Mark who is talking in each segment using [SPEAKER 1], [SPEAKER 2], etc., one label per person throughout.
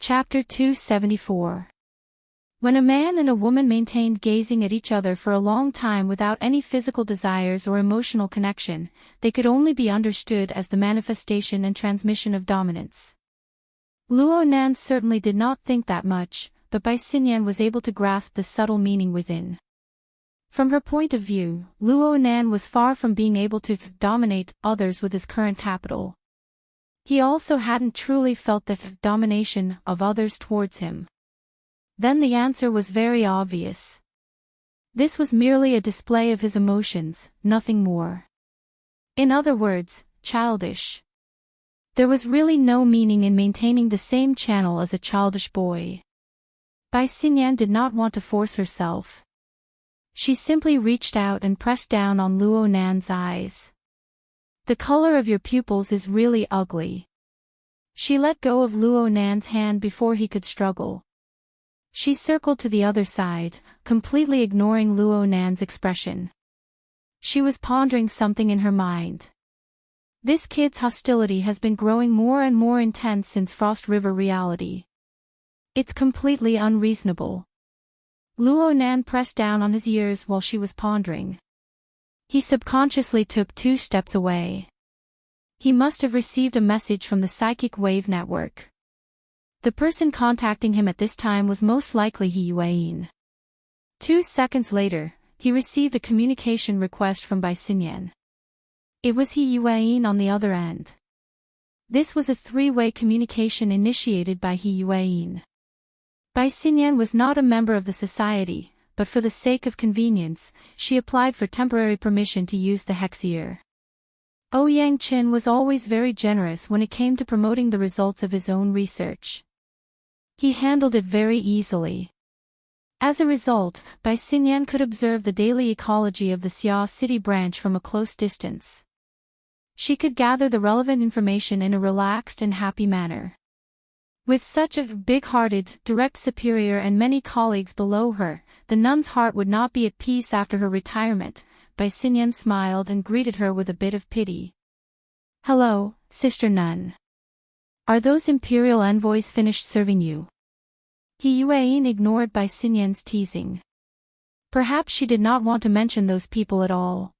[SPEAKER 1] Chapter 274. When a man and a woman maintained gazing at each other for a long time without any physical desires or emotional connection, they could only be understood as the manifestation and transmission of dominance. Luo Nan certainly did not think that much, but Bai Xinyan was able to grasp the subtle meaning within. From her point of view, Luo Nan was far from being able to dominate others with his current capital. He also hadn't truly felt the domination of others towards him. Then the answer was very obvious. This was merely a display of his emotions, nothing more. In other words, childish. There was really no meaning in maintaining the same channel as a childish boy. Bai Xinyan did not want to force herself. She simply reached out and pressed down on Luo Nan's eyes. The color of your pupils is really ugly. She let go of Luo Nan's hand before he could struggle. She circled to the other side, completely ignoring Luo Nan's expression. She was pondering something in her mind. This kid's hostility has been growing more and more intense since Frost River reality. It's completely unreasonable. Luo Nan pressed down on his ears while she was pondering. He subconsciously took 2 steps away. He must have received a message from the psychic wave network. The person contacting him at this time was most likely He Yueyin. 2 seconds later, he received a communication request from Bai Xinyan. It was He Yueyin on the other end. This was a 3-way communication initiated by He Yueyin. Bai Xinyan was not a member of the society, but for the sake of convenience, she applied for temporary permission to use the hexier. Ouyang Qin was always very generous when it came to promoting the results of his own research. He handled it very easily. As a result, Bai Xinyan could observe the daily ecology of the Xia city branch from a close distance. She could gather the relevant information in a relaxed and happy manner. With such a big-hearted, direct superior and many colleagues below her, the nun's heart would not be at peace after her retirement. Bai Xinyan smiled and greeted her with a bit of pity. "Hello, Sister Nun. Are those imperial envoys finished serving you?" He Yueyin ignored Bai Xinyan's teasing. Perhaps she did not want to mention those people at all.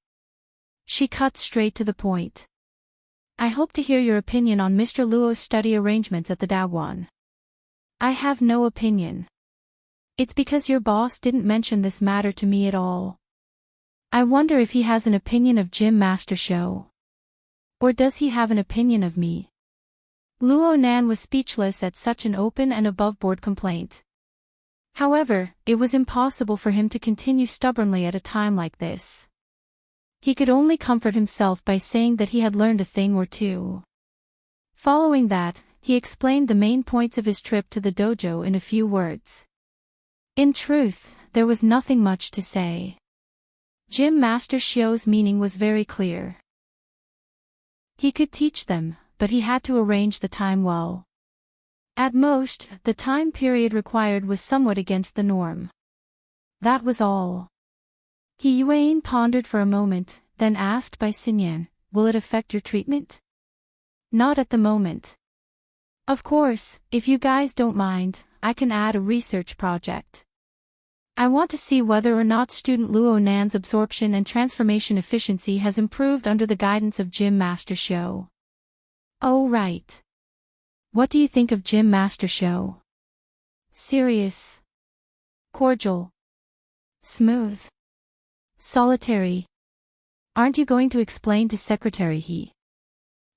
[SPEAKER 1] She cut straight to the point. "I hope to hear your opinion on Mr. Luo's study arrangements at the Daguan." "I have no opinion. It's because your boss didn't mention this matter to me at all. I wonder if he has an opinion of Gym Master Show. Or does he have an opinion of me?" Luo Nan was speechless at such an open and above-board complaint. However, it was impossible for him to continue stubbornly at a time like this. He could only comfort himself by saying that he had learned a thing or two. Following that, he explained the main points of his trip to the dojo in a few words. In truth, there was nothing much to say. Gym Master Shio's meaning was very clear. He could teach them, but he had to arrange the time well. At most, the time period required was somewhat against the norm. That was all. He Yueyin pondered for a moment, then asked Bai Xinyan, "Will it affect your treatment?" "Not at the moment. Of course, if you guys don't mind, I can add a research project. I want to see whether or not student Luo Nan's absorption and transformation efficiency has improved under the guidance of Gym Master Shio." "Oh right. What do you think of Gym Master Shio?" "Serious. Cordial. Smooth. Solitary. Aren't you going to explain to Secretary He?"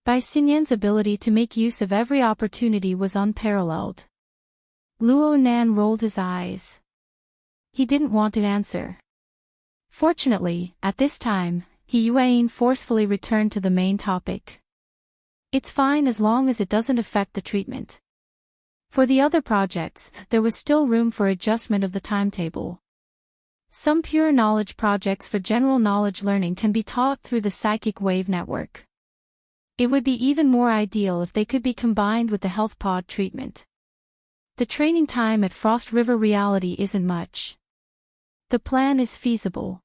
[SPEAKER 1] Bai Xinyan's ability to make use of every opportunity was unparalleled. Luo Nan rolled his eyes. He didn't want to answer. Fortunately, at this time, He Yueyin forcefully returned to the main topic. "It's fine as long as it doesn't affect the treatment." For the other projects, there was still room for adjustment of the timetable. Some pure knowledge projects for general knowledge learning can be taught through the psychic wave network. It would be even more ideal if they could be combined with the health pod treatment. The training time at Frost River reality isn't much. The plan is feasible.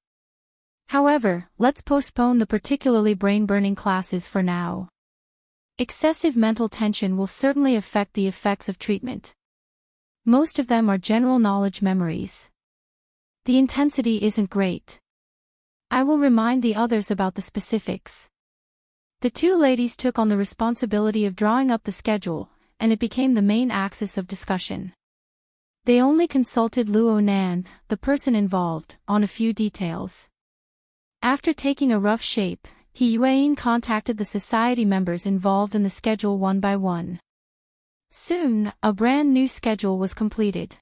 [SPEAKER 1] However, let's postpone the particularly brain-burning classes for now. Excessive mental tension will certainly affect the effects of treatment. Most of them are general knowledge memories. The intensity isn't great. I will remind the others about the specifics. The two ladies took on the responsibility of drawing up the schedule, and it became the main axis of discussion. They only consulted Luo Nan, the person involved, on a few details. After taking a rough shape, He Yuan contacted the society members involved in the schedule one by one. Soon, a brand new schedule was completed.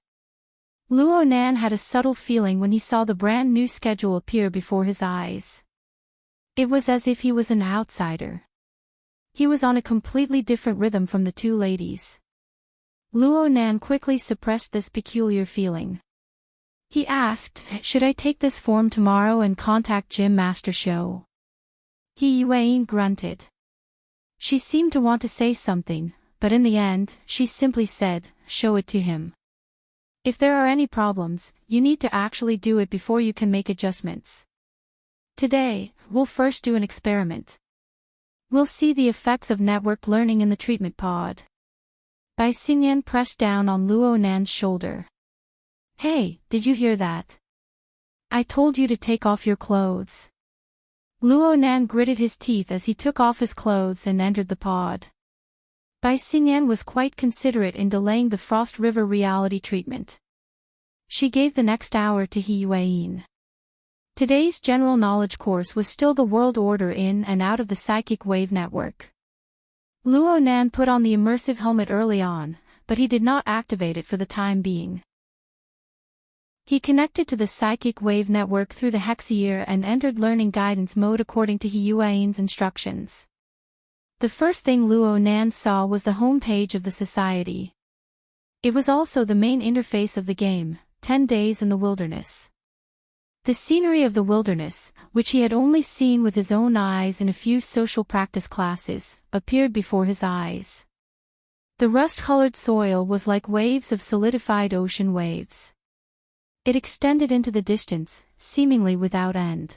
[SPEAKER 1] Luo Nan had a subtle feeling when he saw the brand new schedule appear before his eyes. It was as if he was an outsider. He was on a completely different rhythm from the two ladies. Luo Nan quickly suppressed this peculiar feeling. He asked, "Should I take this form tomorrow and contact Gym Master Show?" He Yuan grunted. She seemed to want to say something, but in the end, she simply said, "Show it to him. If there are any problems, you need to actually do it before you can make adjustments. Today, we'll first do an experiment. We'll see the effects of network learning in the treatment pod." Bai Xingyan pressed down on Luo Nan's shoulder. "Hey, did you hear that? I told you to take off your clothes." Luo Nan gritted his teeth as he took off his clothes and entered the pod. Bai Xingyan was quite considerate in delaying the Frost River reality treatment. She gave the next hour to He Yuan. Today's general knowledge course was still the world order in and out of the psychic wave network. Luo Nan put on the immersive helmet early on, but he did not activate it for the time being. He connected to the psychic wave network through the Hexier and entered learning guidance mode according to He Yuan's instructions. The first thing Luo Nan saw was the home page of the society. It was also the main interface of the game, 10 Days in the Wilderness. The scenery of the wilderness, which he had only seen with his own eyes in a few social practice classes, appeared before his eyes. The rust-colored soil was like waves of solidified ocean waves. It extended into the distance, seemingly without end.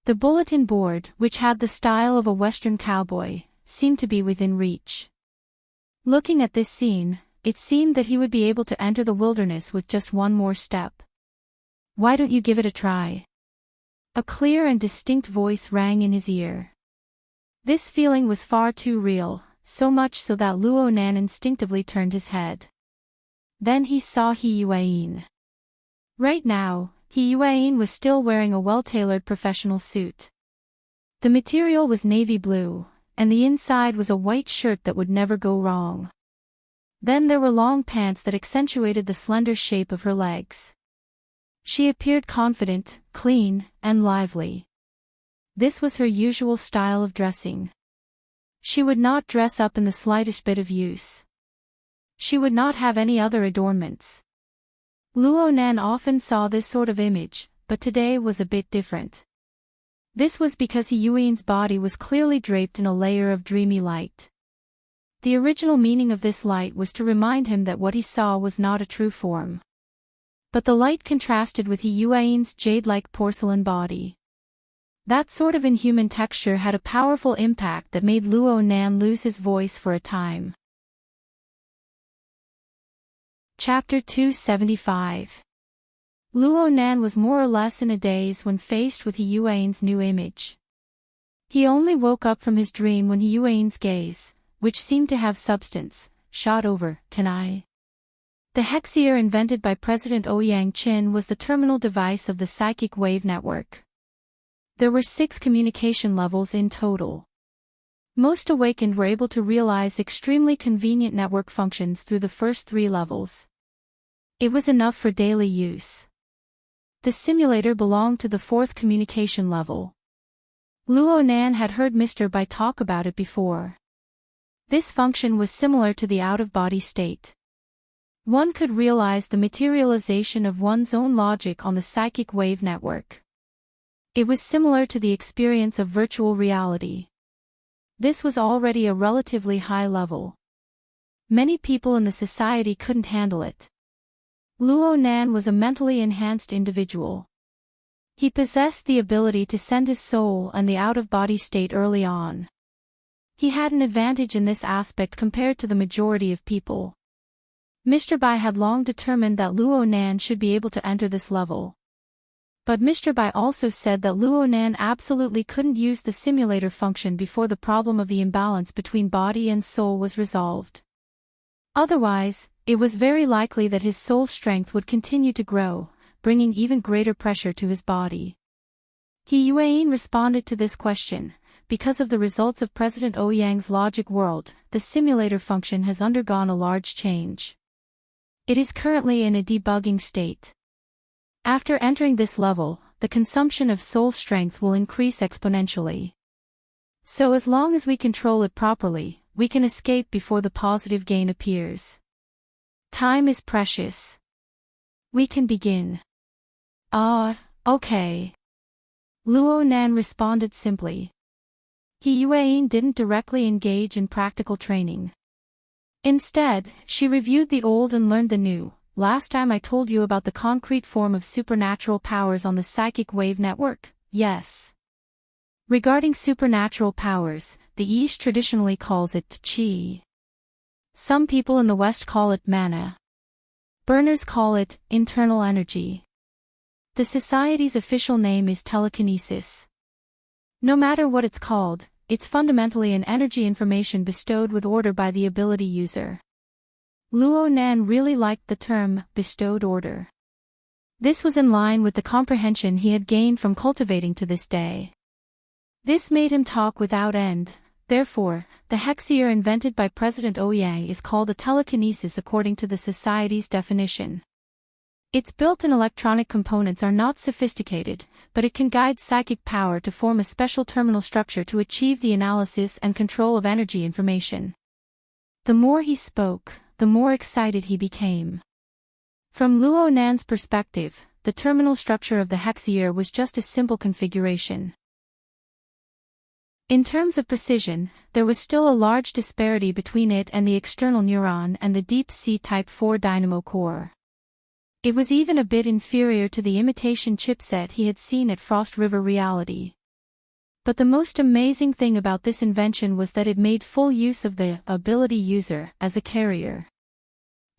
[SPEAKER 1] The bulletin board, which had the style of a Western cowboy, seemed to be within reach. Looking at this scene, it seemed that he would be able to enter the wilderness with just one more step. "Why don't you give it a try?" A clear and distinct voice rang in his ear. This feeling was far too real, so much so that Luo Nan instinctively turned his head. Then he saw He Yuan. Right now, He Yuan was still wearing a well-tailored professional suit. The material was navy blue, and the inside was a white shirt that would never go wrong. Then there were long pants that accentuated the slender shape of her legs. She appeared confident, clean, and lively. This was her usual style of dressing. She would not dress up in the slightest bit of use. She would not have any other adornments. Luo Nan often saw this sort of image, but today was a bit different. This was because He Yuan's body was clearly draped in a layer of dreamy light. The original meaning of this light was to remind him that what he saw was not a true form. But the light contrasted with He Yuan's jade-like porcelain body. That sort of inhuman texture had a powerful impact that made Luo Nan lose his voice for a time. Chapter 275. Luo Nan was more or less in a daze when faced with He Yuan's new image. He only woke up from his dream when He Yuan's gaze, which seemed to have substance, shot over, "Can I?" The Hexier invented by President Ouyang Qin was the terminal device of the psychic wave network. There were 6 communication levels in total. Most awakened were able to realize extremely convenient network functions through the first 3 levels. It was enough for daily use. The simulator belonged to the 4th communication level. Luo Nan had heard Mr. Bai talk about it before. This function was similar to the out-of-body state. One could realize the materialization of one's own logic on the psychic wave network. It was similar to the experience of virtual reality. This was already a relatively high level. Many people in the society couldn't handle it. Luo Nan was a mentally enhanced individual. He possessed the ability to send his soul and the out-of-body state early on. He had an advantage in this aspect compared to the majority of people. Mr. Bai had long determined that Luo Nan should be able to enter this level. But Mr. Bai also said that Luo Nan absolutely couldn't use the simulator function before the problem of the imbalance between body and soul was resolved. Otherwise, it was very likely that his soul strength would continue to grow, bringing even greater pressure to his body. He Yuan responded to this question. Because of the results of President Ouyang's logic world, the simulator function has undergone a large change. It is currently in a debugging state. After entering this level, the consumption of soul strength will increase exponentially. So as long as we control it properly, we can escape before the positive gain appears. Time is precious. We can begin. Okay. Luo Nan responded simply. He Yuan didn't directly engage in practical training. Instead, she reviewed the old and learned the new. Last time I told you about the concrete form of supernatural powers on the psychic wave network, yes. Regarding supernatural powers, the East traditionally calls it qi. Some people in the West call it mana. Burners call it internal energy. The society's official name is telekinesis. No matter what it's called, it's fundamentally an energy information bestowed with order by the ability user. Luo Nan really liked the term, bestowed order. This was in line with the comprehension he had gained from cultivating to this day. This made him talk without end. Therefore, the hexier invented by President Ouyang is called a telekinesis according to the society's definition. Its built-in electronic components are not sophisticated, but it can guide psychic power to form a special terminal structure to achieve the analysis and control of energy information. The more he spoke, the more excited he became. From Luo Nan's perspective, the terminal structure of the hexier was just a simple configuration. In terms of precision, there was still a large disparity between it and the external neuron and the deep-sea Type 4 dynamo core. It was even a bit inferior to the imitation chipset he had seen at Frost River Reality. But the most amazing thing about this invention was that it made full use of the ability user as a carrier.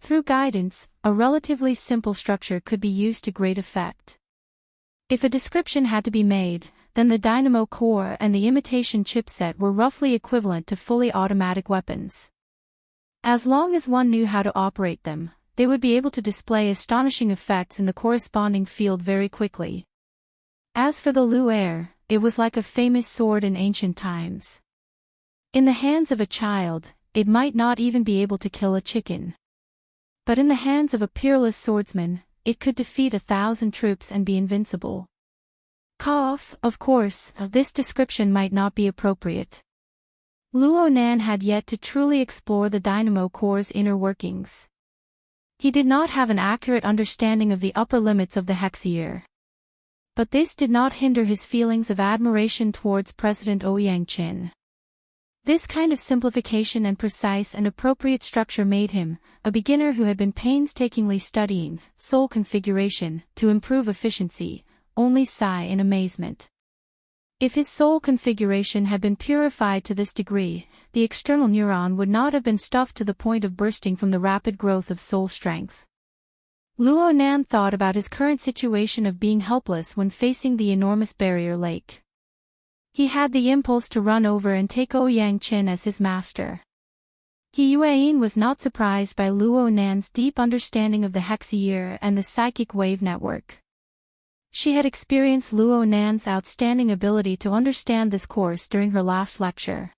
[SPEAKER 1] Through guidance, a relatively simple structure could be used to great effect. If a description had to be made, then the dynamo core and the imitation chipset were roughly equivalent to fully automatic weapons. As long as one knew how to operate them, they would be able to display astonishing effects in the corresponding field very quickly. As for the Lu'er, it was like a famous sword in ancient times. In the hands of a child, it might not even be able to kill a chicken. But in the hands of a peerless swordsman, it could defeat 1,000 troops and be invincible. Of course, this description might not be appropriate. Luo Nan had yet to truly explore the dynamo core's inner workings. He did not have an accurate understanding of the upper limits of the hexier. But this did not hinder his feelings of admiration towards President Ouyang Qin. This kind of simplification and precise and appropriate structure made him, a beginner who had been painstakingly studying soul configuration to improve efficiency, only sigh in amazement. If his soul configuration had been purified to this degree, the external neuron would not have been stuffed to the point of bursting from the rapid growth of soul strength. Luo Nan thought about his current situation of being helpless when facing the enormous barrier lake. He had the impulse to run over and take Ouyang Qin as his master. He Yuan was not surprised by Luo Nan's deep understanding of the hexier and the psychic wave network. She had experienced Luo Nan's outstanding ability to understand this course during her last lecture.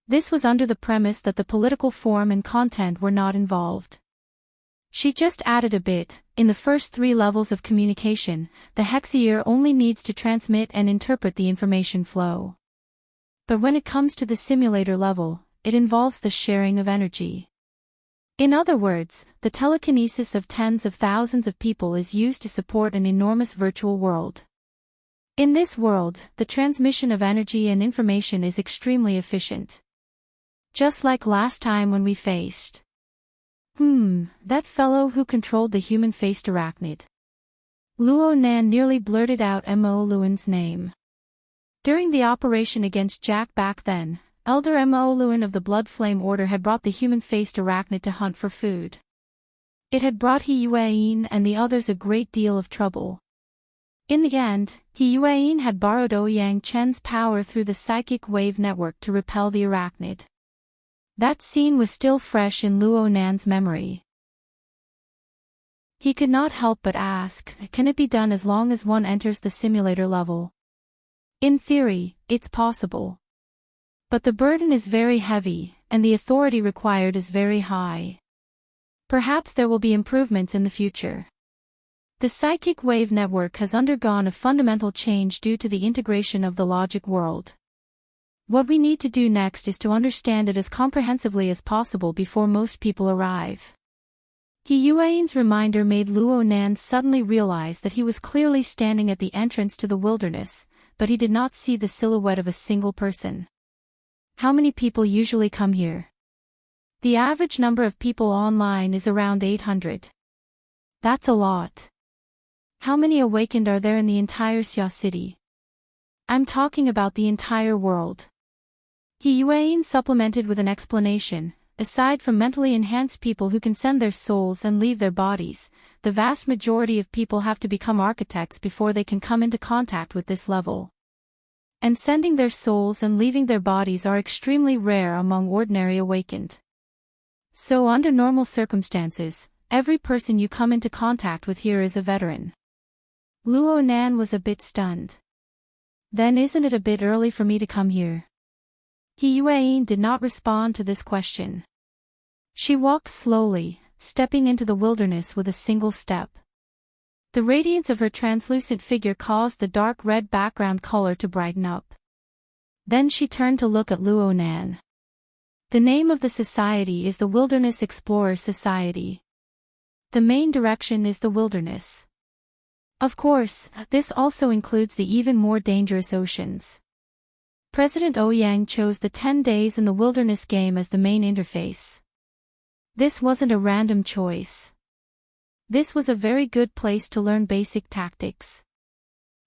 [SPEAKER 1] This was under the premise that the political form and content were not involved. She just added a bit. In the first 3 levels of communication, the hexier only needs to transmit and interpret the information flow. But when it comes to the simulator level, it involves the sharing of energy. In other words, the telekinesis of tens of thousands of people is used to support an enormous virtual world. In this world, the transmission of energy and information is extremely efficient. Just like last time when we faced that fellow who controlled the human-faced arachnid. Luo Nan nearly blurted out Mo Luan's name. During the operation against Jack back then, Elder Mo Luan of the Blood Flame Order had brought the human-faced arachnid to hunt for food. It had brought He Yuan and the others a great deal of trouble. In the end, He Yuan had borrowed Ouyang Chen's power through the psychic wave network to repel the arachnid. That scene was still fresh in Luo Nan's memory. He could not help but ask, can it be done as long as one enters the simulator level? In theory, it's possible. But the burden is very heavy, and the authority required is very high. Perhaps there will be improvements in the future. The psychic wave network has undergone a fundamental change due to the integration of the logic world. What we need to do next is to understand it as comprehensively as possible before most people arrive. He Yuan's reminder made Luo Nan suddenly realize that he was clearly standing at the entrance to the wilderness, but he did not see the silhouette of a single person. How many people usually come here? The average number of people online is around 800. That's a lot. How many awakened are there in the entire Xia city? I'm talking about the entire world. He Yuan supplemented with an explanation. Aside from mentally enhanced people who can send their souls and leave their bodies, the vast majority of people have to become architects before they can come into contact with this level. And sending their souls and leaving their bodies are extremely rare among ordinary awakened. So under normal circumstances, every person you come into contact with here is a veteran. Luo Nan was a bit stunned. Then isn't it a bit early for me to come here? He Yuan did not respond to this question. She walked slowly, stepping into the wilderness with a single step. The radiance of her translucent figure caused the dark red background color to brighten up. Then she turned to look at Luo Nan. The name of the society is the Wilderness Explorer Society. The main direction is the wilderness. Of course, this also includes the even more dangerous oceans. President Ouyang chose the 10 days in the wilderness game as the main interface. This wasn't a random choice. This was a very good place to learn basic tactics.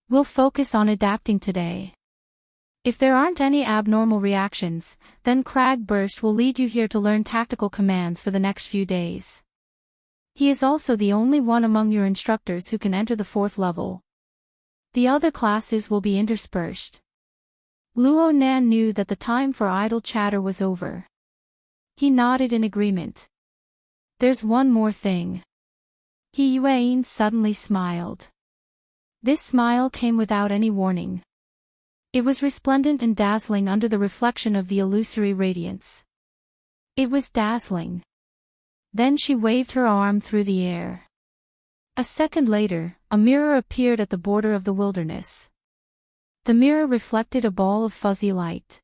[SPEAKER 1] We'll focus on adapting today. If there aren't any abnormal reactions, then Crag Burst will lead you here to learn tactical commands for the next few days. He is also the only one among your instructors who can enter the 4th level. The other classes will be interspersed. Luo Nan knew that the time for idle chatter was over. He nodded in agreement. There's one more thing. He Yuan suddenly smiled. This smile came without any warning. It was resplendent and dazzling under the reflection of the illusory radiance. It was dazzling. Then she waved her arm through the air. A second later, a mirror appeared at the border of the wilderness. The mirror reflected a ball of fuzzy light.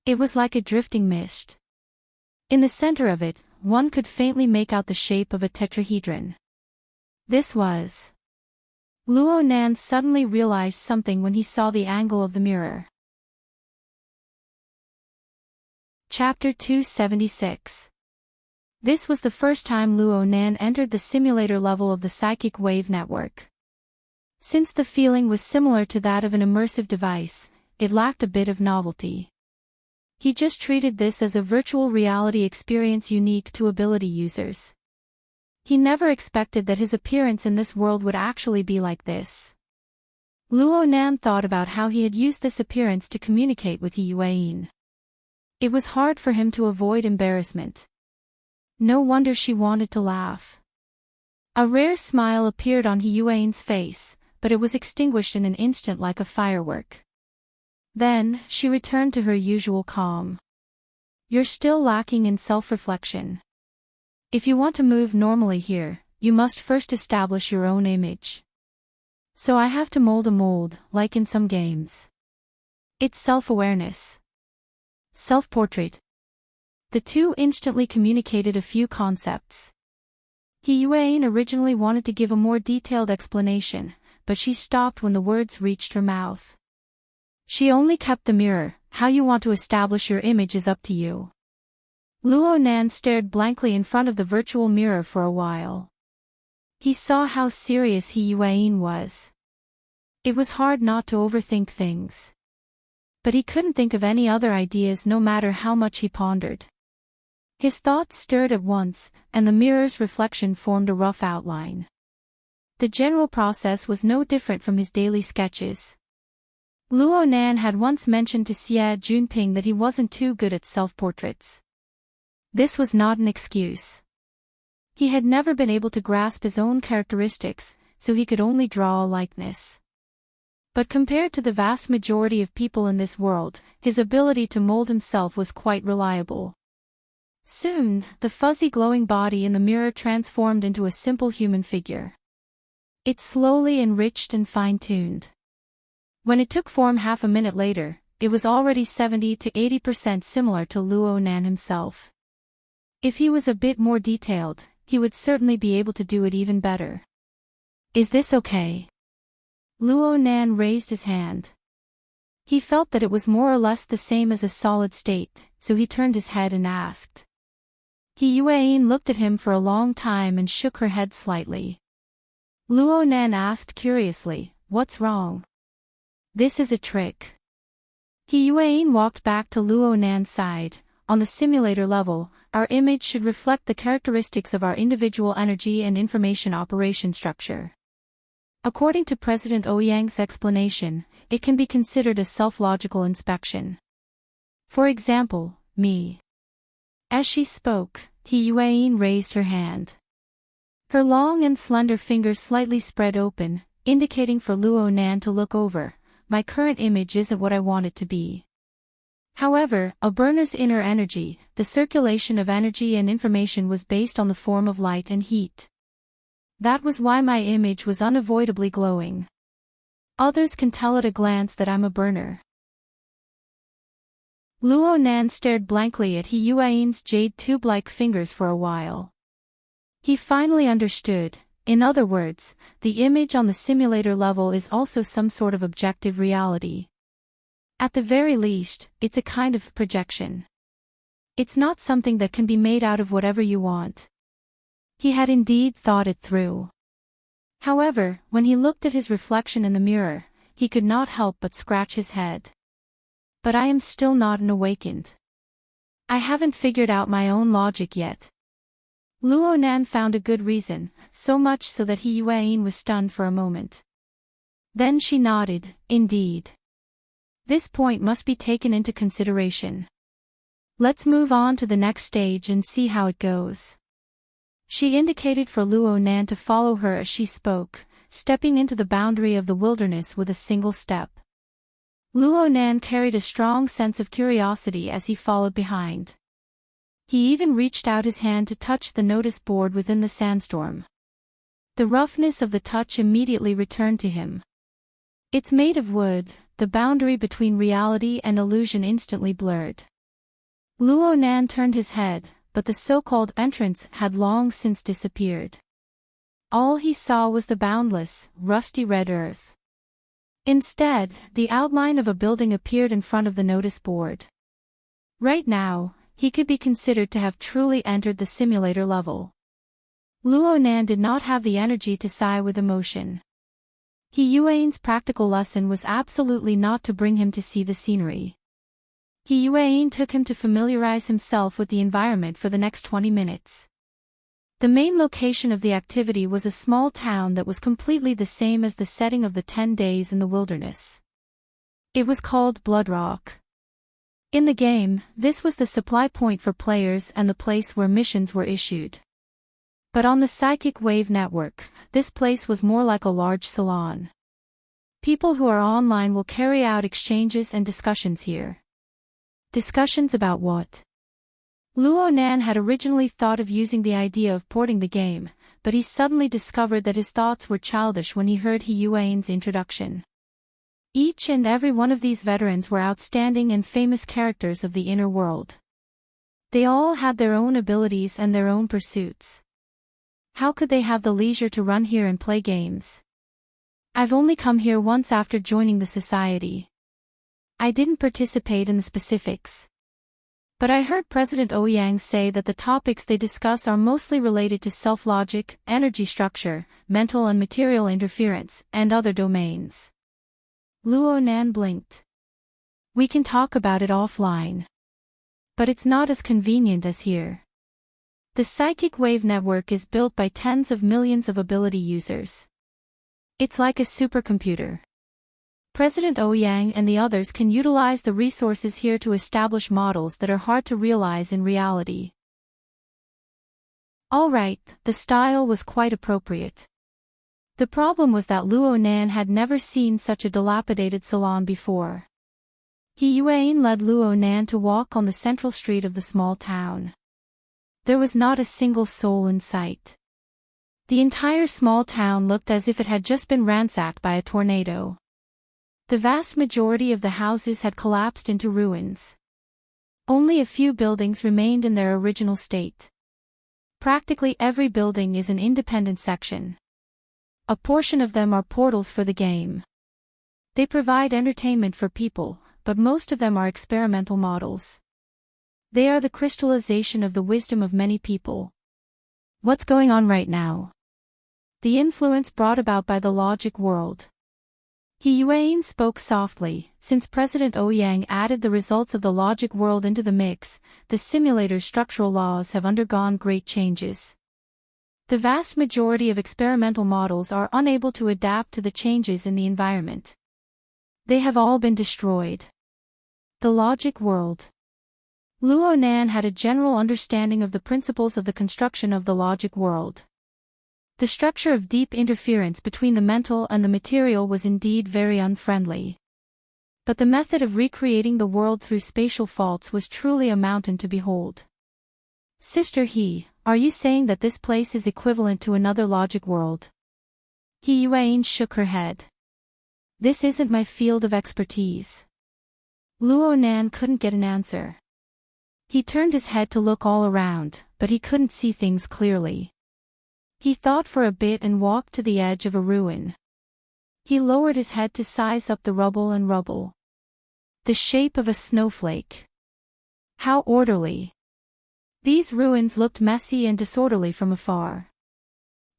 [SPEAKER 1] It was like a drifting mist. In the center of it, one could faintly make out the shape of a tetrahedron. This was. Luo Nan suddenly realized something when he saw the angle of the mirror. Chapter 276. This was the first time Luo Nan entered the simulator level of the psychic wave network. Since the feeling was similar to that of an immersive device, it lacked a bit of novelty. He just treated this as a virtual reality experience unique to ability users. He never expected that his appearance in this world would actually be like this. Luo Nan thought about how he had used this appearance to communicate with He Yuan. It was hard for him to avoid embarrassment. No wonder she wanted to laugh. A rare smile appeared on He Yuan's face, but it was extinguished in an instant like a firework. Then, she returned to her usual calm. You're still lacking in self-reflection. If you want to move normally here, you must first establish your own image. So I have to mold a mold, like in some games. It's self-awareness. Self-portrait. The two instantly communicated a few concepts. He Yuan originally wanted to give a more detailed explanation, but she stopped when the words reached her mouth. She only kept the mirror. How you want to establish your image is up to you. Luo Nan stared blankly in front of the virtual mirror for a while. He saw how serious He Yuan was. It was hard not to overthink things. But he couldn't think of any other ideas no matter how much he pondered. His thoughts stirred at once, and the mirror's reflection formed a rough outline. The general process was no different from his daily sketches. Luo Nan had once mentioned to Xie Junping that he wasn't too good at self-portraits. This was not an excuse. He had never been able to grasp his own characteristics, so he could only draw a likeness. But compared to the vast majority of people in this world, his ability to mold himself was quite reliable. Soon, the fuzzy glowing body in the mirror transformed into a simple human figure. It slowly enriched and fine-tuned. When it took form half a minute later, it was already 70 to 80% similar to Luo Nan himself. If he was a bit more detailed, he would certainly be able to do it even better. Is this okay? Luo Nan raised his hand. He felt that it was more or less the same as a solid state, so he turned his head and asked. He Yuan looked at him for a long time and shook her head slightly. Luo Nan asked curiously, "What's wrong?" "This is a trick." He Yuan walked back to Luo Nan's side. On the simulator level, our image should reflect the characteristics of our individual energy and information operation structure. According to President Ouyang's explanation, it can be considered a self-logical inspection. For example, me. As she spoke, He Yuan raised her hand. Her long and slender fingers slightly spread open, indicating for Luo Nan to look over. My current image isn't what I want it to be. However, a burner's inner energy, the circulation of energy and information was based on the form of light and heat. That was why my image was unavoidably glowing. Others can tell at a glance that I'm a burner. Luo Nan stared blankly at He Yuan's jade tube-like fingers for a while. He finally understood. In other words, the image on the simulator level is also some sort of objective reality. At the very least, it's a kind of projection. It's not something that can be made out of whatever you want. He had indeed thought it through. However, when he looked at his reflection in the mirror, he could not help but scratch his head. But I am still not an awakened. I haven't figured out my own logic yet. Luo Nan found a good reason, so much so that He Yuan was stunned for a moment. Then she nodded, indeed. This point must be taken into consideration. Let's move on to the next stage and see how it goes. She indicated for Luo Nan to follow her as she spoke, stepping into the boundary of the wilderness with a single step. Luo Nan carried a strong sense of curiosity as he followed behind. He even reached out his hand to touch the notice board within the sandstorm. The roughness of the touch immediately returned to him. It's made of wood, the boundary between reality and illusion instantly blurred. Luo Nan turned his head, but the so-called entrance had long since disappeared. All he saw was the boundless, rusty red earth. Instead, the outline of a building appeared in front of the notice board. Right now, he could be considered to have truly entered the simulator level. Luo Nan did not have the energy to sigh with emotion. He Yuan's practical lesson was absolutely not to bring him to see the scenery. He Yuan took him to familiarize himself with the environment for the next 20 minutes. The main location of the activity was a small town that was completely the same as the setting of the 10 days in the wilderness. It was called Bloodrock. In the game, this was the supply point for players and the place where missions were issued. But on the Psychic Wave network, this place was more like a large salon. People who are online will carry out exchanges and discussions here. Discussions about what? Luo Nan had originally thought of using the idea of porting the game, but he suddenly discovered that his thoughts were childish when he heard He Yuan's introduction. Each and every one of these veterans were outstanding and famous characters of the inner world. They all had their own abilities and their own pursuits. How could they have the leisure to run here and play games? I've only come here once after joining the society. I didn't participate in the specifics. But I heard President Ouyang say that the topics they discuss are mostly related to self-logic, energy structure, mental and material interference, and other domains. Luo Nan blinked. We can talk about it offline. But it's not as convenient as here. The psychic wave network is built by tens of millions of ability users. It's like a supercomputer. President Ouyang and the others can utilize the resources here to establish models that are hard to realize in reality. Alright, the style was quite appropriate. The problem was that Luo Nan had never seen such a dilapidated salon before. He Yuan led Luo Nan to walk on the central street of the small town. There was not a single soul in sight. The entire small town looked as if it had just been ransacked by a tornado. The vast majority of the houses had collapsed into ruins. Only a few buildings remained in their original state. Practically every building is an independent section. A portion of them are portals for the game. They provide entertainment for people, but most of them are experimental models. They are the crystallization of the wisdom of many people. What's going on right now? The influence brought about by the logic world. He Yuan spoke softly. Since President Ouyang added the results of the logic world into the mix, the simulator's structural laws have undergone great changes. The vast majority of experimental models are unable to adapt to the changes in the environment. They have all been destroyed. The logic world. Luo Nan had a general understanding of the principles of the construction of the logic world. The structure of deep interference between the mental and the material was indeed very unfriendly. But the method of recreating the world through spatial faults was truly a mountain to behold. Sister He, are you saying that this place is equivalent to another logic world? He Yuan shook her head. This isn't my field of expertise. Luo Nan couldn't get an answer. He turned his head to look all around, but he couldn't see things clearly. He thought for a bit and walked to the edge of a ruin. He lowered his head to size up the rubble and rubble. The shape of a snowflake. How orderly. These ruins looked messy and disorderly from afar.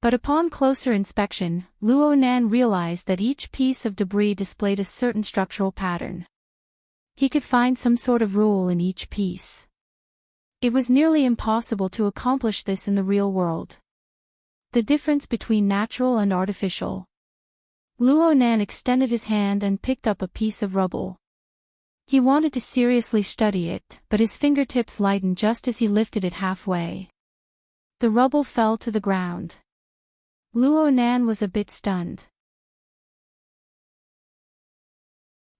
[SPEAKER 1] But upon closer inspection, Luo Nan realized that each piece of debris displayed a certain structural pattern. He could find some sort of rule in each piece. It was nearly impossible to accomplish this in the real world. The difference between natural and artificial. Luo Nan extended his hand and picked up a piece of rubble. He wanted to seriously study it, but his fingertips lightened just as he lifted it halfway. The rubble fell to the ground. Luo Nan was a bit stunned.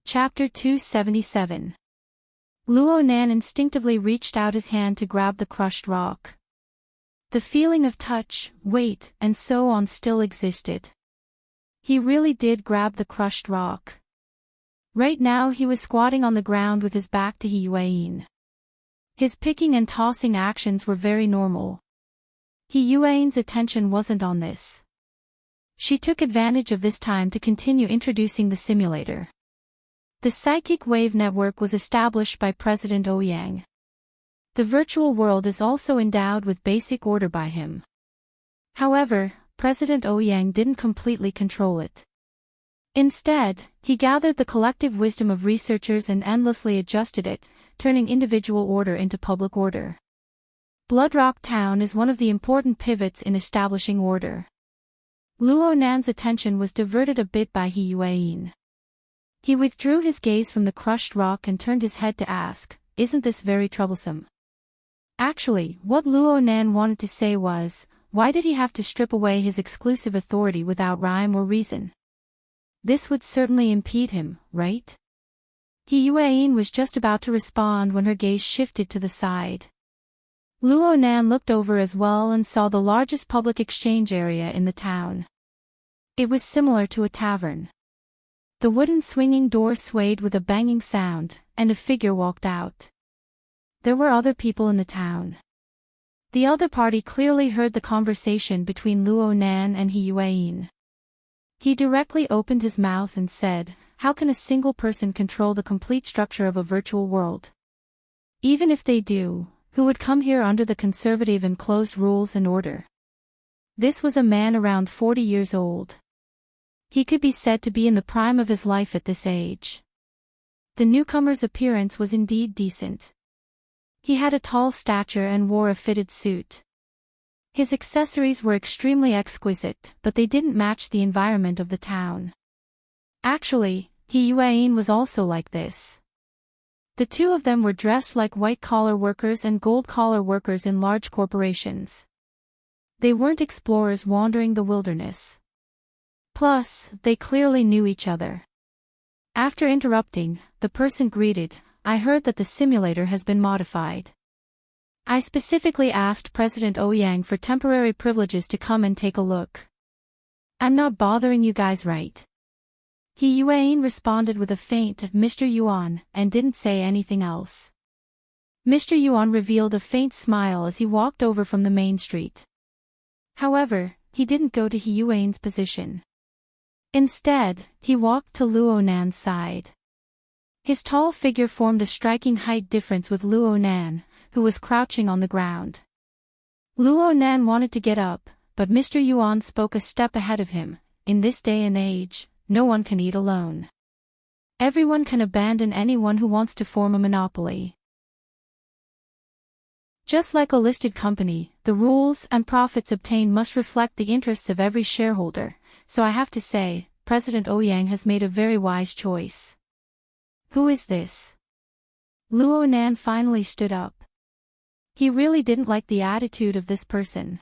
[SPEAKER 1] Chapter 277. Luo Nan instinctively reached out his hand to grab the crushed rock. The feeling of touch, weight, and so on still existed. He really did grab the crushed rock. Right now he was squatting on the ground with his back to He Yuan. His picking and tossing actions were very normal. He Yuan's attention wasn't on this. She took advantage of this time to continue introducing the simulator. The psychic wave network was established by President Ouyang. The virtual world is also endowed with basic order by him. However, President Ouyang didn't completely control it. Instead, he gathered the collective wisdom of researchers and endlessly adjusted it, turning individual order into public order. Bloodrock Town is one of the important pivots in establishing order. Luo Nan's attention was diverted a bit by He Yuan. He withdrew his gaze from the crushed rock and turned his head to ask, "Isn't this very troublesome?" Actually, what Luo Nan wanted to say was, why did he have to strip away his exclusive authority without rhyme or reason? This would certainly impede him, right? He Yuan was just about to respond when her gaze shifted to the side. Luo Nan looked over as well and saw the largest public exchange area in the town. It was similar to a tavern. The wooden swinging door swayed with a banging sound, and a figure walked out. There were other people in the town. The other party clearly heard the conversation between Luo Nan and He Yuan. He directly opened his mouth and said, "How can a single person control the complete structure of a virtual world? Even if they do, who would come here under the conservative and closed rules and order?" This was a man around 40 years old. He could be said to be in the prime of his life at this age. The newcomer's appearance was indeed decent. He had a tall stature and wore a fitted suit. His accessories were extremely exquisite, but they didn't match the environment of the town. Actually, He Yuan was also like this. The two of them were dressed like white-collar workers and gold-collar workers in large corporations. They weren't explorers wandering the wilderness. Plus, they clearly knew each other. After interrupting, the person greeted, "I heard that the simulator has been modified. I specifically asked President Ouyang for temporary privileges to come and take a look. I'm not bothering you guys, right?" He Yuan responded with a faint "Mr. Yuan" and didn't say anything else. Mr. Yuan revealed a faint smile as he walked over from the main street. However, he didn't go to He Yuan's position. Instead, he walked to Luo Nan's side. His tall figure formed a striking height difference with Luo Nan, who was crouching on the ground. Luo Nan wanted to get up, but Mr. Yuan spoke a step ahead of him. "In this day and age, no one can eat alone. Everyone can abandon anyone who wants to form a monopoly. Just like a listed company, the rules and profits obtained must reflect the interests of every shareholder, so I have to say, President Ouyang has made a very wise choice." "Who is this?" Luo Nan finally stood up. He really didn't like the attitude of this person.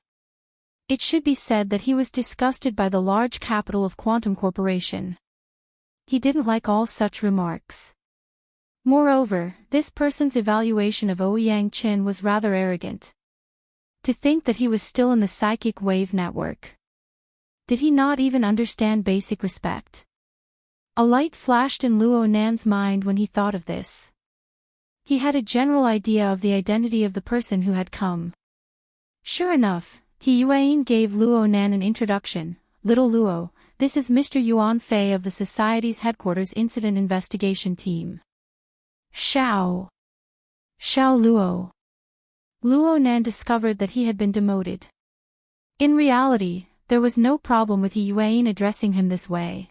[SPEAKER 1] It should be said that he was disgusted by the large capital of Quantum Corporation. He didn't like all such remarks. Moreover, this person's evaluation of Ouyang Qin was rather arrogant. To think that he was still in the psychic wave network. Did he not even understand basic respect? A light flashed in Luo Nan's mind when he thought of this. He had a general idea of the identity of the person who had come. Sure enough, He Yuan gave Luo Nan an introduction. "Little Luo, this is Mr. Yuan Fei of the Society's headquarters incident investigation team." Xiao Luo. Luo Nan discovered that he had been demoted. In reality, there was no problem with He Yuan addressing him this way.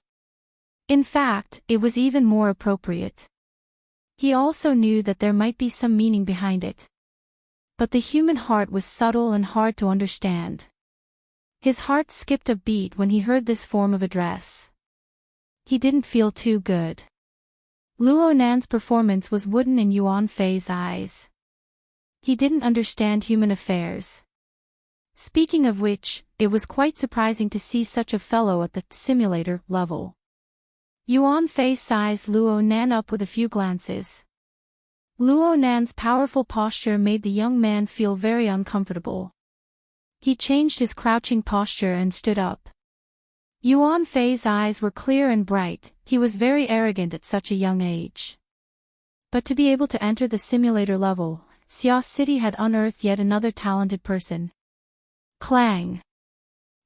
[SPEAKER 1] In fact, it was even more appropriate. He also knew that there might be some meaning behind it. But the human heart was subtle and hard to understand. His heart skipped a beat when he heard this form of address. He didn't feel too good. Luo Nan's performance was wooden in Yuan Fei's eyes. He didn't understand human affairs. Speaking of which, it was quite surprising to see such a fellow at the simulator level. Yuan Fei sized Luo Nan up with a few glances. Luo Nan's powerful posture made the young man feel very uncomfortable. He changed his crouching posture and stood up. Yuan Fei's eyes were clear and bright. He was very arrogant at such a young age. But to be able to enter the simulator level, Xia City had unearthed yet another talented person. Clang!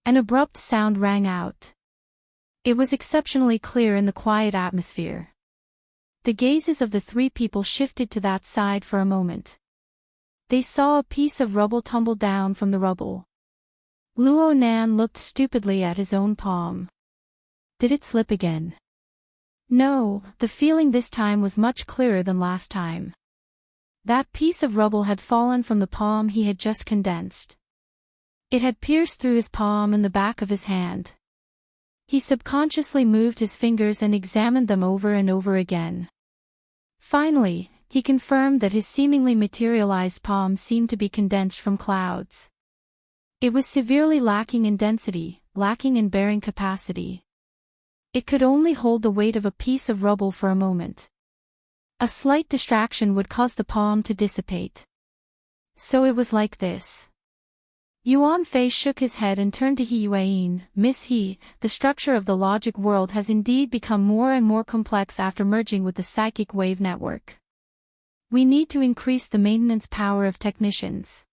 [SPEAKER 1] An abrupt sound rang out. It was exceptionally clear in the quiet atmosphere. The gazes of the three people shifted to that side for a moment. They saw a piece of rubble tumble down from the rubble. Luo Nan looked stupidly at his own palm. Did it slip again? No, the feeling this time was much clearer than last time. That piece of rubble had fallen from the palm he had just condensed. It had pierced through his palm and the back of his hand. He subconsciously moved his fingers and examined them over and over again. Finally, he confirmed that his seemingly materialized palm seemed to be condensed from clouds. It was severely lacking in density, lacking in bearing capacity. It could only hold the weight of a piece of rubble for a moment. A slight distraction would cause the palm to dissipate. So it was like this. Yuan Fei shook his head and turned to He Yuan. "Miss He, the structure of the logic world has indeed become more and more complex after merging with the psychic wave network. We need to increase the maintenance power of technicians.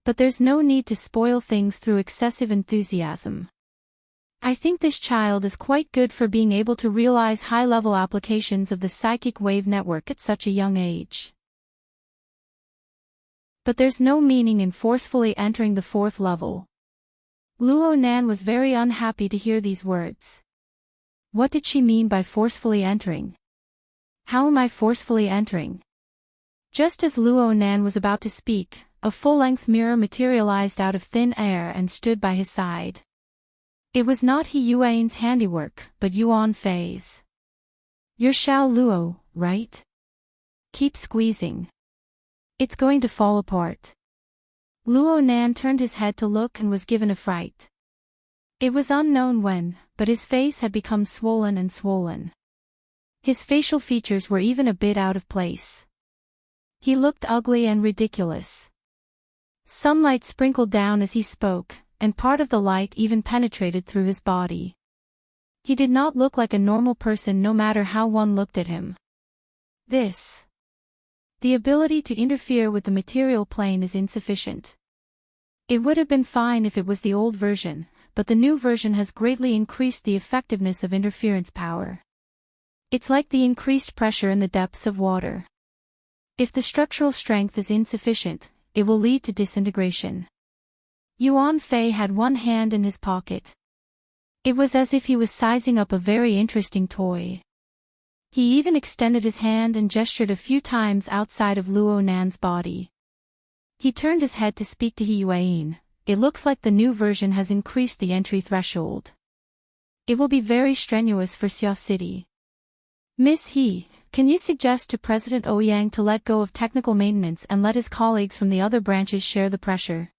[SPEAKER 1] But there's no need to spoil things through excessive enthusiasm. I think this child is quite good for being able to realize high-level applications of the psychic wave network at such a young age. But there's no meaning in forcefully entering the fourth level." Luo Nan was very unhappy to hear these words. What did she mean by forcefully entering? How am I forcefully entering? Just as Luo Nan was about to speak, a full-length mirror materialized out of thin air and stood by his side. It was not He Yuan's handiwork, but Yuan Fei's. "You're Xiao Luo, right? Keep squeezing. It's going to fall apart." Luo Nan turned his head to look and was given a fright. It was unknown when, but his face had become swollen and swollen. His facial features were even a bit out of place. He looked ugly and ridiculous. Sunlight sprinkled down as he spoke, and part of the light even penetrated through his body. He did not look like a normal person no matter how one looked at him. The ability to interfere with the material plane is insufficient. It would have been fine if it was the old version, but the new version has greatly increased the effectiveness of interference power. It's like the increased pressure in the depths of water. If the structural strength is insufficient, it will lead to disintegration. Yuan Fei had one hand in his pocket. It was as if he was sizing up a very interesting toy. He even extended his hand and gestured a few times outside of Luo Nan's body. He turned his head to speak to He Yuan. "It looks like the new version has increased the entry threshold. It will be very strenuous for Xia City. Miss He, can you suggest to President Ouyang to let go of technical maintenance and let his colleagues from the other branches share the pressure?"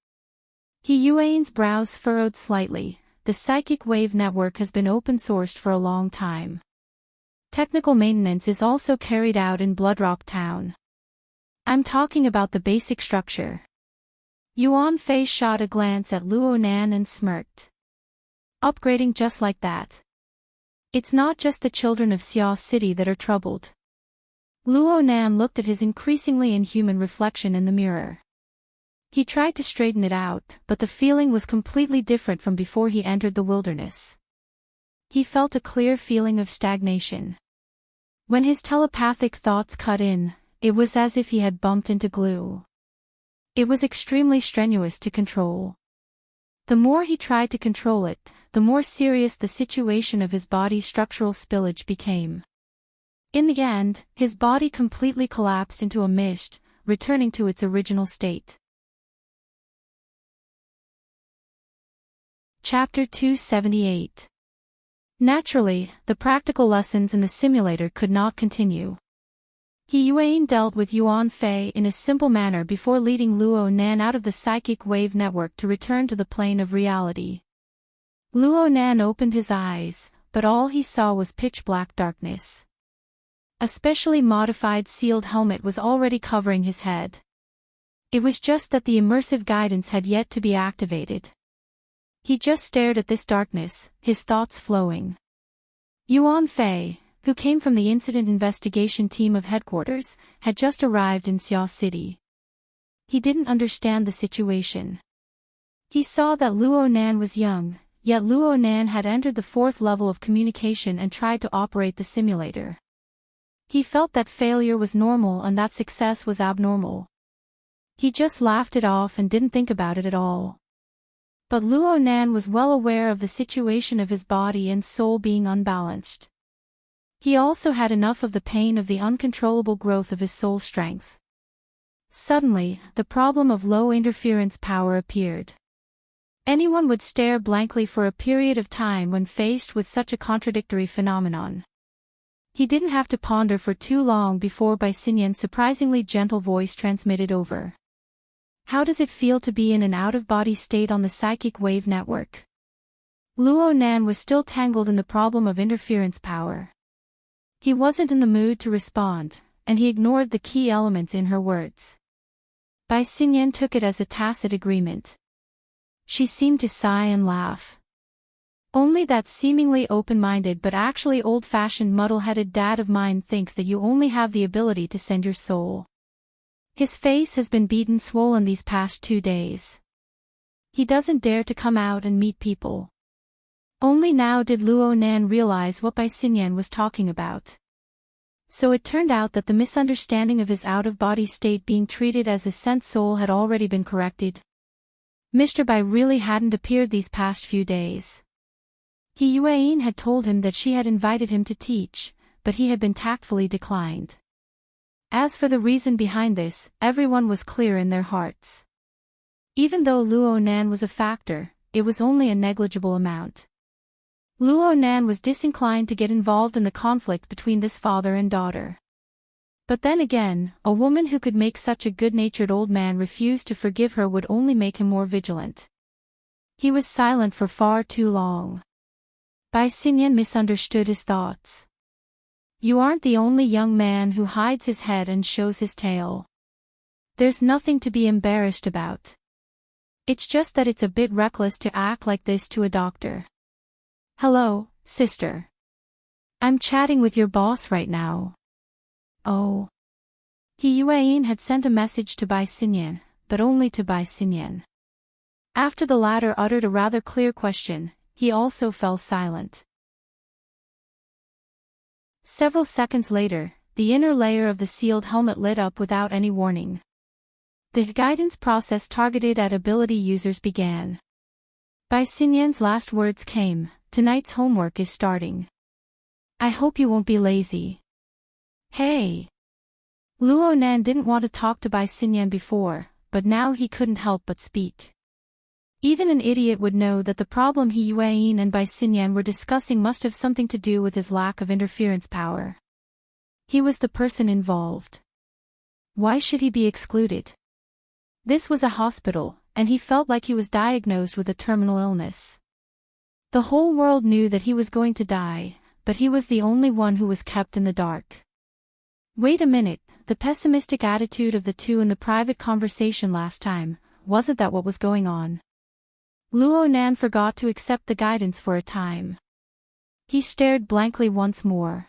[SPEAKER 1] He Yuan's brows furrowed slightly. The psychic wave network has been open-sourced for a long time. Technical maintenance is also carried out in Bloodrock Town. I'm talking about the basic structure. Yuan Fei shot a glance at Luo Nan and smirked. Upgrading just like that. It's not just the children of Xia City that are troubled. Luo Nan looked at his increasingly inhuman reflection in the mirror. He tried to straighten it out, but the feeling was completely different from before he entered the wilderness. He felt a clear feeling of stagnation. When his telepathic thoughts cut in, it was as if he had bumped into glue. It was extremely strenuous to control. The more he tried to control it, the more serious the situation of his body's structural spillage became. In the end, his body completely collapsed into a mist, returning to its original state. Chapter 278. Naturally, the practical lessons in the simulator could not continue. He Yuan dealt with Yuan Fei in a simple manner before leading Luo Nan out of the psychic wave network to return to the plane of reality. Luo Nan opened his eyes, but all he saw was pitch-black darkness. A specially modified sealed helmet was already covering his head. It was just that the immersive guidance had yet to be activated. He just stared at this darkness, his thoughts flowing. Yuan Fei, who came from the incident investigation team of headquarters, had just arrived in Xia City. He didn't understand the situation. He saw that Luo Nan was young, yet Luo Nan had entered the 4th level of communication and tried to operate the simulator. He felt that failure was normal and that success was abnormal. He just laughed it off and didn't think about it at all. But Luo Nan was well aware of the situation of his body and soul being unbalanced. He also had enough of the pain of the uncontrollable growth of his soul strength. Suddenly, the problem of low interference power appeared. Anyone would stare blankly for a period of time when faced with such a contradictory phenomenon. He didn't have to ponder for too long before Bai Xinyan's surprisingly gentle voice transmitted over. How does it feel to be in an out-of-body state on the psychic wave network? Luo Nan was still tangled in the problem of interference power. He wasn't in the mood to respond, and he ignored the key elements in her words. Bai Xinyan took it as a tacit agreement. She seemed to sigh and laugh. Only that seemingly open-minded but actually old-fashioned muddle-headed dad of mine thinks that you only have the ability to send your soul. His face has been beaten swollen these past 2 days. He doesn't dare to come out and meet people. Only now did Luo Nan realize what Bai Xinyan was talking about. So it turned out that the misunderstanding of his out-of-body state being treated as a sent soul had already been corrected. Mr. Bai really hadn't appeared these past few days. He Yuan had told him that she had invited him to teach, but he had been tactfully declined. As for the reason behind this, everyone was clear in their hearts. Even though Luo Nan was a factor, it was only a negligible amount. Luo Nan was disinclined to get involved in the conflict between this father and daughter. But then again, a woman who could make such a good-natured old man refuse to forgive her would only make him more vigilant. He was silent for far too long. Bai Xinyan misunderstood his thoughts. You aren't the only young man who hides his head and shows his tail. There's nothing to be embarrassed about. It's just that it's a bit reckless to act like this to a doctor. Hello, sister. I'm chatting with your boss right now. Oh. He Yuan had sent a message to Bai Xinyan, but only to Bai Xinyan. After the latter uttered a rather clear question, he also fell silent. Several seconds later, the inner layer of the sealed helmet lit up without any warning. The guidance process targeted at ability users began. Bai Xinyan's last words came, tonight's homework is starting. I hope you won't be lazy. Hey! Luo Nan didn't want to talk to Bai Xinyan before, but now he couldn't help but speak. Even an idiot would know that the problem he Yuan and Bai Xinyan were discussing must have something to do with his lack of interference power. He was the person involved. Why should he be excluded? This was a hospital, and he felt like he was diagnosed with a terminal illness. The whole world knew that he was going to die, but he was the only one who was kept in the dark. Wait a minute, the pessimistic attitude of the two in the private conversation last time, wasn't that what was going on? Luo Nan forgot to accept the guidance for a time. He stared blankly once more.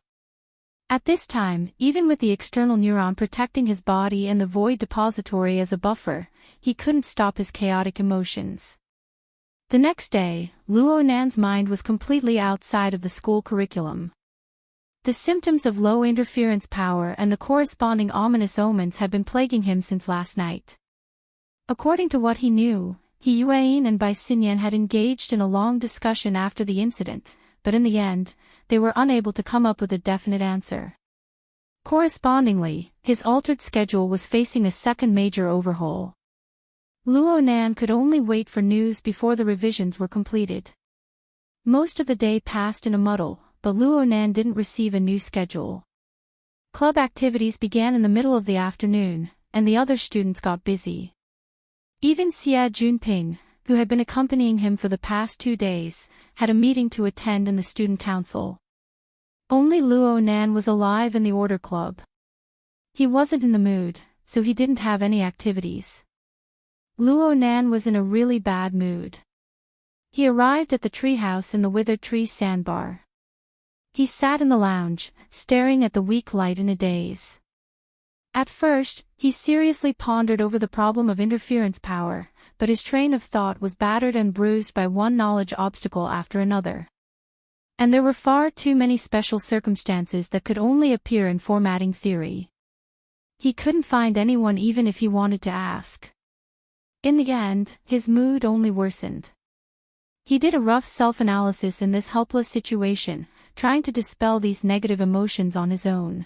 [SPEAKER 1] At this time, even with the external neuron protecting his body and the void depository as a buffer, he couldn't stop his chaotic emotions. The next day, Luo Nan's mind was completely outside of the school curriculum. The symptoms of low interference power and the corresponding ominous omens had been plaguing him since last night. According to what he knew, He Yuan and Bai Xinyan had engaged in a long discussion after the incident, but in the end, they were unable to come up with a definite answer. Correspondingly, his altered schedule was facing a second major overhaul. Luo Nan could only wait for news before the revisions were completed. Most of the day passed in a muddle, but Luo Nan didn't receive a new schedule. Club activities began in the middle of the afternoon, and the other students got busy. Even Xia Junping, who had been accompanying him for the past 2 days, had a meeting to attend in the student council. Only Luo Nan was alive in the order club. He wasn't in the mood, so he didn't have any activities. Luo Nan was in a really bad mood. He arrived at the treehouse in the withered tree sandbar. He sat in the lounge, staring at the weak light in a daze. At first, he seriously pondered over the problem of interference power, but his train of thought was battered and bruised by one knowledge obstacle after another. And there were far too many special circumstances that could only appear in formatting theory. He couldn't find anyone even if he wanted to ask. In the end, his mood only worsened. He did a rough self-analysis in this helpless situation, trying to dispel these negative emotions on his own.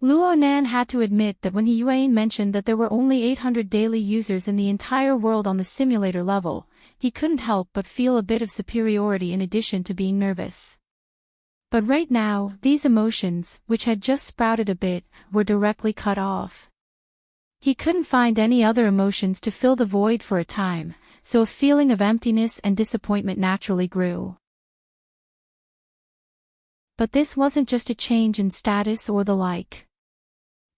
[SPEAKER 1] Luo Nan had to admit that when he Yuan mentioned that there were only 800 daily users in the entire world on the simulator level, he couldn't help but feel a bit of superiority in addition to being nervous. But right now, these emotions, which had just sprouted a bit, were directly cut off. He couldn't find any other emotions to fill the void for a time, so a feeling of emptiness and disappointment naturally grew. But this wasn't just a change in status or the like.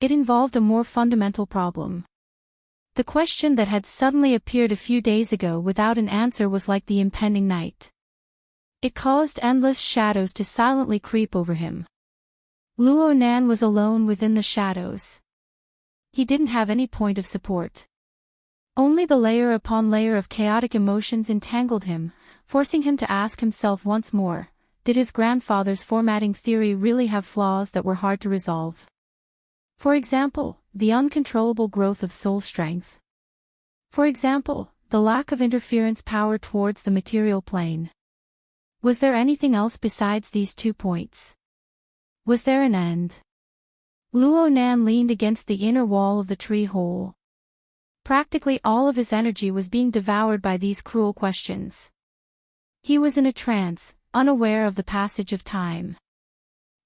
[SPEAKER 1] It involved a more fundamental problem. The question that had suddenly appeared a few days ago without an answer was like the impending night. It caused endless shadows to silently creep over him. Luo Nan was alone within the shadows. He didn't have any point of support. Only the layer upon layer of chaotic emotions entangled him, forcing him to ask himself once more, did his grandfather's formatting theory really have flaws that were hard to resolve? For example, the uncontrollable growth of soul strength. For example, the lack of interference power towards the material plane. Was there anything else besides these 2 points? Was there an end? Luo Nan leaned against the inner wall of the tree hole. Practically all of his energy was being devoured by these cruel questions. He was in a trance, unaware of the passage of time.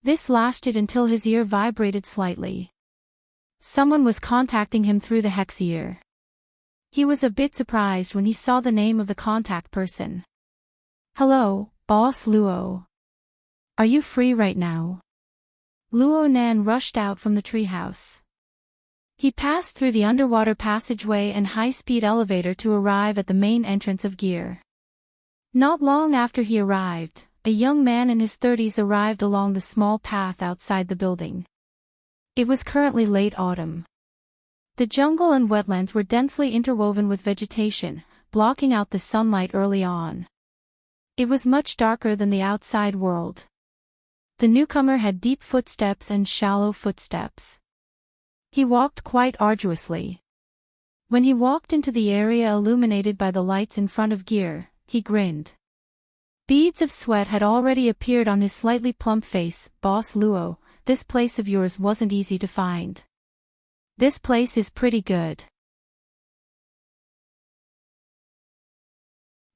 [SPEAKER 1] This lasted until his ear vibrated slightly. Someone was contacting him through the hex ear. He was a bit surprised when he saw the name of the contact person. "Hello, Boss Luo. Are you free right now?" Luo Nan rushed out from the treehouse. He passed through the underwater passageway and high-speed elevator to arrive at the main entrance of Gear. Not long after he arrived, a young man in his 30s arrived along the small path outside the building. It was currently late autumn. The jungle and wetlands were densely interwoven with vegetation, blocking out the sunlight early on. It was much darker than the outside world. The newcomer had deep footsteps and shallow footsteps. He walked quite arduously. When he walked into the area illuminated by the lights in front of Gear, he grinned. Beads of sweat had already appeared on his slightly plump face. "Boss Luo, this place of yours wasn't easy to find. This place is pretty good."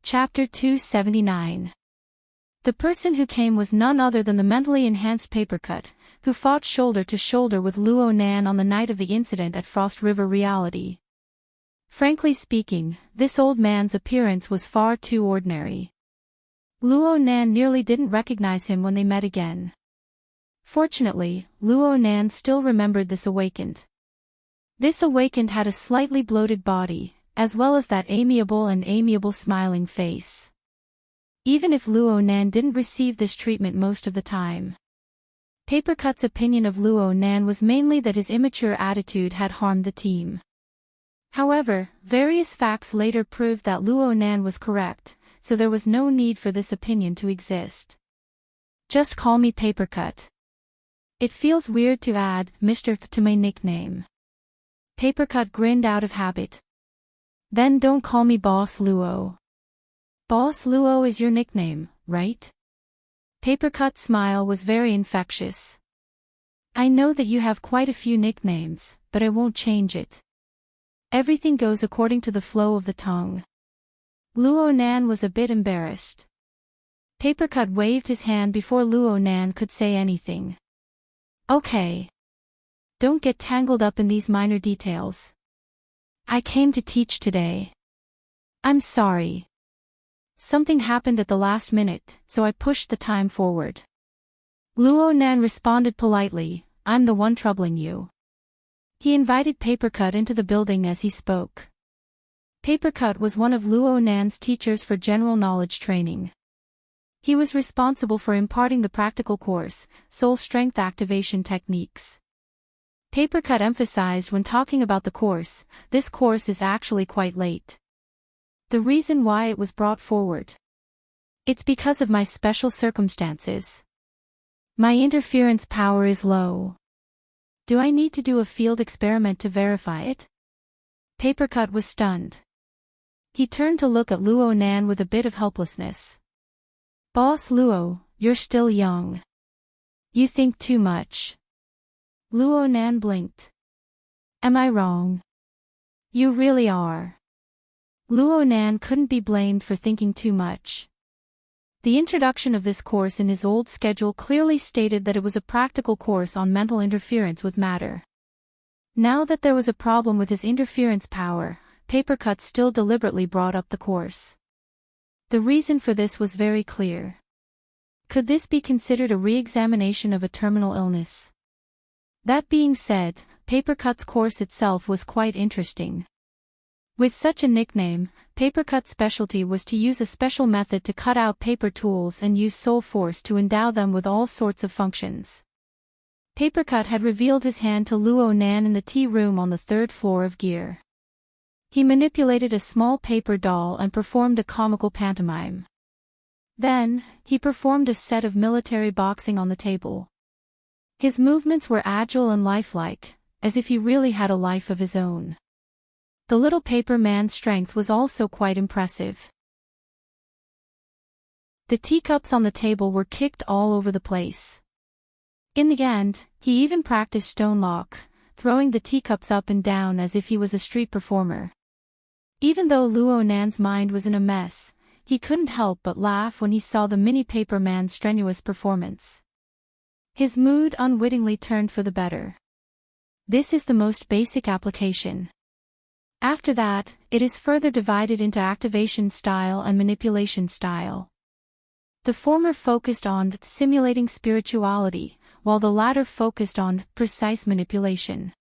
[SPEAKER 1] Chapter 279. The person who came was none other than the mentally enhanced Papercut, who fought shoulder to shoulder with Luo Nan on the night of the incident at Frost River Reality. Frankly speaking, this old man's appearance was far too ordinary. Luo Nan nearly didn't recognize him when they met again. Fortunately, Luo Nan still remembered this awakened. This awakened had a slightly bloated body, as well as that amiable smiling face. Even if Luo Nan didn't receive this treatment most of the time. Papercut's opinion of Luo Nan was mainly that his immature attitude had harmed the team. However, various facts later proved that Luo Nan was correct, so there was no need for this opinion to exist. "Just call me Papercut. It feels weird to add Mr. to my nickname." Papercut grinned out of habit. "Then don't call me Boss Luo. Boss Luo is your nickname, right?" Papercut's smile was very infectious. "I know that you have quite a few nicknames, but I won't change it. Everything goes according to the flow of the tongue." Luo Nan was a bit embarrassed. Papercut waved his hand before Luo Nan could say anything. "Okay. Don't get tangled up in these minor details. I came to teach today. I'm sorry. Something happened at the last minute, so I pushed the time forward." Luo Nan responded politely, "I'm the one troubling you." He invited Papercut into the building as he spoke. Papercut was one of Luo Nan's teachers for general knowledge training. He was responsible for imparting the practical course, Soul Strength Activation Techniques. Papercut emphasized when talking about the course, this course is actually quite late. The reason why it was brought forward. It's because of my special circumstances. My interference power is low. Do I need to do a field experiment to verify it? Papercut was stunned. He turned to look at Luo Nan with a bit of helplessness. "Boss Luo, you're still young. You think too much." Luo Nan blinked. "Am I wrong?" "You really are." Luo Nan couldn't be blamed for thinking too much. The introduction of this course in his old schedule clearly stated that it was a practical course on mental interference with matter. Now that there was a problem with his interference power, Papercut still deliberately brought up the course. The reason for this was very clear. Could this be considered a re-examination of a terminal illness? That being said, Papercut's course itself was quite interesting. With such a nickname, Papercut's specialty was to use a special method to cut out paper tools and use soul force to endow them with all sorts of functions. Papercut had revealed his hand to Luo Nan in the tea room on the 3rd floor of Gear. He manipulated a small paper doll and performed a comical pantomime. Then, he performed a set of military boxing on the table. His movements were agile and lifelike, as if he really had a life of his own. The little paper man's strength was also quite impressive. The teacups on the table were kicked all over the place. In the end, he even practiced stone lock, throwing the teacups up and down as if he was a street performer. Even though Luo Nan's mind was in a mess, he couldn't help but laugh when he saw the mini paper man's strenuous performance. His mood unwittingly turned for the better. This is the most basic application. After that, it is further divided into activation style and manipulation style. The former focused on simulating spirituality, while the latter focused on precise manipulation.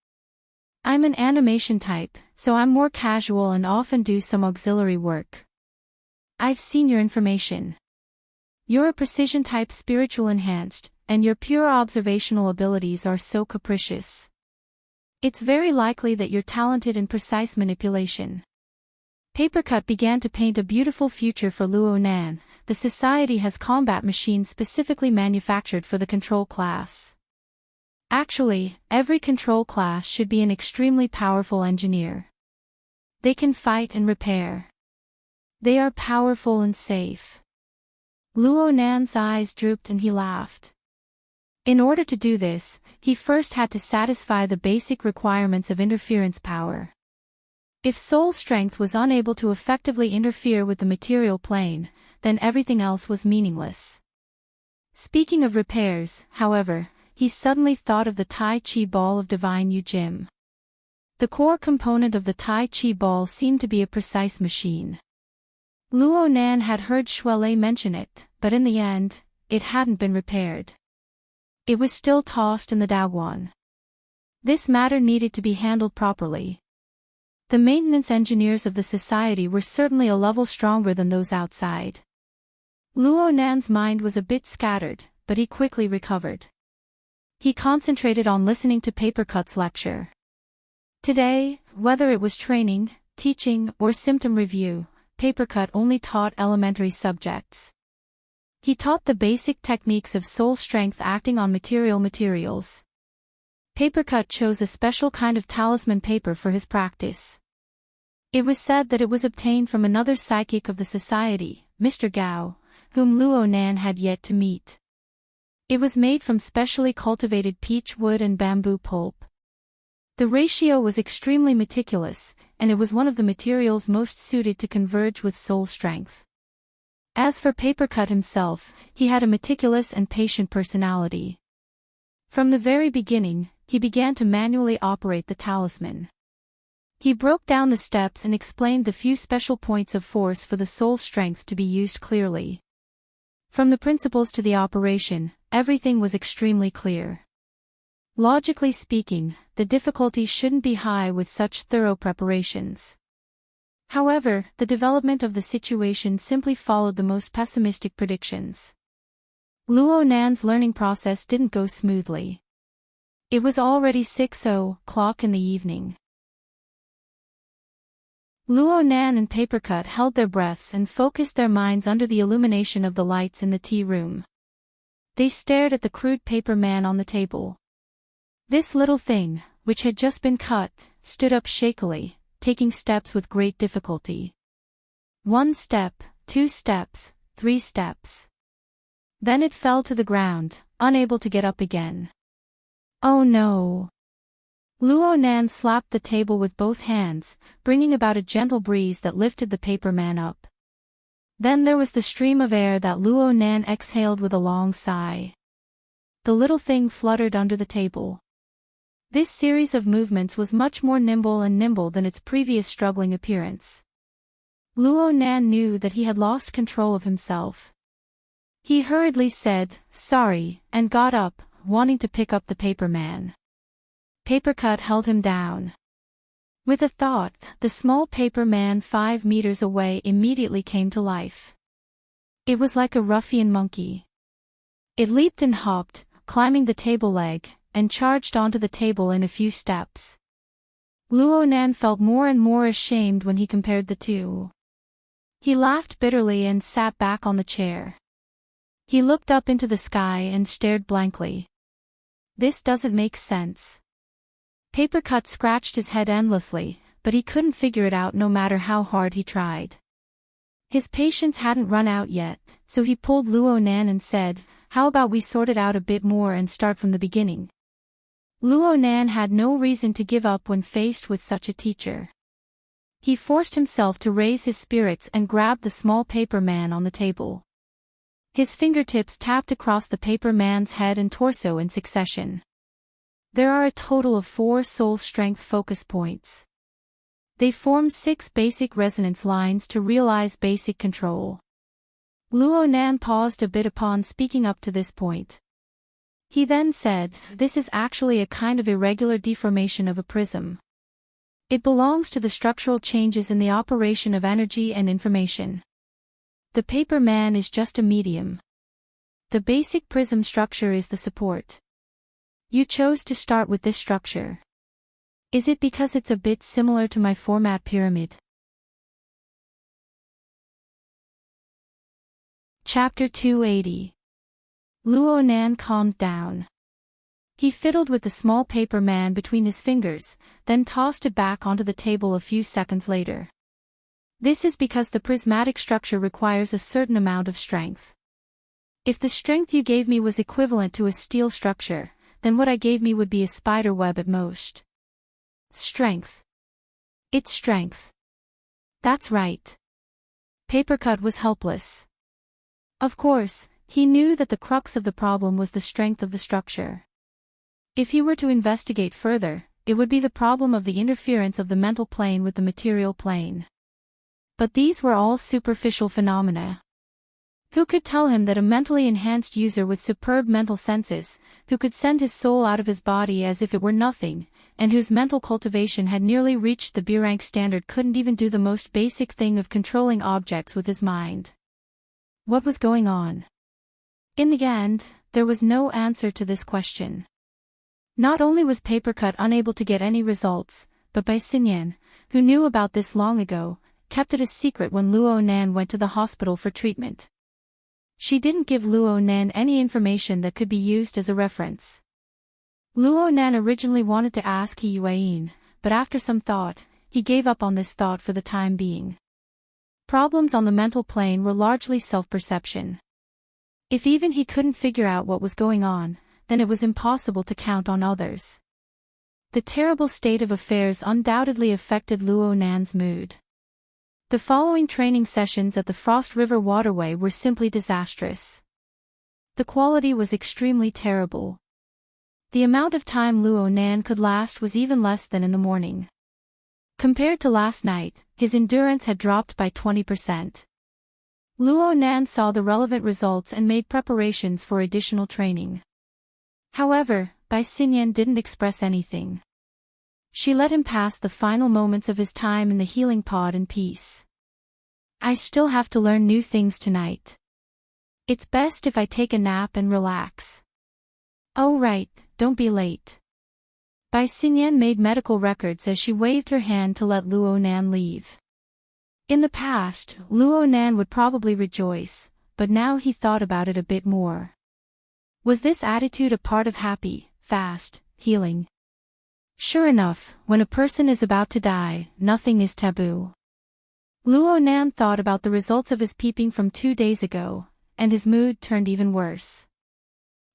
[SPEAKER 1] I'm an animation type, so I'm more casual and often do some auxiliary work. I've seen your information. You're a precision type, spiritual enhanced, and your pure observational abilities are so capricious. It's very likely that you're talented in precise manipulation. Papercut began to paint a beautiful future for Luo Nan. The society has combat machines specifically manufactured for the control class. Actually, every control class should be an extremely powerful engineer. They can fight and repair. They are powerful and safe. Luo Nan's eyes drooped and he laughed. In order to do this, he first had to satisfy the basic requirements of interference power. If soul strength was unable to effectively interfere with the material plane, then everything else was meaningless. Speaking of repairs, however, he suddenly thought of the Tai Chi ball of divine Yu Jim. The core component of the Tai Chi ball seemed to be a precise machine. Luo Nan had heard Shuelei mention it, but in the end, it hadn't been repaired. It was still tossed in the Daguan. This matter needed to be handled properly. The maintenance engineers of the society were certainly a level stronger than those outside. Luo Nan's mind was a bit scattered, but he quickly recovered. He concentrated on listening to Papercut's lecture. Today, whether it was training, teaching, or symptom review, Papercut only taught elementary subjects. He taught the basic techniques of soul strength acting on materials. Papercut chose a special kind of talisman paper for his practice. It was said that it was obtained from another psychic of the society, Mr. Gao, whom Luo Nan had yet to meet. It was made from specially cultivated peach wood and bamboo pulp. The ratio was extremely meticulous, and it was one of the materials most suited to converge with soul strength. As for Papercut himself, he had a meticulous and patient personality. From the very beginning, he began to manually operate the talisman. He broke down the steps and explained the few special points of force for the soul strength to be used clearly. From the principles to the operation, everything was extremely clear. Logically speaking, the difficulty shouldn't be high with such thorough preparations. However, the development of the situation simply followed the most pessimistic predictions. Luo Nan's learning process didn't go smoothly. It was already 6:00 in the evening. Luo Nan and Papercut held their breaths and focused their minds under the illumination of the lights in the tea room. They stared at the crude paper man on the table. This little thing, which had just been cut, stood up shakily, taking steps with great difficulty. 1 step, 2 steps, 3 steps. Then it fell to the ground, unable to get up again. Oh no! Luo Nan slapped the table with both hands, bringing about a gentle breeze that lifted the paper man up. Then there was the stream of air that Luo Nan exhaled with a long sigh. The little thing fluttered under the table. This series of movements was much more nimble than its previous struggling appearance. Luo Nan knew that he had lost control of himself. He hurriedly said, "Sorry," and got up, wanting to pick up the paper man. Papercut held him down. With a thought, the small paper man 5 meters away immediately came to life. It was like a ruffian monkey. It leaped and hopped, climbing the table leg, and charged onto the table in a few steps. Luo Nan felt more and more ashamed when he compared the two. He laughed bitterly and sat back on the chair. He looked up into the sky and stared blankly. This doesn't make sense. Papercut scratched his head endlessly, but he couldn't figure it out no matter how hard he tried. His patience hadn't run out yet, so he pulled Luo Nan and said, "How about we sort it out a bit more and start from the beginning?" Luo Nan had no reason to give up when faced with such a teacher. He forced himself to raise his spirits and grabbed the small paper man on the table. His fingertips tapped across the paper man's head and torso in succession. There are a total of 4 soul strength focus points. They form 6 basic resonance lines to realize basic control. Luo Nan paused a bit upon speaking up to this point. He then said, "This is actually a kind of irregular deformation of a prism. It belongs to the structural changes in the operation of energy and information. The paper man is just a medium. The basic prism structure is the support. You chose to start with this structure. Is it because it's a bit similar to my format pyramid?" Chapter 280. Luo Nan calmed down. He fiddled with the small paper man between his fingers, then tossed it back onto the table a few seconds later. This is because the prismatic structure requires a certain amount of strength. If the strength you gave me was equivalent to a steel structure, then what I gave me would be a spider web at most. Strength. It's strength. That's right. Papercut was helpless. Of course, he knew that the crux of the problem was the strength of the structure. If he were to investigate further, it would be the problem of the interference of the mental plane with the material plane. But these were all superficial phenomena. Who could tell him that a mentally enhanced user with superb mental senses, who could send his soul out of his body as if it were nothing, and whose mental cultivation had nearly reached the B-rank standard, couldn't even do the most basic thing of controlling objects with his mind? What was going on? In the end, there was no answer to this question. Not only was Papercut unable to get any results, but Bai Xinyan, who knew about this long ago, kept it a secret when Luo Nan went to the hospital for treatment. She didn't give Luo Nan any information that could be used as a reference. Luo Nan originally wanted to ask He Yuan, but after some thought, he gave up on this thought for the time being. Problems on the mental plane were largely self-perception. If even he couldn't figure out what was going on, then it was impossible to count on others. The terrible state of affairs undoubtedly affected Luo Nan's mood. The following training sessions at the Frost River waterway were simply disastrous. The quality was extremely terrible. The amount of time Luo Nan could last was even less than in the morning. Compared to last night, his endurance had dropped by 20%. Luo Nan saw the relevant results and made preparations for additional training. However, Bai Xinyan didn't express anything. She let him pass the final moments of his time in the healing pod in peace. "I still have to learn new things tonight. It's best if I take a nap and relax." "Oh right, don't be late." Bai Xinyan made medical records as she waved her hand to let Luo Nan leave. In the past, Luo Nan would probably rejoice, but now he thought about it a bit more. Was this attitude a part of happy, fast, healing? Sure enough, when a person is about to die, nothing is taboo. Luo Nan thought about the results of his peeping from 2 days ago, and his mood turned even worse.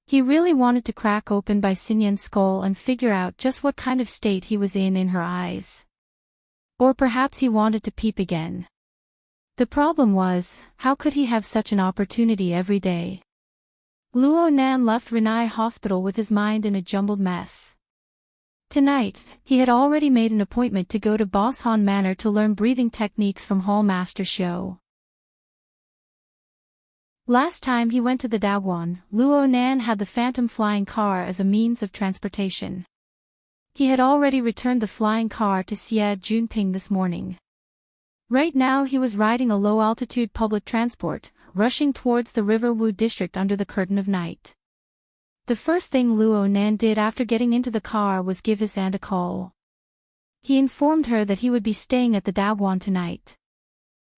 [SPEAKER 1] He really wanted to crack open Bai Xinyan's skull and figure out just what kind of state he was in her eyes. Or perhaps he wanted to peep again. The problem was, how could he have such an opportunity every day? Luo Nan left Renai Hospital with his mind in a jumbled mess. Tonight, he had already made an appointment to go to Boshan Manor to learn breathing techniques from Hall Master Xiu. Last time he went to the Daguan, Luo Nan had the phantom flying car as a means of transportation. He had already returned the flying car to Xie Junping this morning. Right now he was riding a low-altitude public transport, rushing towards the River Wu district under the curtain of night. The first thing Luo Nan did after getting into the car was give his aunt a call. He informed her that he would be staying at the Daguan tonight.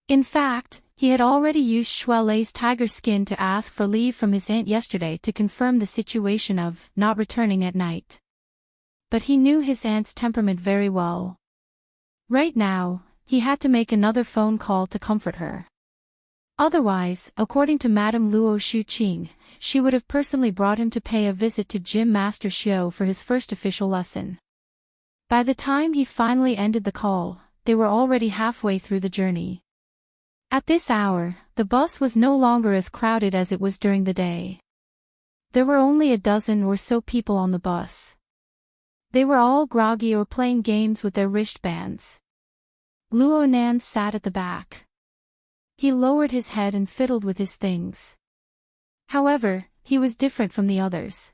[SPEAKER 1] In fact, he had already used Shui Lei's tiger skin to ask for leave from his aunt yesterday to confirm the situation of not returning at night. But he knew his aunt's temperament very well. Right now, he had to make another phone call to comfort her. Otherwise, according to Madame Luo Shuqing, she would have personally brought him to pay a visit to Gym Master Xiao for his first official lesson. By the time he finally ended the call, they were already halfway through the journey. At this hour, the bus was no longer as crowded as it was during the day. There were only a dozen or so people on the bus. They were all groggy or playing games with their wristbands. Luo Nan sat at the back. He lowered his head and fiddled with his things. However, he was different from the others.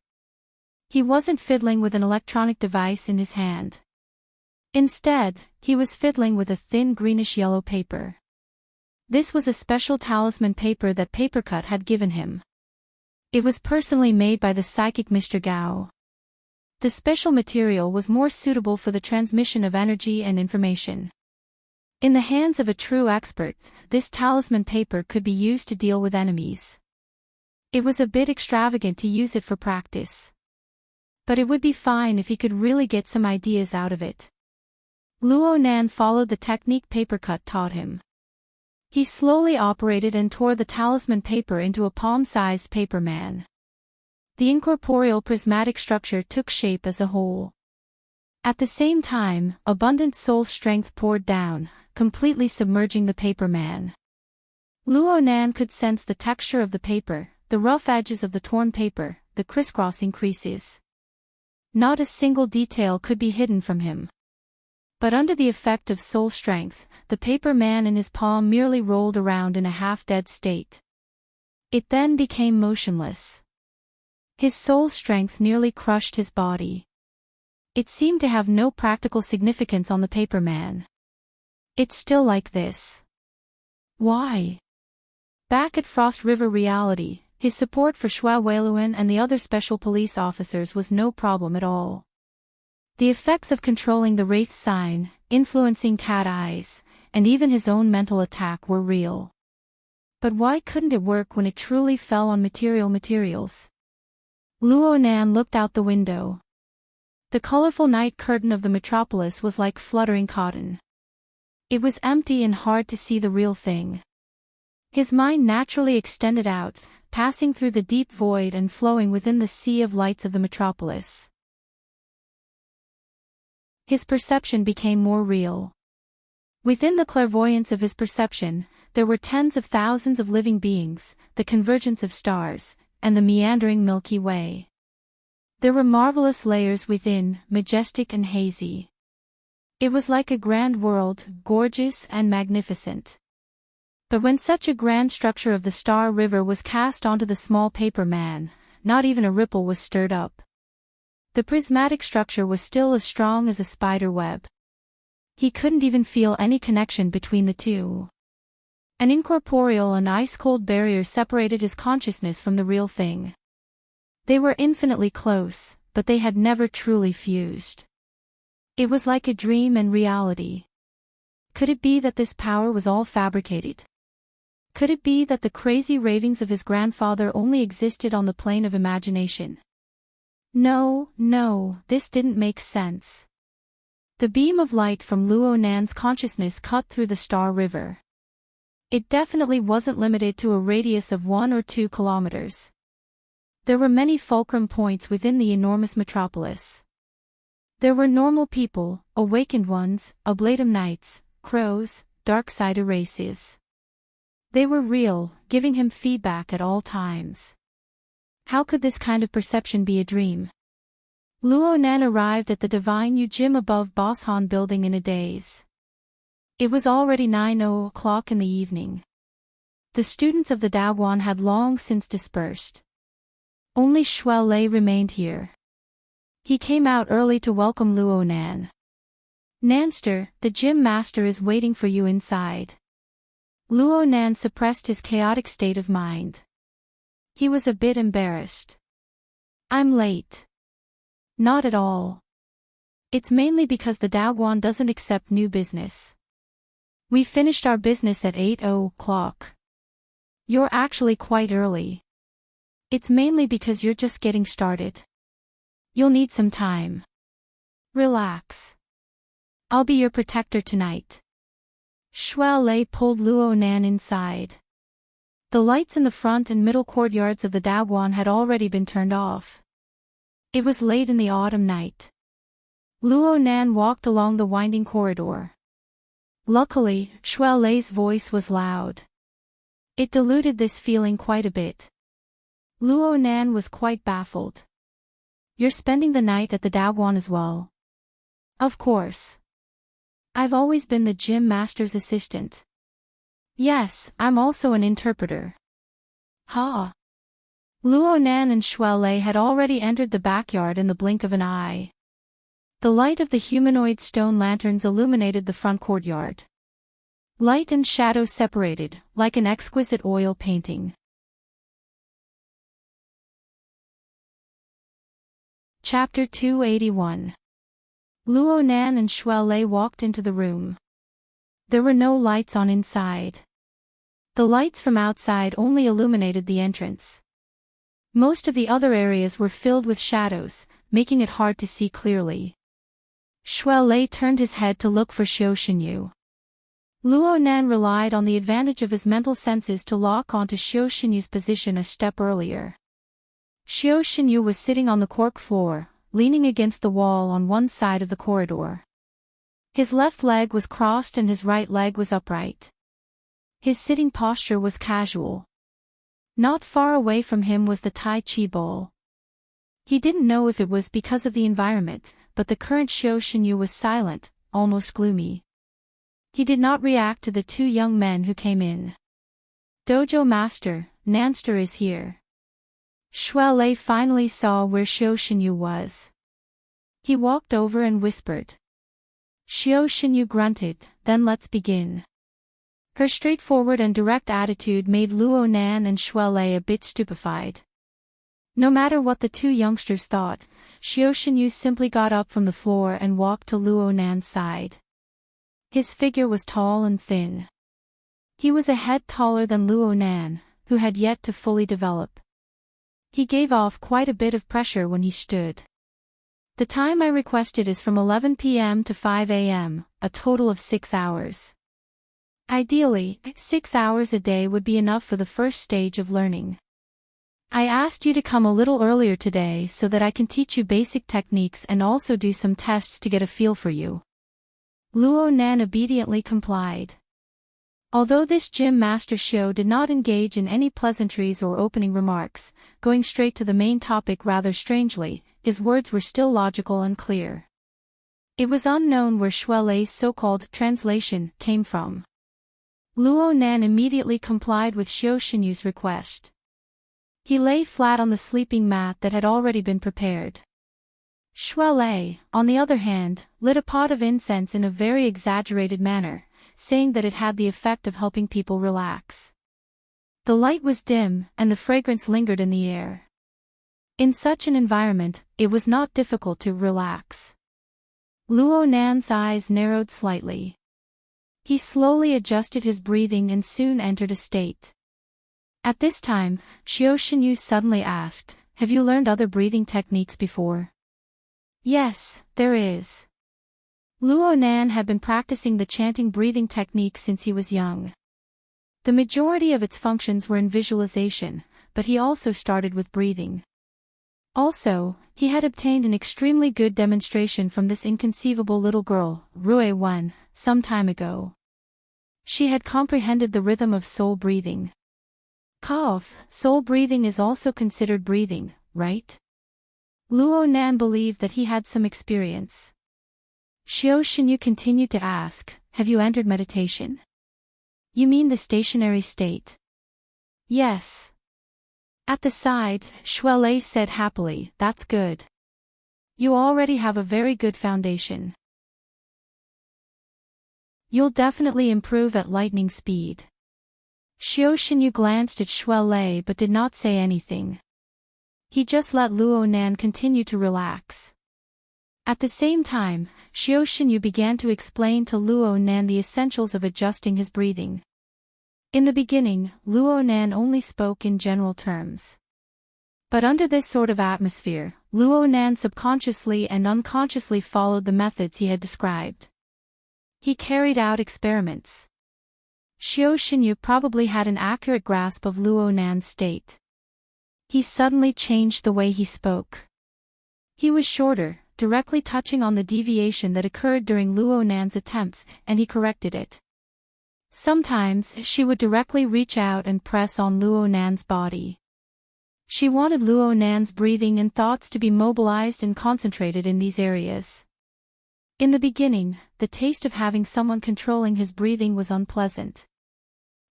[SPEAKER 1] He wasn't fiddling with an electronic device in his hand. Instead, he was fiddling with a thin greenish-yellow paper. This was a special talisman paper that Papercut had given him. It was personally made by the psychic Mr. Gao. The special material was more suitable for the transmission of energy and information. In the hands of a true expert, this talisman paper could be used to deal with enemies. It was a bit extravagant to use it for practice. But it would be fine if he could really get some ideas out of it. Luo Nan followed the technique Papercut taught him. He slowly operated and tore the talisman paper into a palm-sized paper man. The incorporeal prismatic structure took shape as a whole. At the same time, abundant soul strength poured down, completely submerging the paper man. Luo Nan could sense the texture of the paper, the rough edges of the torn paper, the crisscrossing creases. Not a single detail could be hidden from him. But under the effect of soul strength, the paper man in his palm merely rolled around in a half-dead state. It then became motionless. His soul strength nearly crushed his body. It seemed to have no practical significance on the paper man. It's still like this. Why? Back at Frost River Reality, his support for Xue Weiluan and the other special police officers was no problem at all. The effects of controlling the Wraith sign, influencing cat eyes, and even his own mental attack were real. But why couldn't it work when it truly fell on materials? Luo Nan looked out the window. The colorful night curtain of the metropolis was like fluttering cotton. It was empty and hard to see the real thing. His mind naturally extended out, passing through the deep void and flowing within the sea of lights of the metropolis. His perception became more real. Within the clairvoyance of his perception, there were tens of thousands of living beings, the convergence of stars, and the meandering Milky Way. There were marvelous layers within, majestic and hazy. It was like a grand world, gorgeous and magnificent. But when such a grand structure of the Star River was cast onto the small paper man, not even a ripple was stirred up. The prismatic structure was still as strong as a spider web. He couldn't even feel any connection between the two. An incorporeal and ice-cold barrier separated his consciousness from the real thing. They were infinitely close, but they had never truly fused. It was like a dream and reality. Could it be that this power was all fabricated? Could it be that the crazy ravings of his grandfather only existed on the plane of imagination? No, this didn't make sense. The beam of light from Luo Nan's consciousness cut through the Star River. It definitely wasn't limited to a radius of 1 or 2 kilometers. There were many fulcrum points within the enormous metropolis. There were normal people, awakened ones, Oblatum Knights, crows, dark-sided races. They were real, giving him feedback at all times. How could this kind of perception be a dream? Luo Nan arrived at the Divine Yu Gym above Bosshan building in a daze. It was already 9:00 in the evening. The students of the Daoguan had long since dispersed. Only Xue Lei remained here. He came out early to welcome Luo Nan. Nanster, the gym master is waiting for you inside. Luo Nan suppressed his chaotic state of mind. He was a bit embarrassed. I'm late. Not at all. It's mainly because the Daoguan doesn't accept new business. We finished our business at 8:00. You're actually quite early. It's mainly because you're just getting started. You'll need some time. Relax. I'll be your protector tonight. Xue Lei pulled Luo Nan inside. The lights in the front and middle courtyards of the Daguan had already been turned off. It was late in the autumn night. Luo Nan walked along the winding corridor. Luckily, Shuai Lei's voice was loud. It diluted this feeling quite a bit. Luo Nan was quite baffled. "You're spending the night at the Daguan as well?" "Of course. I've always been the gym master's assistant." "Yes, I'm also an interpreter." "Ha." Luo Nan and Shuai Lei had already entered the backyard in the blink of an eye. The light of the humanoid stone lanterns illuminated the front courtyard. Light and shadow separated, like an exquisite oil painting. Chapter 281. Luo Nan and Shuai Lei walked into the room. There were no lights on inside. The lights from outside only illuminated the entrance. Most of the other areas were filled with shadows, making it hard to see clearly. Shuai Lei turned his head to look for Xiao Xinyu. Luo Nan relied on the advantage of his mental senses to lock onto Xiao Xinyu's position a step earlier. Xiao Xinyu was sitting on the cork floor, leaning against the wall on one side of the corridor. His left leg was crossed and his right leg was upright. His sitting posture was casual. Not far away from him was the Tai Chi bowl. He didn't know if it was because of the environment, but the current Xiao Xinyu was silent, almost gloomy. He did not react to the two young men who came in. "Dojo Master, Nanster is here." Shuai Lei finally saw where Xiao Xinyu was. He walked over and whispered. Xiao Xinyu grunted, "Then let's begin." Her straightforward and direct attitude made Luo Nan and Shuai Lei a bit stupefied. No matter what the two youngsters thought, Xiao Xinyu simply got up from the floor and walked to Luo Nan's side. His figure was tall and thin. He was a head taller than Luo Nan, who had yet to fully develop. He gave off quite a bit of pressure when he stood. "The time I requested is from 11 p.m. to 5 a.m., a total of 6 hours. Ideally, 6 hours a day would be enough for the first stage of learning. I asked you to come a little earlier today so that I can teach you basic techniques and also do some tests to get a feel for you." Luo Nan obediently complied. Although this gym master show did not engage in any pleasantries or opening remarks, going straight to the main topic rather strangely, his words were still logical and clear. It was unknown where Shuai Lei's so-called translation came from. Luo Nan immediately complied with Xiao Xinyu's request. He lay flat on the sleeping mat that had already been prepared. Shuai Lei, on the other hand, lit a pot of incense in a very exaggerated manner, saying that it had the effect of helping people relax. The light was dim, and the fragrance lingered in the air. In such an environment, it was not difficult to relax. Luo Nan's eyes narrowed slightly. He slowly adjusted his breathing and soon entered a state. At this time, Xiao Xinyu suddenly asked, "Have you learned other breathing techniques before?" "Yes, there is." Luo Nan had been practicing the chanting breathing technique since he was young. The majority of its functions were in visualization, but he also started with breathing. Also, he had obtained an extremely good demonstration from this inconceivable little girl, Rui Wen, some time ago. She had comprehended the rhythm of soul breathing. Cough, soul breathing is also considered breathing, right? Luo Nan believed that he had some experience. Xiao Xinyu continued to ask, "Have you entered meditation?" "You mean the stationary state?" "Yes." At the side, Shuai Lei said happily, "That's good. You already have a very good foundation. You'll definitely improve at lightning speed." Xiao Xinyu glanced at Shuai Lei but did not say anything. He just let Luo Nan continue to relax. At the same time, Xiao Xinyu began to explain to Luo Nan the essentials of adjusting his breathing. In the beginning, Luo Nan only spoke in general terms. But under this sort of atmosphere, Luo Nan subconsciously and unconsciously followed the methods he had described. He carried out experiments. Xiao Xinyu probably had an accurate grasp of Luo Nan's state. He suddenly changed the way he spoke. He was shorter, directly touching on the deviation that occurred during Luo Nan's attempts, and he corrected it. Sometimes, she would directly reach out and press on Luo Nan's body. She wanted Luo Nan's breathing and thoughts to be mobilized and concentrated in these areas. In the beginning, the taste of having someone controlling his breathing was unpleasant.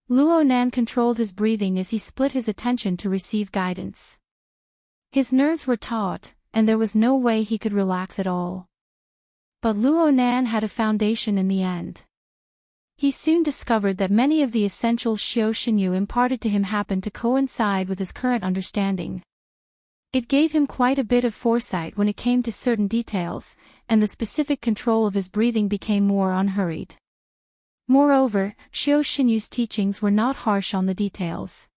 [SPEAKER 1] Luo Nan controlled his breathing as he split his attention to receive guidance. His nerves were taut, and there was no way he could relax at all. But Luo Nan had a foundation in the end. He soon discovered that many of the essentials Xiao Xinyu imparted to him happened to coincide with his current understanding. It gave him quite a bit of foresight when it came to certain details, and the specific control of his breathing became more unhurried. Moreover, Xiao Xinyu's teachings were not harsh on the details.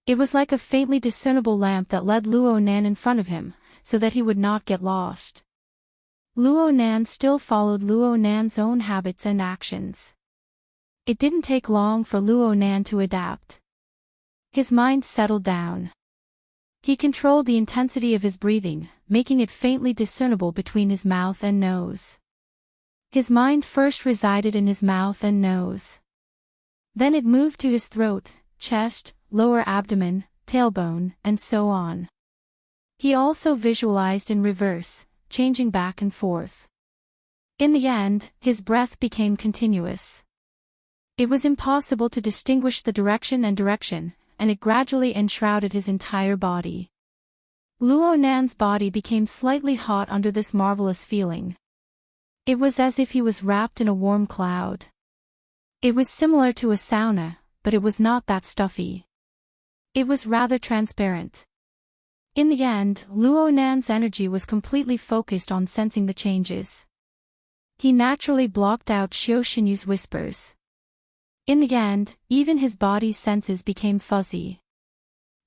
[SPEAKER 1] It was like a faintly discernible lamp that led Luo Nan in front of him, so that he would not get lost. Luo Nan still followed Luo Nan's own habits and actions. It didn't take long for Luo Nan to adapt. His mind settled down. He controlled the intensity of his breathing, making it faintly discernible between his mouth and nose. His mind first resided in his mouth and nose. Then it moved to his throat, chest, lower abdomen, tailbone, and so on. He also visualized in reverse, changing back and forth. In the end, his breath became continuous. It was impossible to distinguish the direction, and it gradually enshrouded his entire body. Luo Nan's body became slightly hot under this marvelous feeling. It was as if he was wrapped in a warm cloud. It was similar to a sauna, but it was not that stuffy. It was rather transparent. In the end, Luo Nan's energy was completely focused on sensing the changes. He naturally blocked out Xiao Xinyu's whispers. In the end, even his body's senses became fuzzy.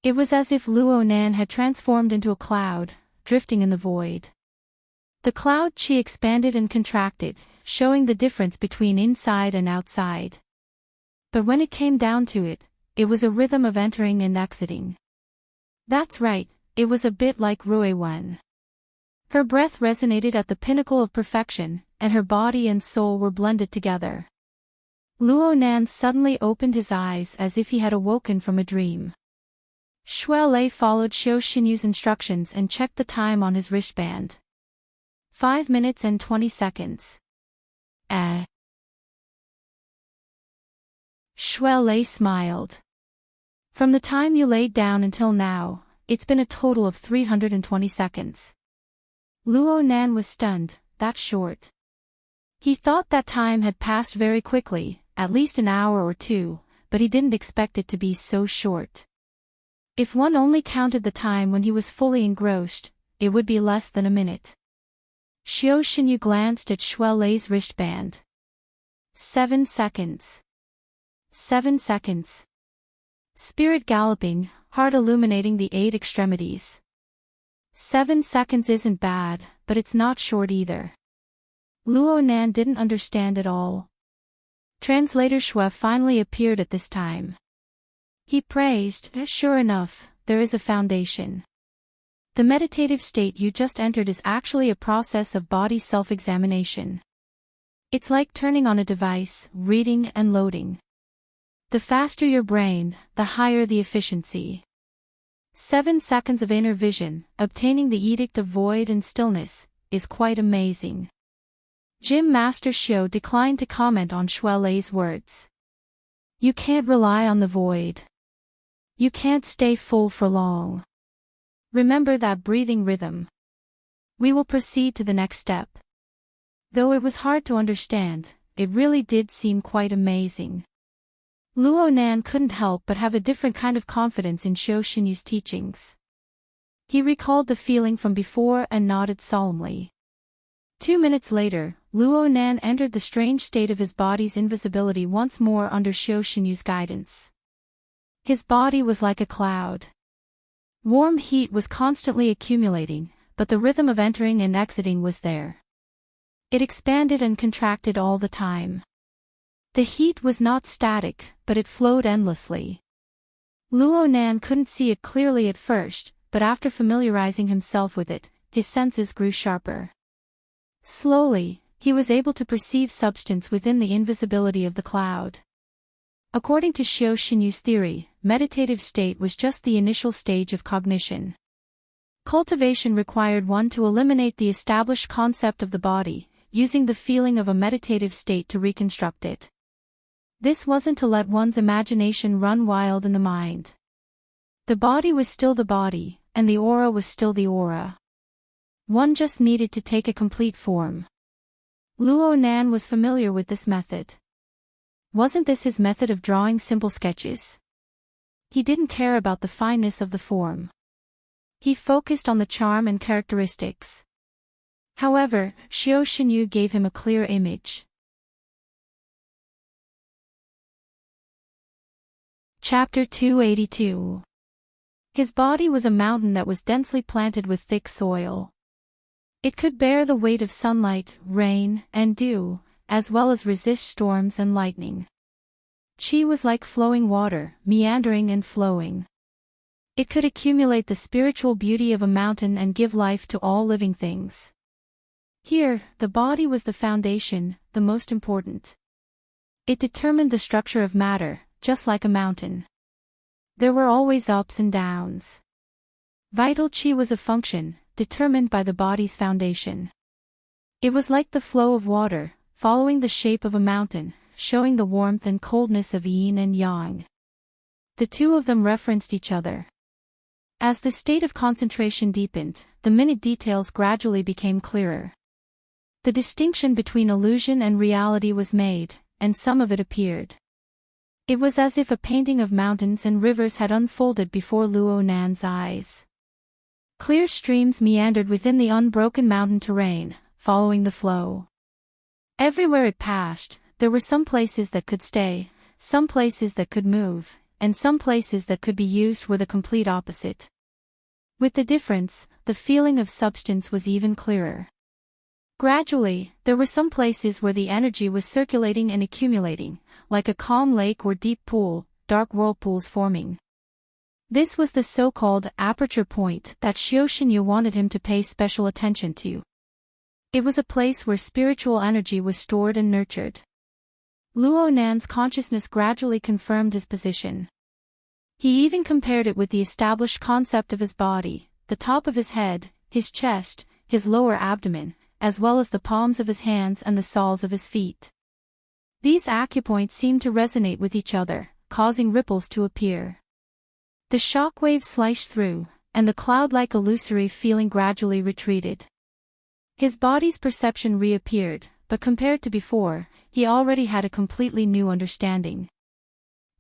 [SPEAKER 1] It was as if Luo Nan had transformed into a cloud, drifting in the void. The cloud chi expanded and contracted, showing the difference between inside and outside. But when it came down to it, it was a rhythm of entering and exiting. That's right, it was a bit like Rui Wen. Her breath resonated at the pinnacle of perfection, and her body and soul were blended together. Luo Nan suddenly opened his eyes as if he had awoken from a dream. Shui Lei followed Xiao Xinyu's instructions and checked the time on his wristband. 5 minutes and 20 seconds. Shui Lei smiled. From the time you laid down until now, it's been a total of 320 seconds. Luo Nan was stunned. That's short. He thought that time had passed very quickly, at least an hour or two, but he didn't expect it to be so short. If one only counted the time when he was fully engrossed, it would be less than a minute. Xiao Xinyu glanced at Shui Lei's wristband. 7 seconds. 7 seconds. Spirit galloping, heart illuminating the 8 extremities. 7 seconds isn't bad, but it's not short either. Luo Nan didn't understand at all. Translator Shui finally appeared at this time. He praised, sure enough, there is a foundation. The meditative state you just entered is actually a process of body self-examination. It's like turning on a device, reading and loading. The faster your brain, the higher the efficiency. 7 seconds of inner vision, obtaining the edict of void and stillness, is quite amazing. Gym Master Xiao declined to comment on Shui Lei's words. You can't rely on the void. You can't stay full for long. Remember that breathing rhythm. We will proceed to the next step. Though it was hard to understand, it really did seem quite amazing. Luo Nan couldn't help but have a different kind of confidence in Xiao Xinyu's teachings. He recalled the feeling from before and nodded solemnly. 2 minutes later, Luo Nan entered the strange state of his body's invisibility once more under Xiao Xinyu's guidance. His body was like a cloud. Warm heat was constantly accumulating, but the rhythm of entering and exiting was there. It expanded and contracted all the time. The heat was not static, but it flowed endlessly. Luo Nan couldn't see it clearly at first, but after familiarizing himself with it, his senses grew sharper. Slowly, he was able to perceive substance within the invisibility of the cloud. According to Xiao Xinyu's theory, meditative state was just the initial stage of cognition. Cultivation required one to eliminate the established concept of the body, using the feeling of a meditative state to reconstruct it. This wasn't to let one's imagination run wild in the mind. The body was still the body, and the aura was still the aura. One just needed to take a complete form. Luo Nan was familiar with this method. Wasn't this his method of drawing simple sketches? He didn't care about the fineness of the form. He focused on the charm and characteristics. However, Xiao Xinyu gave him a clear image. Chapter 282. His body was a mountain that was densely planted with thick soil. It could bear the weight of sunlight, rain, and dew, as well as resist storms and lightning. Qi was like flowing water, meandering and flowing. It could accumulate the spiritual beauty of a mountain and give life to all living things. Here, the body was the foundation, the most important. It determined the structure of matter, just like a mountain. There were always ups and downs. Vital qi was a function, determined by the body's foundation. It was like the flow of water, following the shape of a mountain, showing the warmth and coldness of yin and yang. The two of them referenced each other. As the state of concentration deepened, the minute details gradually became clearer. The distinction between illusion and reality was made, and some of it appeared. It was as if a painting of mountains and rivers had unfolded before Luo Nan's eyes. Clear streams meandered within the unbroken mountain terrain, following the flow. Everywhere it passed, there were some places that could stay, some places that could move, and some places that could be used were the complete opposite. With the difference, the feeling of substance was even clearer. Gradually, there were some places where the energy was circulating and accumulating, like a calm lake or deep pool, dark whirlpools forming. This was the so-called aperture point that Xiao Xinyu wanted him to pay special attention to. It was a place where spiritual energy was stored and nurtured. Luo Nan's consciousness gradually confirmed his position. He even compared it with the established concept of his body, the top of his head, his chest, his lower abdomen, as well as the palms of his hands and the soles of his feet. These acupoints seemed to resonate with each other, causing ripples to appear. The shock wave sliced through, and the cloud-like illusory feeling gradually retreated. His body's perception reappeared, but compared to before, he already had a completely new understanding.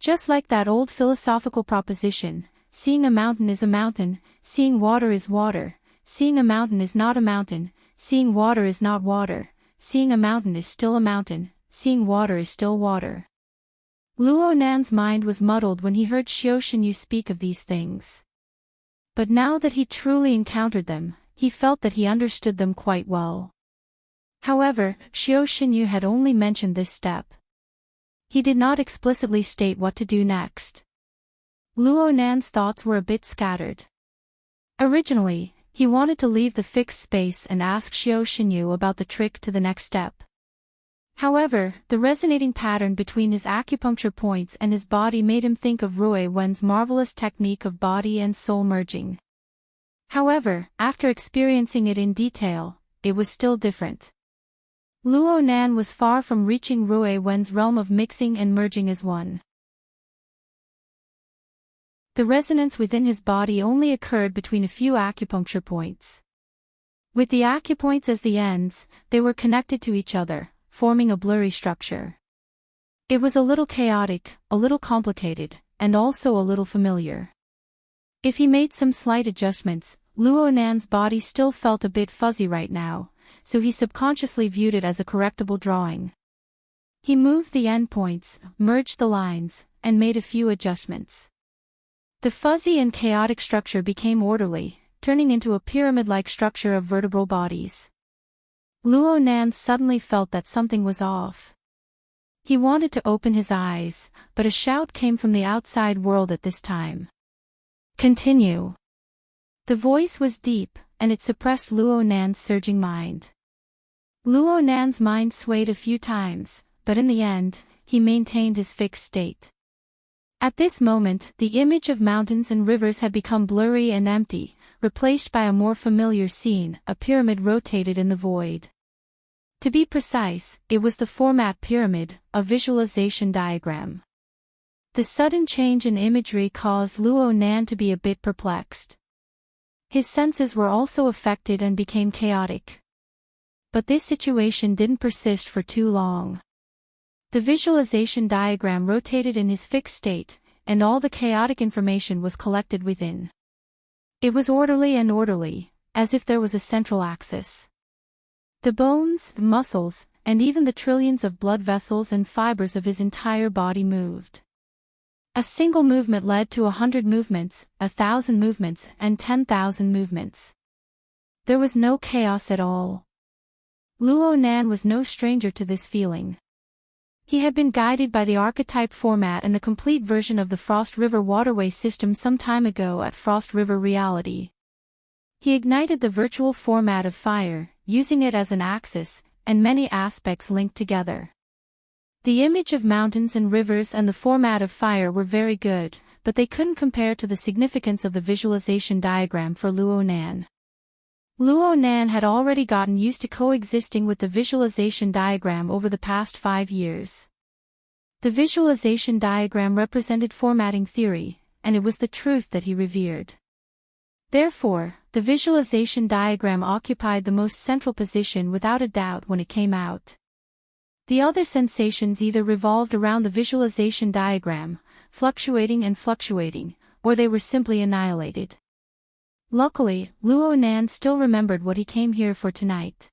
[SPEAKER 1] Just like that old philosophical proposition, seeing a mountain is a mountain, seeing water is water, seeing a mountain is not a mountain, seeing water is not water, seeing a mountain is still a mountain, seeing water is still water. Luo Nan's mind was muddled when he heard Xiao Xinyu speak of these things. But now that he truly encountered them, he felt that he understood them quite well. However, Xiao Xinyu had only mentioned this step. He did not explicitly state what to do next. Luo Nan's thoughts were a bit scattered. Originally, he wanted to leave the fixed space and ask Xiao Xinyu about the trick to the next step. However, the resonating pattern between his acupuncture points and his body made him think of Rui Wen's marvelous technique of body and soul merging. However, after experiencing it in detail, it was still different. Luo Nan was far from reaching Rui Wen's realm of mixing and merging as one. The resonance within his body only occurred between a few acupuncture points. With the acupoints as the ends, they were connected to each other, forming a blurry structure. It was a little chaotic, a little complicated, and also a little familiar. If he made some slight adjustments, Luo Nan's body still felt a bit fuzzy right now, so he subconsciously viewed it as a correctable drawing. He moved the endpoints, merged the lines, and made a few adjustments. The fuzzy and chaotic structure became orderly, turning into a pyramid-like structure of vertebral bodies. Luo Nan suddenly felt that something was off. He wanted to open his eyes, but a shout came from the outside world at this time. Continue. The voice was deep, and it suppressed Luo Nan's surging mind. Luo Nan's mind swayed a few times, but in the end, he maintained his fixed state. At this moment, the image of mountains and rivers had become blurry and empty, replaced by a more familiar scene, a pyramid rotated in the void. To be precise, it was the format pyramid, a visualization diagram. The sudden change in imagery caused Luo Nan to be a bit perplexed. His senses were also affected and became chaotic. But this situation didn't persist for too long. The visualization diagram rotated in his fixed state, and all the chaotic information was collected within. It was orderly and orderly, as if there was a central axis. The bones, muscles, and even the trillions of blood vessels and fibers of his entire body moved. A single movement led to 100 movements, 1,000 movements, and 10,000 movements. There was no chaos at all. Luo Nan was no stranger to this feeling. He had been guided by the archetype format and the complete version of the Frost River waterway system some time ago at Frost River Reality. He ignited the virtual format of fire, using it as an axis, and many aspects linked together. The image of mountains and rivers and the format of fire were very good, but they couldn't compare to the significance of the visualization diagram for Luo Nan. Luo Nan had already gotten used to coexisting with the visualization diagram over the past 5 years. The visualization diagram represented formatting theory, and it was the truth that he revered. Therefore, the visualization diagram occupied the most central position without a doubt when it came out. The other sensations either revolved around the visualization diagram, fluctuating, or they were simply annihilated. Luckily, Luo Nan still remembered what he came here for tonight.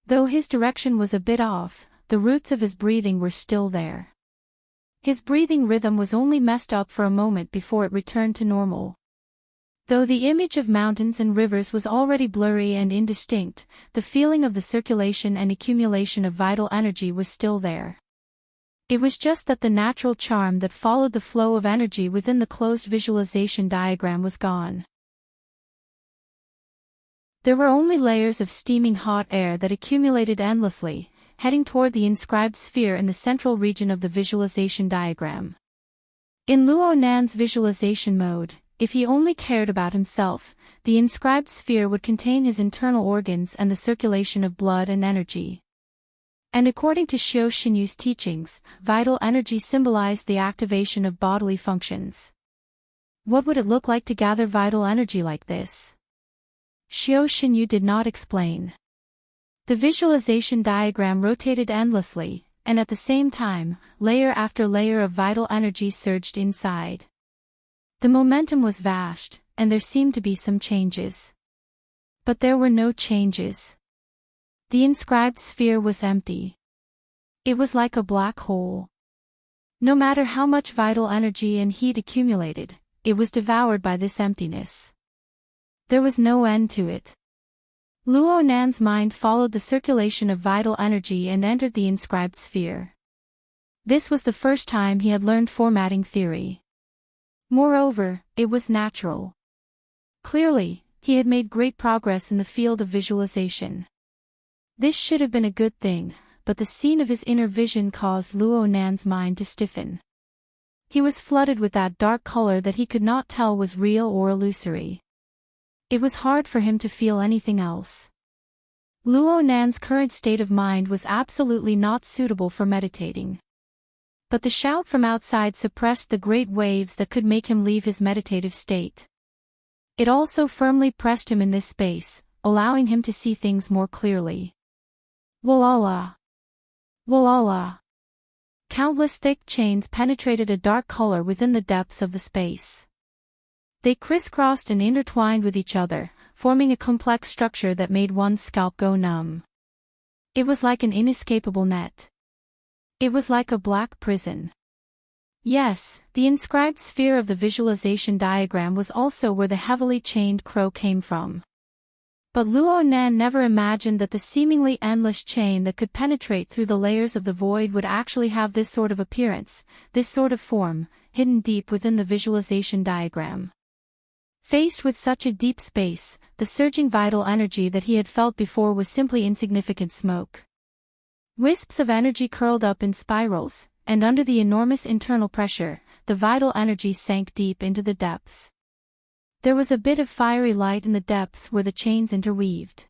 [SPEAKER 1] Though his direction was a bit off, the roots of his breathing were still there. His breathing rhythm was only messed up for a moment before it returned to normal. Though the image of mountains and rivers was already blurry and indistinct, the feeling of the circulation and accumulation of vital energy was still there. It was just that the natural charm that followed the flow of energy within the closed visualization diagram was gone. There were only layers of steaming hot air that accumulated endlessly, heading toward the inscribed sphere in the central region of the visualization diagram. In Luo Nan's visualization mode, if he only cared about himself, the inscribed sphere would contain his internal organs and the circulation of blood and energy. And according to Xiao Xinyu's teachings, vital energy symbolized the activation of bodily functions. What would it look like to gather vital energy like this? Xiao Xinyu did not explain. The visualization diagram rotated endlessly, and at the same time, layer after layer of vital energy surged inside. The momentum was vast, and there seemed to be some changes. But there were no changes. The inscribed sphere was empty. It was like a black hole. No matter how much vital energy and heat accumulated, it was devoured by this emptiness. There was no end to it. Luo Nan's mind followed the circulation of vital energy and entered the inscribed sphere. This was the first time he had learned formatting theory. Moreover, it was natural. Clearly, he had made great progress in the field of visualization. This should have been a good thing, but the scene of his inner vision caused Luo Nan's mind to stiffen. He was flooded with that dark color that he could not tell was real or illusory. It was hard for him to feel anything else. Luo Nan's current state of mind was absolutely not suitable for meditating. But the shout from outside suppressed the great waves that could make him leave his meditative state. It also firmly pressed him in this space, allowing him to see things more clearly. Walala! Walala! Countless thick chains penetrated a dark color within the depths of the space. They crisscrossed and intertwined with each other, forming a complex structure that made one's scalp go numb. It was like an inescapable net. It was like a black prison. Yes, the inscribed sphere of the visualization diagram was also where the heavily chained crow came from. But Luo Nan never imagined that the seemingly endless chain that could penetrate through the layers of the void would actually have this sort of appearance, this sort of form, hidden deep within the visualization diagram. Faced with such a deep space, the surging vital energy that he had felt before was simply insignificant smoke. Wisps of energy curled up in spirals, and under the enormous internal pressure, the vital energy sank deep into the depths. There was a bit of fiery light in the depths where the chains interweaved.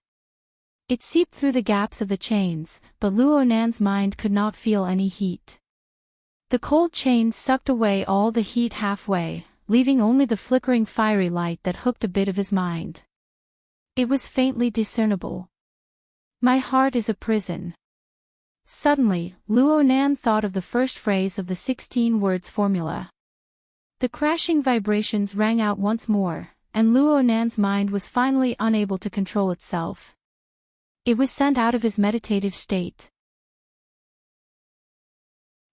[SPEAKER 1] It seeped through the gaps of the chains, but Luo Nan's mind could not feel any heat. The cold chains sucked away all the heat halfway, leaving only the flickering fiery light that hooked a bit of his mind. It was faintly discernible. My heart is a prison. Suddenly, Luo Nan thought of the first phrase of the 16 words formula. The crashing vibrations rang out once more, and Luo Nan's mind was finally unable to control itself. It was sent out of his meditative state.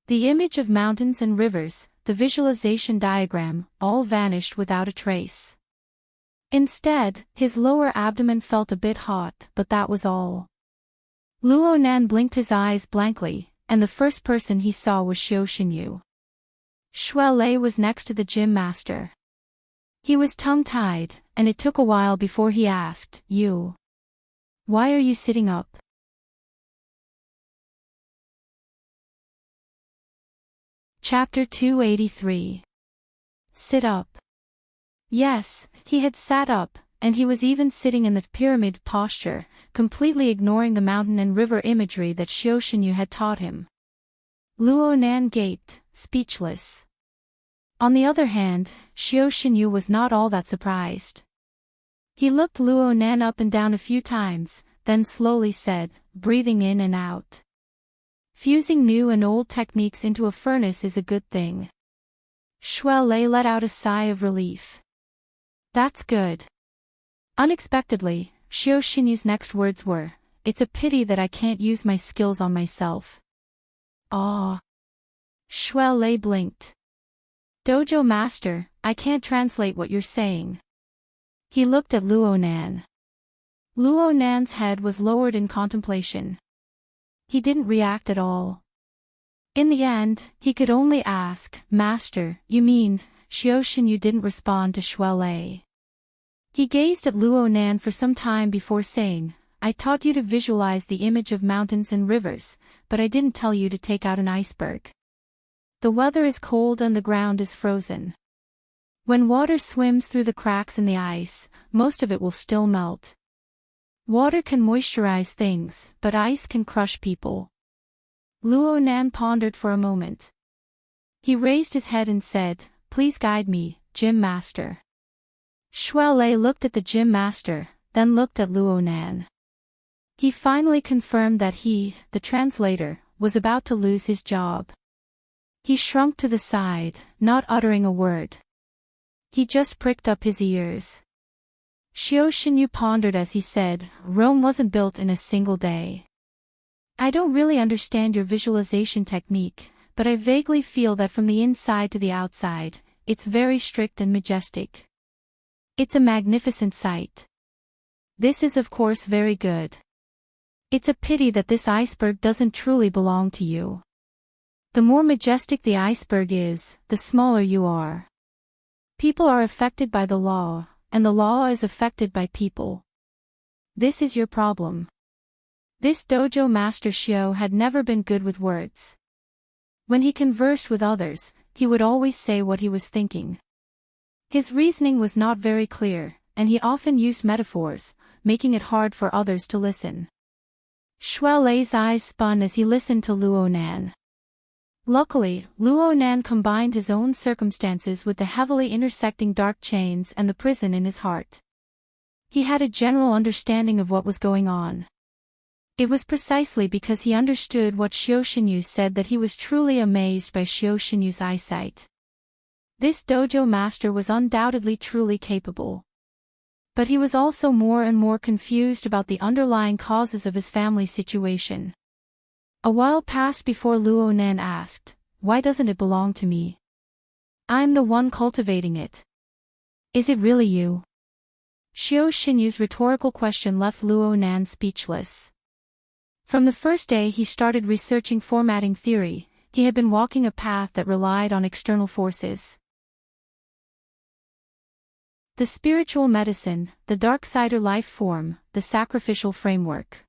[SPEAKER 1] The image of mountains and rivers, the visualization diagram, all vanished without a trace. Instead, his lower abdomen felt a bit hot, but that was all. Luo Nan blinked his eyes blankly, and the first person he saw was Xiao Xinyu. Xue Lei was next to the gym master. He was tongue-tied, and it took a while before he asked, "You? Why are you sitting up?" Chapter 283. Sit up. Yes, he had sat up, and he was even sitting in the pyramid posture, completely ignoring the mountain and river imagery that Xiao Xinyu had taught him. Luo Nan gaped, speechless. On the other hand, Xiao Xinyu was not all that surprised. He looked Luo Nan up and down a few times, then slowly said, breathing in and out. Fusing new and old techniques into a furnace is a good thing. Xue Lei let out a sigh of relief. That's good. Unexpectedly, Xiao Xinyu's next words were, "It's a pity that I can't use my skills on myself." Ah. Xue Lei blinked. "Dojo master, I can't translate what you're saying." He looked at Luo Nan. Luo Nan's head was lowered in contemplation. He didn't react at all. In the end, he could only ask, "Master, you mean?" Xiao Xinyu didn't respond to Xue Lei. He gazed at Luo Nan for some time before saying, "I taught you to visualize the image of mountains and rivers, but I didn't tell you to take out an iceberg. The weather is cold and the ground is frozen. When water swims through the cracks in the ice, most of it will still melt. Water can moisturize things, but ice can crush people." Luo Nan pondered for a moment. He raised his head and said, "Please guide me, gym master." Xue Lei looked at the gym master, then looked at Luo Nan. He finally confirmed that he, the translator, was about to lose his job. He shrunk to the side, not uttering a word. He just pricked up his ears. Xiao Xinyu pondered as he said, "Rome wasn't built in a single day. I don't really understand your visualization technique, but I vaguely feel that from the inside to the outside, it's very strict and majestic. It's a magnificent sight. This is of course very good. It's a pity that this iceberg doesn't truly belong to you. The more majestic the iceberg is, the smaller you are. People are affected by the law, and the law is affected by people. This is your problem." This dojo master Xiao had never been good with words. When he conversed with others, he would always say what he was thinking. His reasoning was not very clear, and he often used metaphors, making it hard for others to listen. Xue Lei's eyes spun as he listened to Luo Nan. Luckily, Luo Nan combined his own circumstances with the heavily intersecting dark chains and the prison in his heart. He had a general understanding of what was going on. It was precisely because he understood what Xiao Xinyu said that he was truly amazed by Xiao Xinyu's eyesight. This dojo master was undoubtedly truly capable. But he was also more and more confused about the underlying causes of his family situation. A while passed before Luo Nan asked, "Why doesn't it belong to me? I'm the one cultivating it." "Is it really you?" Xiao Xinyu's rhetorical question left Luo Nan speechless. From the first day he started researching formatting theory, he had been walking a path that relied on external forces. The spiritual medicine, the dark-sider life form, the sacrificial framework.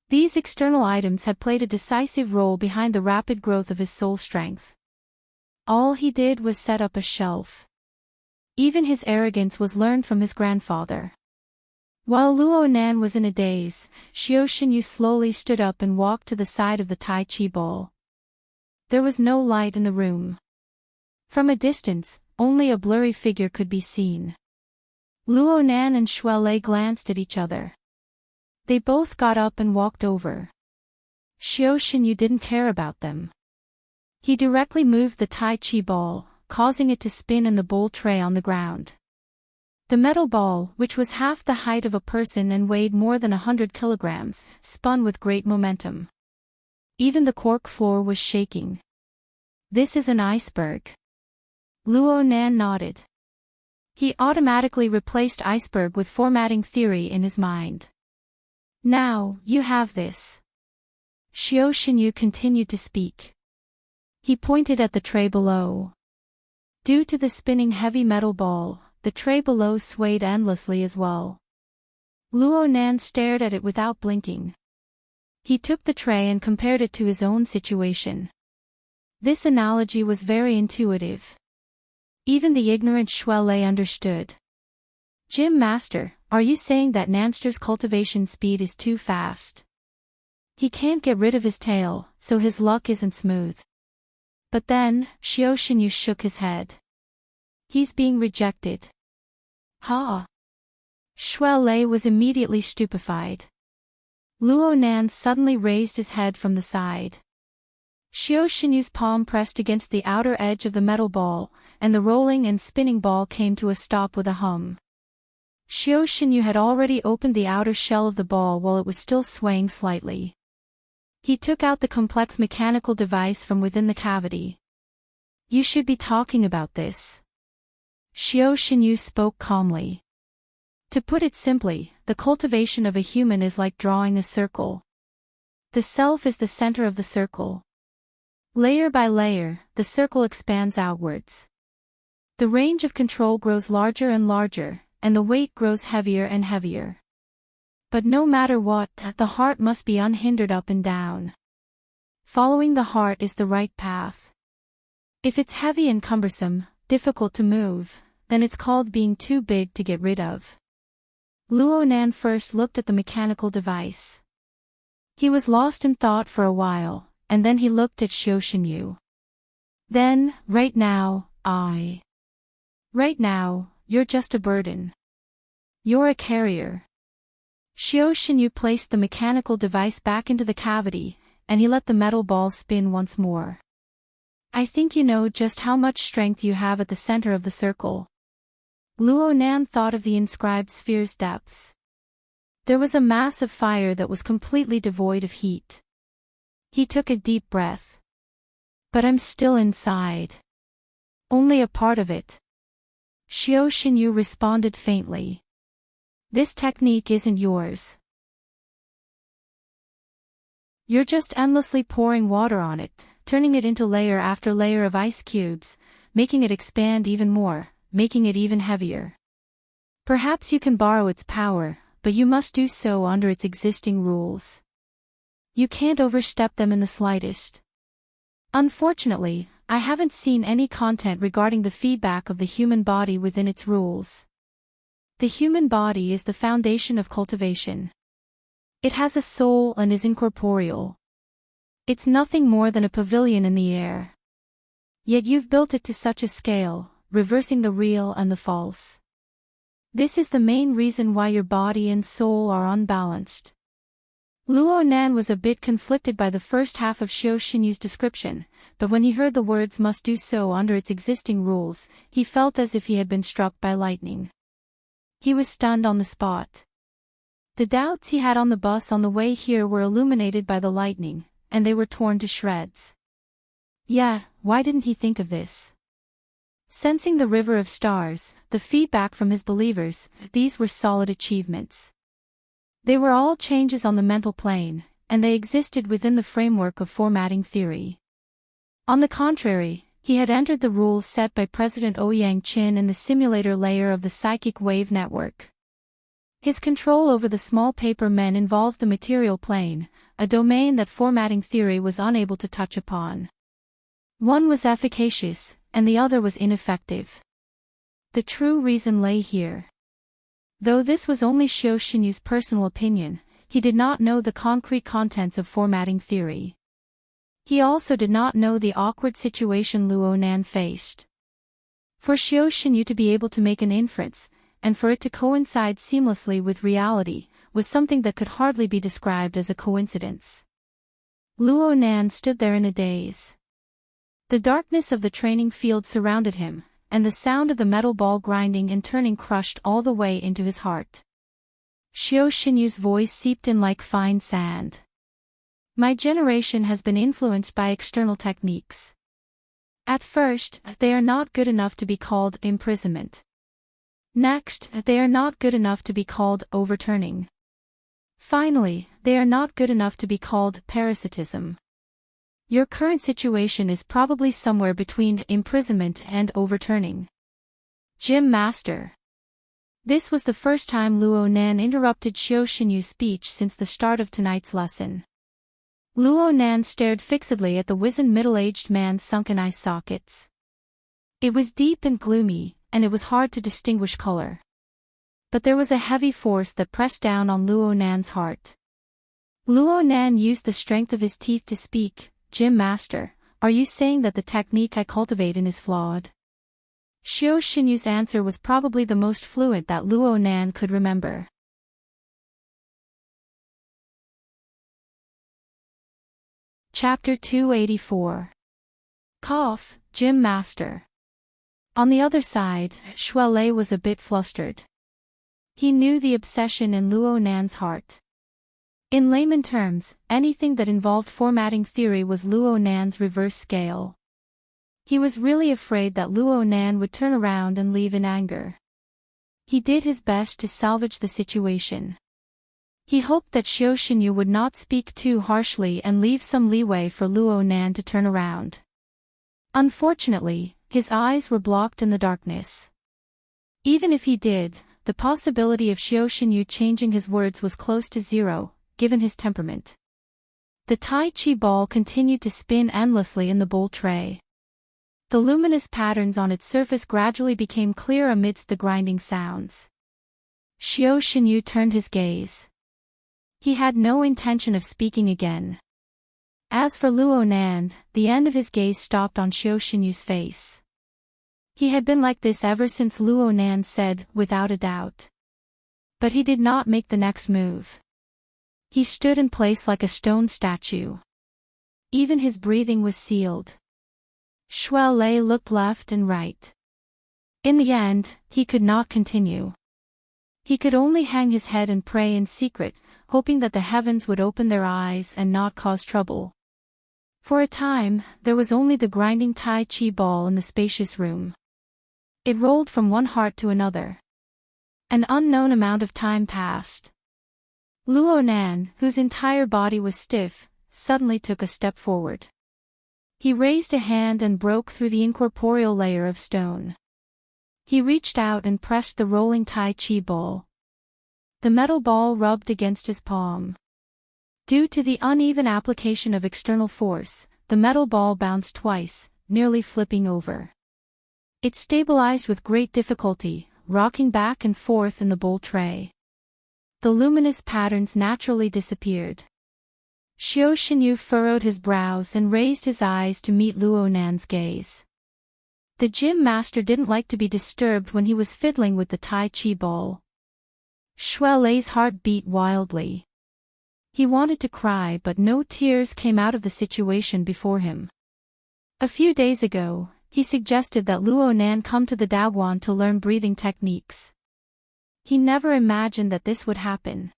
[SPEAKER 1] These external items had played a decisive role behind the rapid growth of his soul strength. All he did was set up a shelf. Even his arrogance was learned from his grandfather. While Luo Nan was in a daze, Xiao Xinyu slowly stood up and walked to the side of the Tai Chi bowl. There was no light in the room. From a distance, only a blurry figure could be seen. Luo Nan and Shuai Lei glanced at each other. They both got up and walked over. Xiao Xinyu didn't care about them. He directly moved the Tai Chi ball, causing it to spin in the bowl tray on the ground. The metal ball, which was half the height of a person and weighed more than 100 kilograms, spun with great momentum. Even the cork floor was shaking. This is an iceberg. Luo Nan nodded. He automatically replaced iceberg with formatting theory in his mind. Now, you have this. Xiao Xinyu continued to speak. He pointed at the tray below. Due to the spinning heavy metal ball, the tray below swayed endlessly as well. Luo Nan stared at it without blinking. He took the tray and compared it to his own situation. This analogy was very intuitive. Even the ignorant Shuai Lei understood. Gym Master, are you saying that Nanster's cultivation speed is too fast? He can't get rid of his tail, so his luck isn't smooth. But then, Xiao Xinyu shook his head. He's being rejected. Ha! Shuai Lei was immediately stupefied. Luo Nan suddenly raised his head from the side. Xiao Xinyu's palm pressed against the outer edge of the metal ball, and the rolling and spinning ball came to a stop with a hum. Xiao Xinyu had already opened the outer shell of the ball while it was still swaying slightly. He took out the complex mechanical device from within the cavity. You should be talking about this. Xiao Xinyu spoke calmly. To put it simply, the cultivation of a human is like drawing a circle. The self is the center of the circle. Layer by layer, the circle expands outwards. The range of control grows larger and larger, and the weight grows heavier and heavier. But no matter what, the heart must be unhindered up and down. Following the heart is the right path. If it's heavy and cumbersome, difficult to move, then it's called being too big to get rid of. Luo Nan first looked at the mechanical device. He was lost in thought for a while, and then he looked at Xiao Xinyu. Then, right now, you're just a burden. You're a carrier. Xiao Xinyu placed the mechanical device back into the cavity, and he let the metal ball spin once more. I think you know just how much strength you have at the center of the circle. Luo Nan thought of the inscribed sphere's depths. There was a mass of fire that was completely devoid of heat. He took a deep breath. But I'm still inside. Only a part of it. Xiao Xinyu responded faintly. This technique isn't yours. You're just endlessly pouring water on it, turning it into layer after layer of ice cubes, making it expand even more, making it even heavier. Perhaps you can borrow its power, but you must do so under its existing rules. You can't overstep them in the slightest. Unfortunately, I haven't seen any content regarding the feedback of the human body within its rules. The human body is the foundation of cultivation. It has a soul and is incorporeal. It's nothing more than a pavilion in the air. Yet you've built it to such a scale, reversing the real and the false. This is the main reason why your body and soul are unbalanced. Luo Nan was a bit conflicted by the first half of Xiao Xinyu's description, but when he heard the words must do so under its existing rules, he felt as if he had been struck by lightning. He was stunned on the spot. The doubts he had on the bus on the way here were illuminated by the lightning, and they were torn to shreds. Yeah, why didn't he think of this? Sensing the river of stars, the feedback from his believers, these were solid achievements. They were all changes on the mental plane, and they existed within the framework of formatting theory. On the contrary, he had entered the rules set by President Ouyang Chin in the simulator layer of the psychic wave network. His control over the small paper men involved the material plane, a domain that formatting theory was unable to touch upon. One was efficacious, and the other was ineffective. The true reason lay here. Though this was only Xiao Xinyu's personal opinion, he did not know the concrete contents of formatting theory. He also did not know the awkward situation Luo Nan faced. For Xiao Xinyu to be able to make an inference, and for it to coincide seamlessly with reality, was something that could hardly be described as a coincidence. Luo Nan stood there in a daze. The darkness of the training field surrounded him, and the sound of the metal ball grinding and turning crushed all the way into his heart. Xiao Xinyu's voice seeped in like fine sand. My generation has been influenced by external techniques. At first, they are not good enough to be called imprisonment. Next, they are not good enough to be called overturning. Finally, they are not good enough to be called parasitism. Your current situation is probably somewhere between imprisonment and overturning. Gym Master. This was the first time Luo Nan interrupted Xiao Xinyu's speech since the start of tonight's lesson. Luo Nan stared fixedly at the wizened middle-aged man's sunken eye sockets. It was deep and gloomy, and it was hard to distinguish color. But there was a heavy force that pressed down on Luo Nan's heart. Luo Nan used the strength of his teeth to speak. Gym Master, are you saying that the technique I cultivate in is flawed? Xiao Xinyu's answer was probably the most fluent that Luo Nan could remember. Chapter 284. Cough, Gym Master. On the other side, Shuelei was a bit flustered. He knew the obsession in Luo Nan's heart. In layman terms, anything that involved formatting theory was Luo Nan's reverse scale. He was really afraid that Luo Nan would turn around and leave in anger. He did his best to salvage the situation. He hoped that Xiao Xinyu would not speak too harshly and leave some leeway for Luo Nan to turn around. Unfortunately, his eyes were blocked in the darkness. Even if he did, the possibility of Xiao Xinyu changing his words was close to zero, given his temperament. The Tai Chi ball continued to spin endlessly in the bowl tray. The luminous patterns on its surface gradually became clear amidst the grinding sounds. Xiao Xinyu turned his gaze. He had no intention of speaking again. As for Luo Nan, the end of his gaze stopped on Xiao Xinyu's face. He had been like this ever since Luo Nan said, without a doubt. But he did not make the next move. He stood in place like a stone statue. Even his breathing was sealed. Shuelei looked left and right. In the end, he could not continue. He could only hang his head and pray in secret, hoping that the heavens would open their eyes and not cause trouble. For a time, there was only the grinding Tai Chi ball in the spacious room. It rolled from one heart to another. An unknown amount of time passed. Luo Nan, whose entire body was stiff, suddenly took a step forward. He raised a hand and broke through the incorporeal layer of stone. He reached out and pressed the rolling Tai Chi ball. The metal ball rubbed against his palm. Due to the uneven application of external force, the metal ball bounced twice, nearly flipping over. It stabilized with great difficulty, rocking back and forth in the bowl tray. The luminous patterns naturally disappeared. Xiao Xinyu furrowed his brows and raised his eyes to meet Luo Nan's gaze. The gym master didn't like to be disturbed when he was fiddling with the Tai Chi ball. Shuelei's heart beat wildly. He wanted to cry, but no tears came out of the situation before him. A few days ago, he suggested that Luo Nan come to the Daguan to learn breathing techniques. He never imagined that this would happen.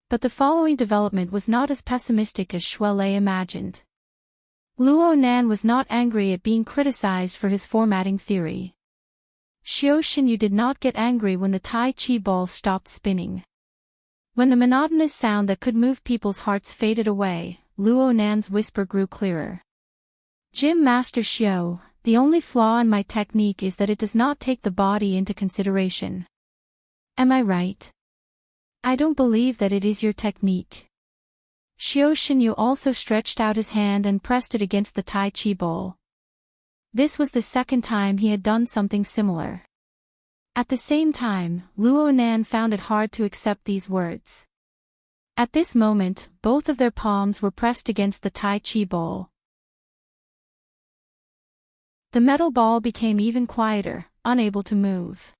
[SPEAKER 1] But the following development was not as pessimistic as Shuelei imagined. Luo Nan was not angry at being criticized for his formatting theory. Xiao Xinyu did not get angry when the Tai Chi ball stopped spinning. When the monotonous sound that could move people's hearts faded away, Luo Nan's whisper grew clearer. Gym Master Xiao, the only flaw in my technique is that it does not take the body into consideration. Am I right? I don't believe that it is your technique. Xiao Xinyu also stretched out his hand and pressed it against the Tai Chi ball. This was the second time he had done something similar. At the same time, Luo Nan found it hard to accept these words. At this moment, both of their palms were pressed against the Tai Chi ball. The metal ball became even quieter, unable to move.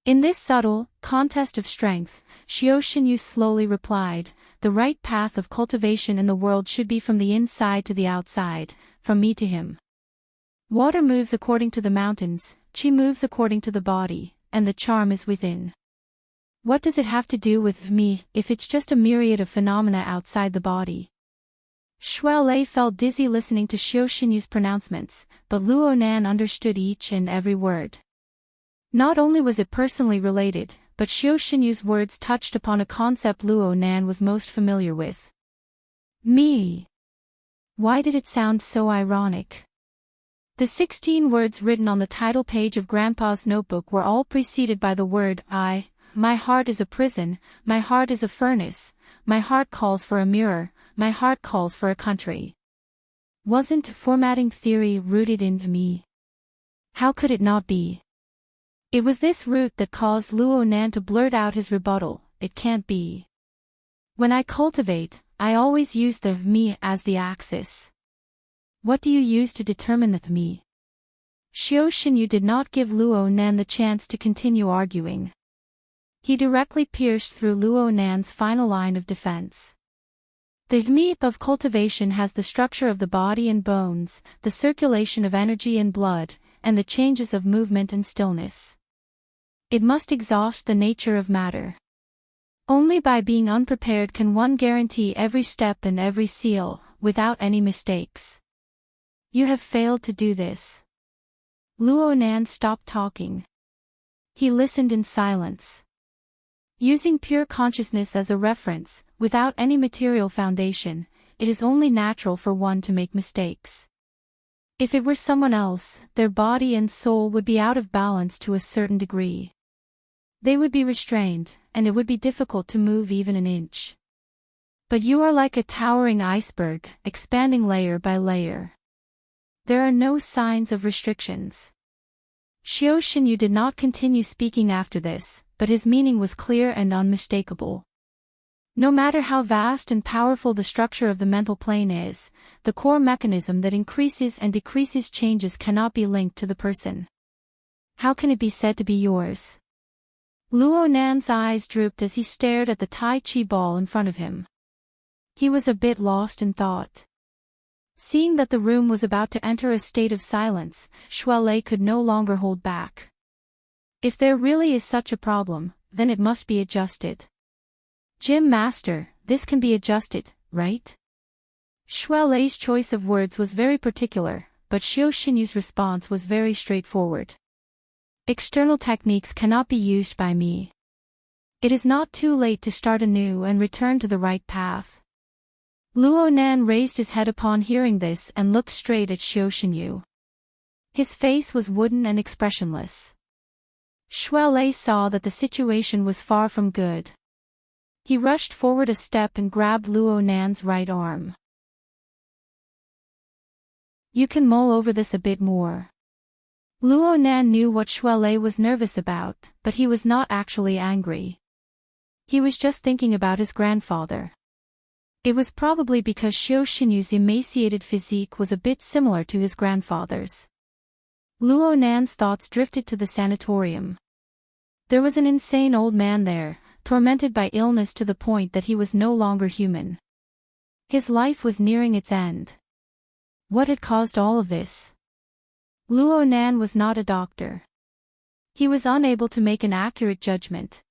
[SPEAKER 1] In this subtle contest of strength, Xiao Xinyu slowly replied, "The right path of cultivation in the world should be from the inside to the outside, from me to him. Water moves according to the mountains, Qi moves according to the body, and the charm is within. What does it have to do with me, if it's just a myriad of phenomena outside the body?" Shuai Lei felt dizzy listening to Xiao Xinyu's pronouncements, but Luo Nan understood each and every word. Not only was it personally related, but Xiao Xinyu's words touched upon a concept Luo Nan was most familiar with. Me. Why did it sound so ironic? The 16 words written on the title page of Grandpa's notebook were all preceded by the word I. My heart is a prison, my heart is a furnace, my heart calls for a mirror, my heart calls for a country. Wasn't formatting theory rooted in me? How could it not be? It was this root that caused Luo Nan to blurt out his rebuttal, "It can't be. When I cultivate, I always use the me as the axis. What do you use to determine the me?" Xiao Xinyu did not give Luo Nan the chance to continue arguing. He directly pierced through Luo Nan's final line of defense. The me of cultivation has the structure of the body and bones, the circulation of energy and blood, and the changes of movement and stillness. It must exhaust the nature of matter. Only by being unprepared can one guarantee every step and every seal, without any mistakes. You have failed to do this. Luo Nan stopped talking. He listened in silence. Using pure consciousness as a reference, without any material foundation, it is only natural for one to make mistakes. If it were someone else, their body and soul would be out of balance to a certain degree. They would be restrained, and it would be difficult to move even an inch. But you are like a towering iceberg, expanding layer by layer. There are no signs of restrictions. Xiao Xinyu did not continue speaking after this, but his meaning was clear and unmistakable. No matter how vast and powerful the structure of the mental plane is, the core mechanism that increases and decreases changes cannot be linked to the person. How can it be said to be yours? Luo Nan's eyes drooped as he stared at the Tai Chi ball in front of him. He was a bit lost in thought. Seeing that the room was about to enter a state of silence, Shuai Lei could no longer hold back. If there really is such a problem, then it must be adjusted. Gym Master, this can be adjusted, right? Shuai Lei's choice of words was very particular, but Xiao Xinyu's response was very straightforward. External techniques cannot be used by me. It is not too late to start anew and return to the right path. Luo Nan raised his head upon hearing this and looked straight at Xiao Xinyu. His face was wooden and expressionless. Shuai Lei saw that the situation was far from good. He rushed forward a step and grabbed Luo Nan's right arm. You can mull over this a bit more. Luo Nan knew what Shuai Lei was nervous about, but he was not actually angry. He was just thinking about his grandfather. It was probably because Xiao Xinyu's emaciated physique was a bit similar to his grandfather's. Luo Nan's thoughts drifted to the sanatorium. There was an insane old man there, tormented by illness to the point that he was no longer human. His life was nearing its end. What had caused all of this? Luo Nan was not a doctor. He was unable to make an accurate judgment.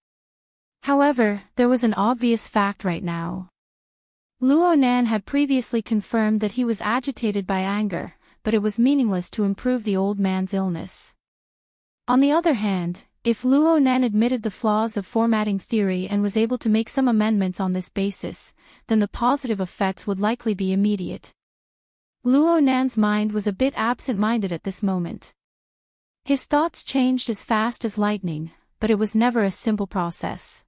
[SPEAKER 1] However, there was an obvious fact right now. Luo Nan had previously confirmed that he was agitated by anger, but it was meaningless to improve the old man's illness. On the other hand, if Luo Nan admitted the flaws of formatting theory and was able to make some amendments on this basis, then the positive effects would likely be immediate. Luo Nan's mind was a bit absent-minded at this moment. His thoughts changed as fast as lightning, but it was never a simple process.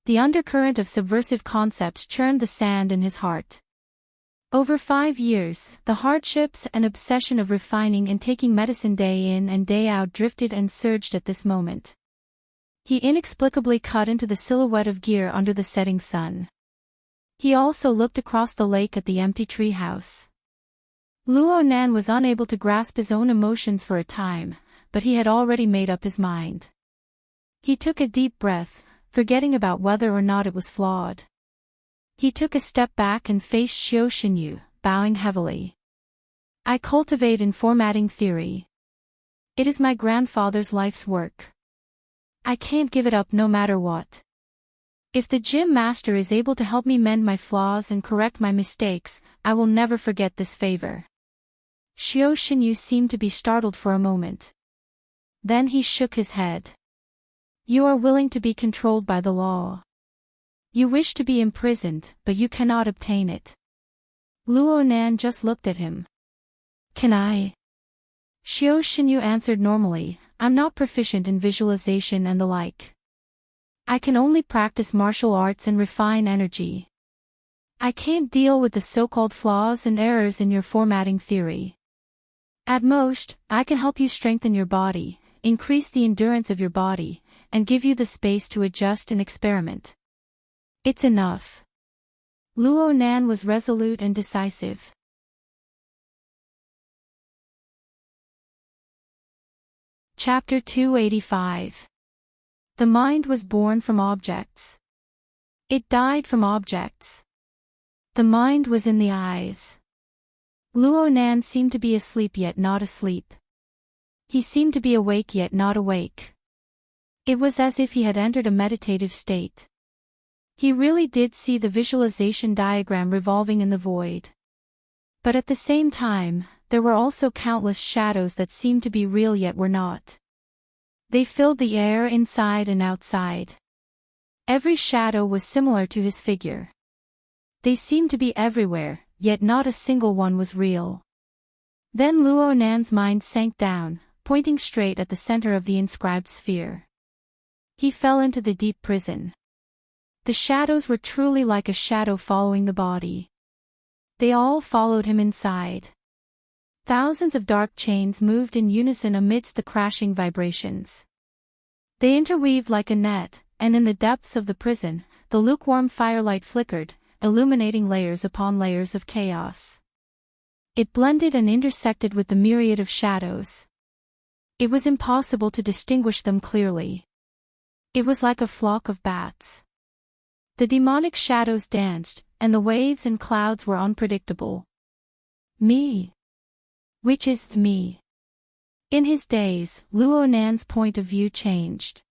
[SPEAKER 1] The undercurrent of subversive concepts churned the sand in his heart. Over 5 years, the hardships and obsession of refining and taking medicine day in and day out drifted and surged at this moment. He inexplicably cut into the silhouette of gear under the setting sun. He also looked across the lake at the empty treehouse. Luo Nan was unable to grasp his own emotions for a time, but he had already made up his mind. He took a deep breath, forgetting about whether or not it was flawed. He took a step back and faced Xiao Xinyu, bowing heavily. I cultivate in formatting theory. It is my grandfather's life's work. I can't give it up no matter what. If the gym master is able to help me mend my flaws and correct my mistakes, I will never forget this favor. Xiao Xinyu seemed to be startled for a moment. Then he shook his head. You are willing to be controlled by the law. You wish to be imprisoned, but you cannot obtain it. Luo Nan just looked at him. Can I? Xiao Xinyu answered normally, I'm not proficient in visualization and the like. I can only practice martial arts and refine energy. I can't deal with the so-called flaws and errors in your formatting theory. At most, I can help you strengthen your body, increase the endurance of your body, and give you the space to adjust and experiment. It's enough. Luo Nan was resolute and decisive. Chapter 285. The mind was born from objects. It died from objects. The mind was in the eyes. Luo Nan seemed to be asleep yet not asleep. He seemed to be awake yet not awake. It was as if he had entered a meditative state. He really did see the visualization diagram revolving in the void. But at the same time, there were also countless shadows that seemed to be real yet were not. They filled the air inside and outside. Every shadow was similar to his figure. They seemed to be everywhere, yet not a single one was real. Then Luo Nan's mind sank down, pointing straight at the center of the inscribed sphere. He fell into the deep prison. The shadows were truly like a shadow following the body. They all followed him inside. Thousands of dark chains moved in unison amidst the crashing vibrations. They interweaved like a net, and in the depths of the prison, the lukewarm firelight flickered, illuminating layers upon layers of chaos. It blended and intersected with the myriad of shadows. It was impossible to distinguish them clearly. It was like a flock of bats. The demonic shadows danced, and the waves and clouds were unpredictable. Me. Which is me? In his daze, Luo Nan's point of view changed.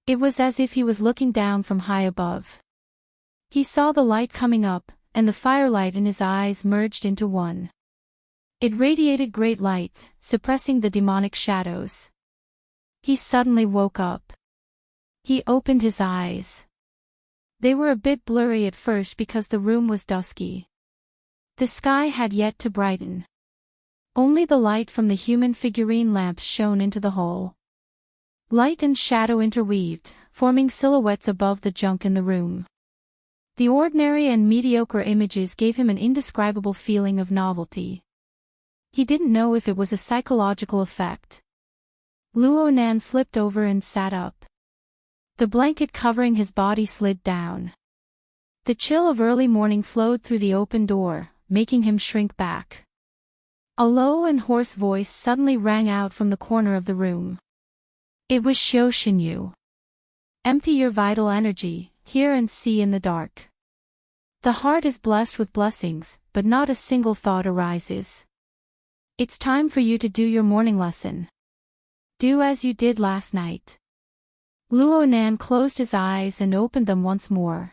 [SPEAKER 1] It was as if he was looking down from high above. He saw the light coming up, and the firelight in his eyes merged into one. It radiated great light, suppressing the demonic shadows. He suddenly woke up. He opened his eyes. They were a bit blurry at first because the room was dusky. The sky had yet to brighten. Only the light from the human figurine lamps shone into the hole. Light and shadow interweaved, forming silhouettes above the junk in the room. The ordinary and mediocre images gave him an indescribable feeling of novelty. He didn't know if it was a psychological effect. Luo Nan flipped over and sat up. The blanket covering his body slid down. The chill of early morning flowed through the open door, making him shrink back. A low and hoarse voice suddenly rang out from the corner of the room. It was Xiao Xinyu. Empty your vital energy, hear and see in the dark. The heart is blessed with blessings, but not a single thought arises. It's time for you to do your morning lesson. Do as you did last night. Luo Nan closed his eyes and opened them once more.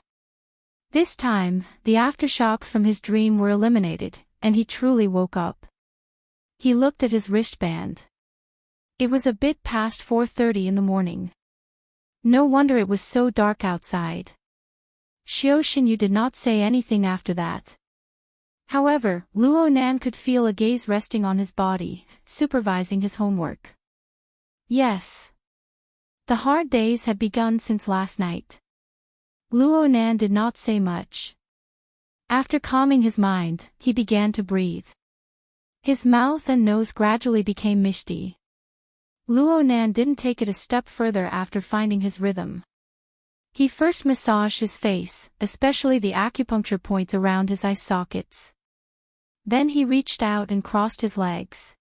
[SPEAKER 1] This time, the aftershocks from his dream were eliminated, and he truly woke up. He looked at his wristband. It was a bit past 4:30 in the morning. No wonder it was so dark outside. Xiao Xinyu did not say anything after that. However, Luo Nan could feel a gaze resting on his body, supervising his homework. Yes. The hard days had begun since last night. Luo Nan did not say much. After calming his mind, he began to breathe. His mouth and nose gradually became misty. Luo Nan didn't take it a step further after finding his rhythm. He first massaged his face, especially the acupuncture points around his eye sockets. Then he reached out and crossed his legs.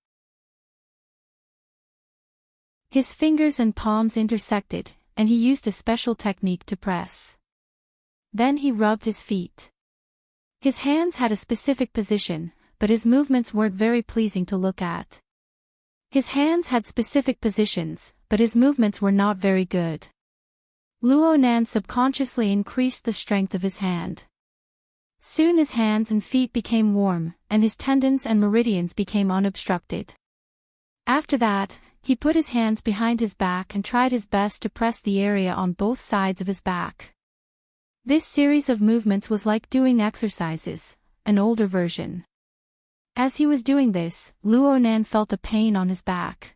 [SPEAKER 1] His fingers and palms intersected, and he used a special technique to press. Then he rubbed his feet. His hands had a specific position, but his movements weren't very pleasing to look at. His hands had specific positions, but his movements were not very good. Luo Nan subconsciously increased the strength of his hand. Soon his hands and feet became warm, and his tendons and meridians became unobstructed. After that, he put his hands behind his back and tried his best to press the area on both sides of his back. This series of movements was like doing exercises, an older version. As he was doing this, Luo Nan felt a pain on his back.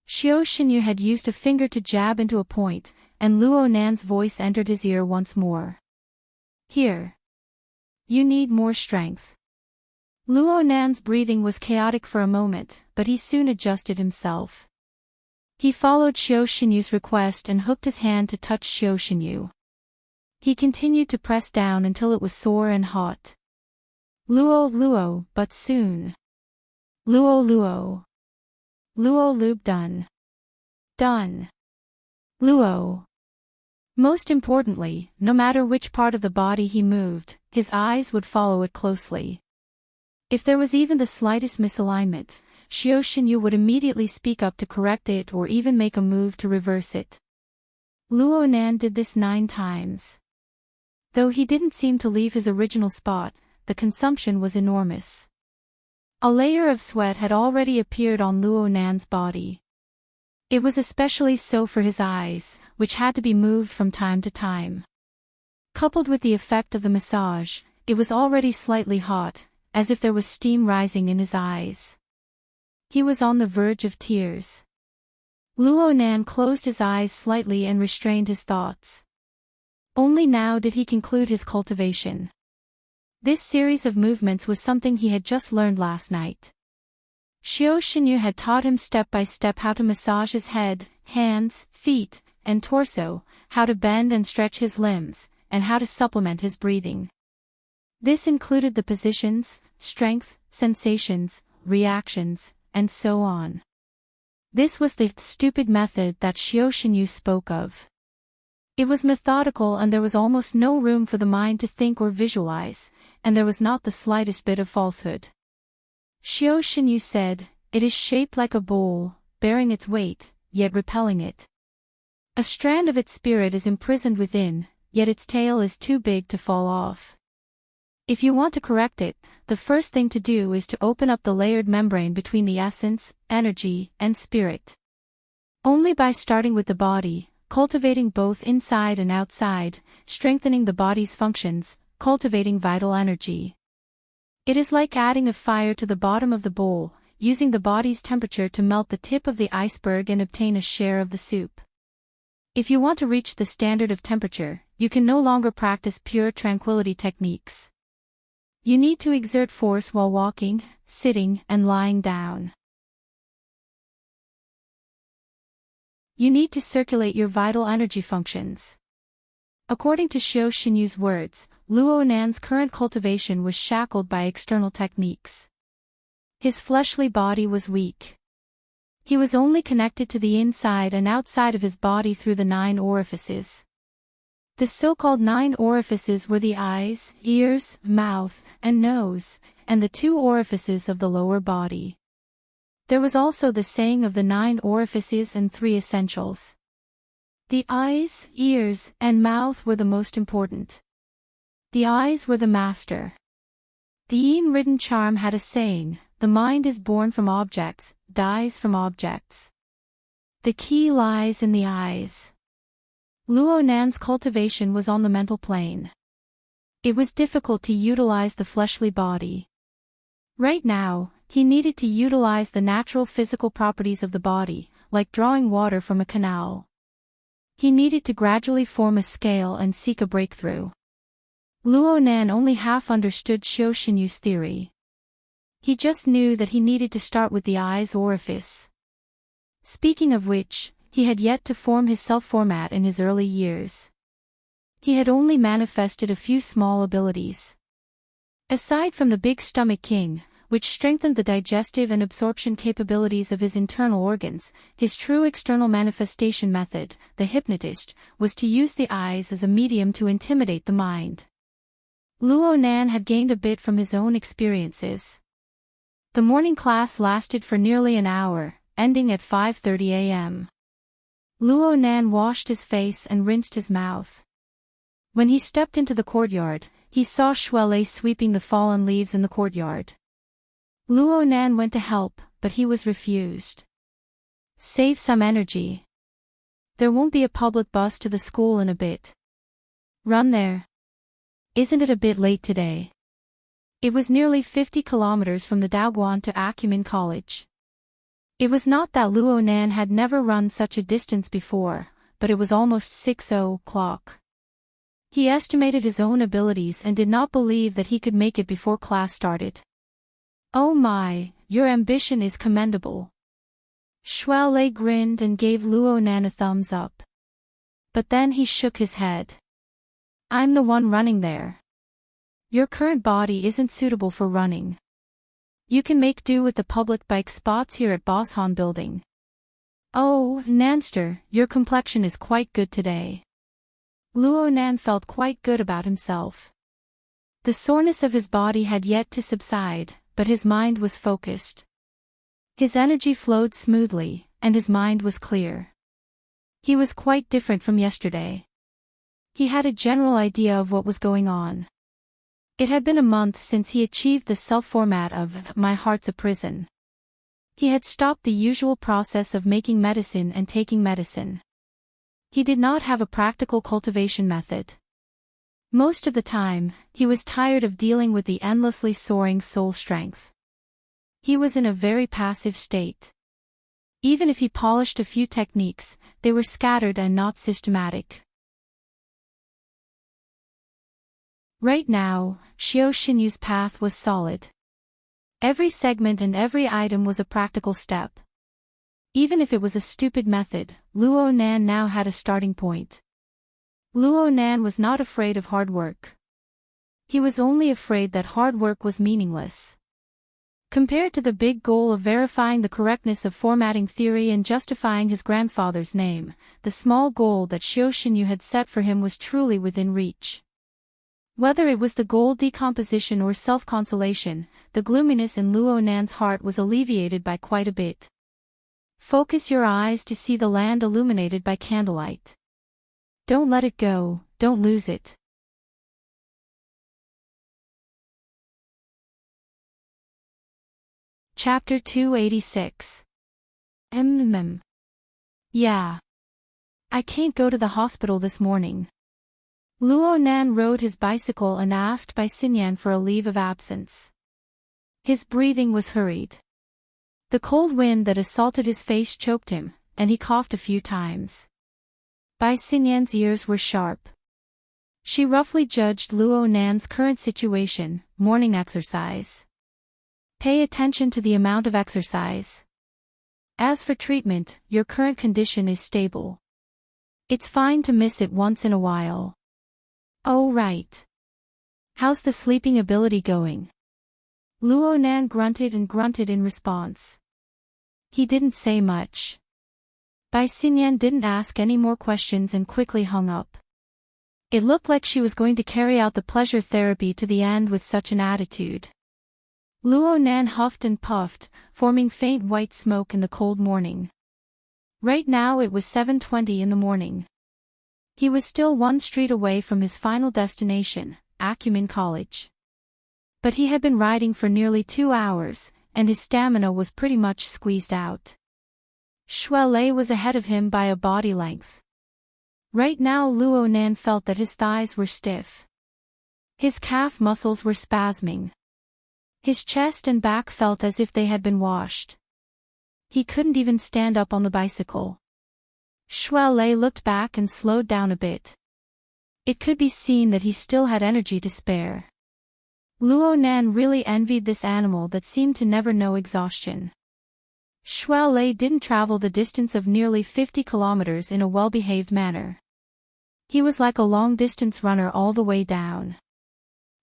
[SPEAKER 1] Xiao Xinyu had used a finger to jab into a point, and Luo Nan's voice entered his ear once more. Here. You need more strength. Luo Nan's breathing was chaotic for a moment, but he soon adjusted himself. He followed Xiao Xinyu's request and hooked his hand to touch Xiao Xinyu. He continued to press down until it was sore and hot. Luo, but soon. Luo. Luo Lube done. Done. Luo. Most importantly, no matter which part of the body he moved, his eyes would follow it closely. If there was even the slightest misalignment, Xiao Xinyu would immediately speak up to correct it or even make a move to reverse it. Luo Nan did this 9 times. Though he didn't seem to leave his original spot, the consumption was enormous. A layer of sweat had already appeared on Luo Nan's body. It was especially so for his eyes, which had to be moved from time to time. Coupled with the effect of the massage, it was already slightly hot, as if there was steam rising in his eyes. He was on the verge of tears. Luo Nan closed his eyes slightly and restrained his thoughts. Only now did he conclude his cultivation. This series of movements was something he had just learned last night. Xiao Xinyu had taught him step by step how to massage his head, hands, feet, and torso, how to bend and stretch his limbs, and how to supplement his breathing. This included the positions, strength, sensations, reactions, and so on. This was the stupid method that Xiao Xinyu spoke of. It was methodical and there was almost no room for the mind to think or visualize, and there was not the slightest bit of falsehood. Xiao Xinyu said, "It is shaped like a bowl, bearing its weight, yet repelling it. A strand of its spirit is imprisoned within, yet its tail is too big to fall off. If you want to correct it, the first thing to do is to open up the layered membrane between the essence, energy, and spirit. Only by starting with the body, cultivating both inside and outside, strengthening the body's functions, cultivating vital energy. It is like adding a fire to the bottom of the bowl, using the body's temperature to melt the tip of the iceberg and obtain a share of the soup. If you want to reach the standard of temperature, you can no longer practice pure tranquility techniques. You need to exert force while walking, sitting, and lying down. You need to circulate your vital energy functions. According to Xiao Xinyu's words, Luo Nan's current cultivation was shackled by external techniques. His fleshly body was weak. He was only connected to the inside and outside of his body through the 9 orifices. The so-called 9 orifices were the eyes, ears, mouth, and nose, and the 2 orifices of the lower body. There was also the saying of the 9 orifices and 3 essentials. The eyes, ears, and mouth were the most important. The eyes were the master. The unwritten charm had a saying, "The mind is born from objects, dies from objects." The key lies in the eyes. Luo Nan's cultivation was on the mental plane. It was difficult to utilize the fleshly body. Right now, he needed to utilize the natural physical properties of the body, like drawing water from a canal. He needed to gradually form a scale and seek a breakthrough. Luo Nan only half understood Xiao Xinyu's theory. He just knew that he needed to start with the eye's orifice. Speaking of which, he had yet to form his self-format in his early years. He had only manifested a few small abilities. Aside from the Big Stomach King, which strengthened the digestive and absorption capabilities of his internal organs, his true external manifestation method, the hypnotist, was to use the eyes as a medium to intimidate the mind. Luo Nan had gained a bit from his own experiences. The morning class lasted for nearly an hour, ending at 5:30 a.m. Luo Nan washed his face and rinsed his mouth. When he stepped into the courtyard, he saw Shuelei sweeping the fallen leaves in the courtyard. Luo Nan went to help, but he was refused. "Save some energy. There won't be a public bus to the school in a bit. Run there. Isn't it a bit late today?" It was nearly 50 kilometers from the Daoguan to Acumen College. It was not that Luo Nan had never run such a distance before, but it was almost 6:00. He estimated his own abilities and did not believe that he could make it before class started. "Oh my, your ambition is commendable." Shuelei grinned and gave Luo Nan a thumbs up. But then he shook his head. "I'm the one running there. Your current body isn't suitable for running. You can make do with the public bike spots here at Boshan Building." "Oh, Nanster, your complexion is quite good today." Luo Nan felt quite good about himself. The soreness of his body had yet to subside, but his mind was focused. His energy flowed smoothly, and his mind was clear. He was quite different from yesterday. He had a general idea of what was going on. It had been a month since he achieved the self-format of "My Heart's a Prison." He had stopped the usual process of making medicine and taking medicine. He did not have a practical cultivation method. Most of the time, he was tired of dealing with the endlessly soaring soul strength. He was in a very passive state. Even if he polished a few techniques, they were scattered and not systematic. Right now, Xiao Xinyu's path was solid. Every segment and every item was a practical step. Even if it was a stupid method, Luo Nan now had a starting point. Luo Nan was not afraid of hard work. He was only afraid that hard work was meaningless. Compared to the big goal of verifying the correctness of formatting theory and justifying his grandfather's name, the small goal that Xiao Xinyu had set for him was truly within reach. Whether it was the goal decomposition or self-consolation, the gloominess in Luo Nan's heart was alleviated by quite a bit. Focus your eyes to see the land illuminated by candlelight. Don't let it go, don't lose it. Chapter 286. Yeah. I can't go to the hospital this morning. Luo Nan rode his bicycle and asked Bai Xinyan for a leave of absence. His breathing was hurried. The cold wind that assaulted his face choked him, and he coughed a few times. Bai Xinyan's ears were sharp. She roughly judged Luo Nan's current situation: morning exercise. Pay attention to the amount of exercise. As for treatment, your current condition is stable. It's fine to miss it once in a while. Oh right. How's the sleeping ability going? Luo Nan grunted and grunted in response. He didn't say much. Bai Xinyan didn't ask any more questions and quickly hung up. It looked like she was going to carry out the pleasure therapy to the end with such an attitude. Luo Nan huffed and puffed, forming faint white smoke in the cold morning. Right now it was 7:20 in the morning. He was still one street away from his final destination, Acumen College. But he had been riding for nearly 2 hours, and his stamina was pretty much squeezed out. Shuai was ahead of him by a body length. Right now Luo Nan felt that his thighs were stiff. His calf muscles were spasming. His chest and back felt as if they had been washed. He couldn't even stand up on the bicycle. Shuai looked back and slowed down a bit. It could be seen that he still had energy to spare. Luo Nan really envied this animal that seemed to never know exhaustion. Shuai didn't travel the distance of nearly 50 kilometers in a well-behaved manner. He was like a long-distance runner all the way down.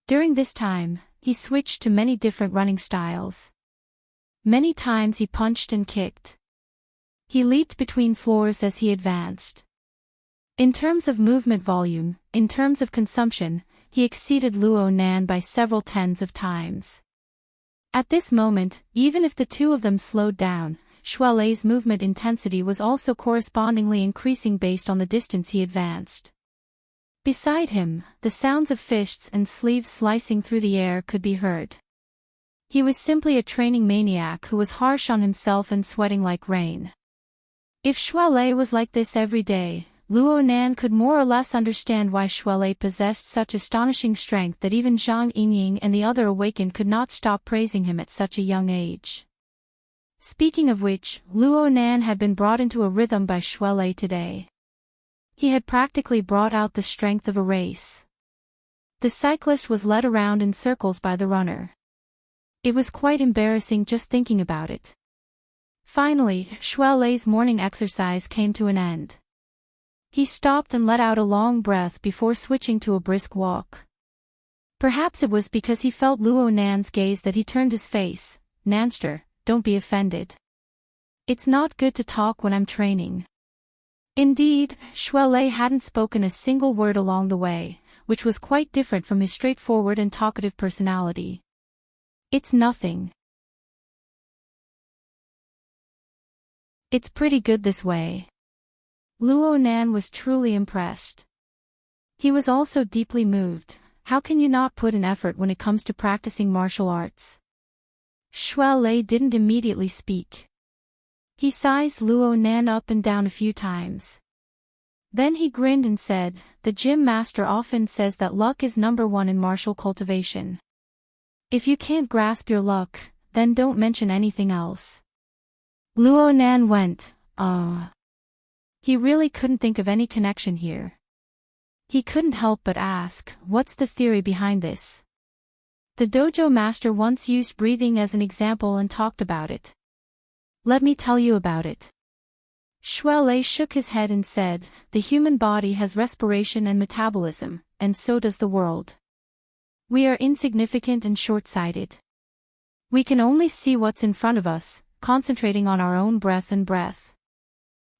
[SPEAKER 1] During this time, he switched to many different running styles. Many times he punched and kicked. He leaped between floors as he advanced. In terms of movement volume, in terms of consumption, he exceeded Luo Nan by several tens of times. At this moment, even if the two of them slowed down, Shuai's movement intensity was also correspondingly increasing based on the distance he advanced. Beside him, the sounds of fists and sleeves slicing through the air could be heard. He was simply a training maniac who was harsh on himself and sweating like rain. If Shuai was like this every day, Luo Nan could more or less understand why Shuai possessed such astonishing strength that even Zhang Yingying and the other awakened could not stop praising him at such a young age. Speaking of which, Luo Nan had been brought into a rhythm by Shuai today. He had practically brought out the strength of a race. The cyclist was led around in circles by the runner. It was quite embarrassing just thinking about it. Finally, Shuai's morning exercise came to an end. He stopped and let out a long breath before switching to a brisk walk. Perhaps it was because he felt Luo Nan's gaze that he turned his face. "Nanster, don't be offended. It's not good to talk when I'm training." Indeed, Shuai hadn't spoken a single word along the way, which was quite different from his straightforward and talkative personality. "It's nothing. It's pretty good this way." Luo Nan was truly impressed. He was also deeply moved. How can you not put in effort when it comes to practicing martial arts? Shuai didn't immediately speak. He sized Luo Nan up and down a few times. Then he grinned and said, "The gym master often says that luck is #1 in martial cultivation. If you can't grasp your luck, then don't mention anything else." Luo Nan went, He really couldn't think of any connection here. He couldn't help but ask, "What's the theory behind this?" The dojo master once used breathing as an example and talked about it. "Let me tell you about it." Shuai shook his head and said, "The human body has respiration and metabolism, and so does the world. We are insignificant and short-sighted. We can only see what's in front of us, concentrating on our own breath and breath.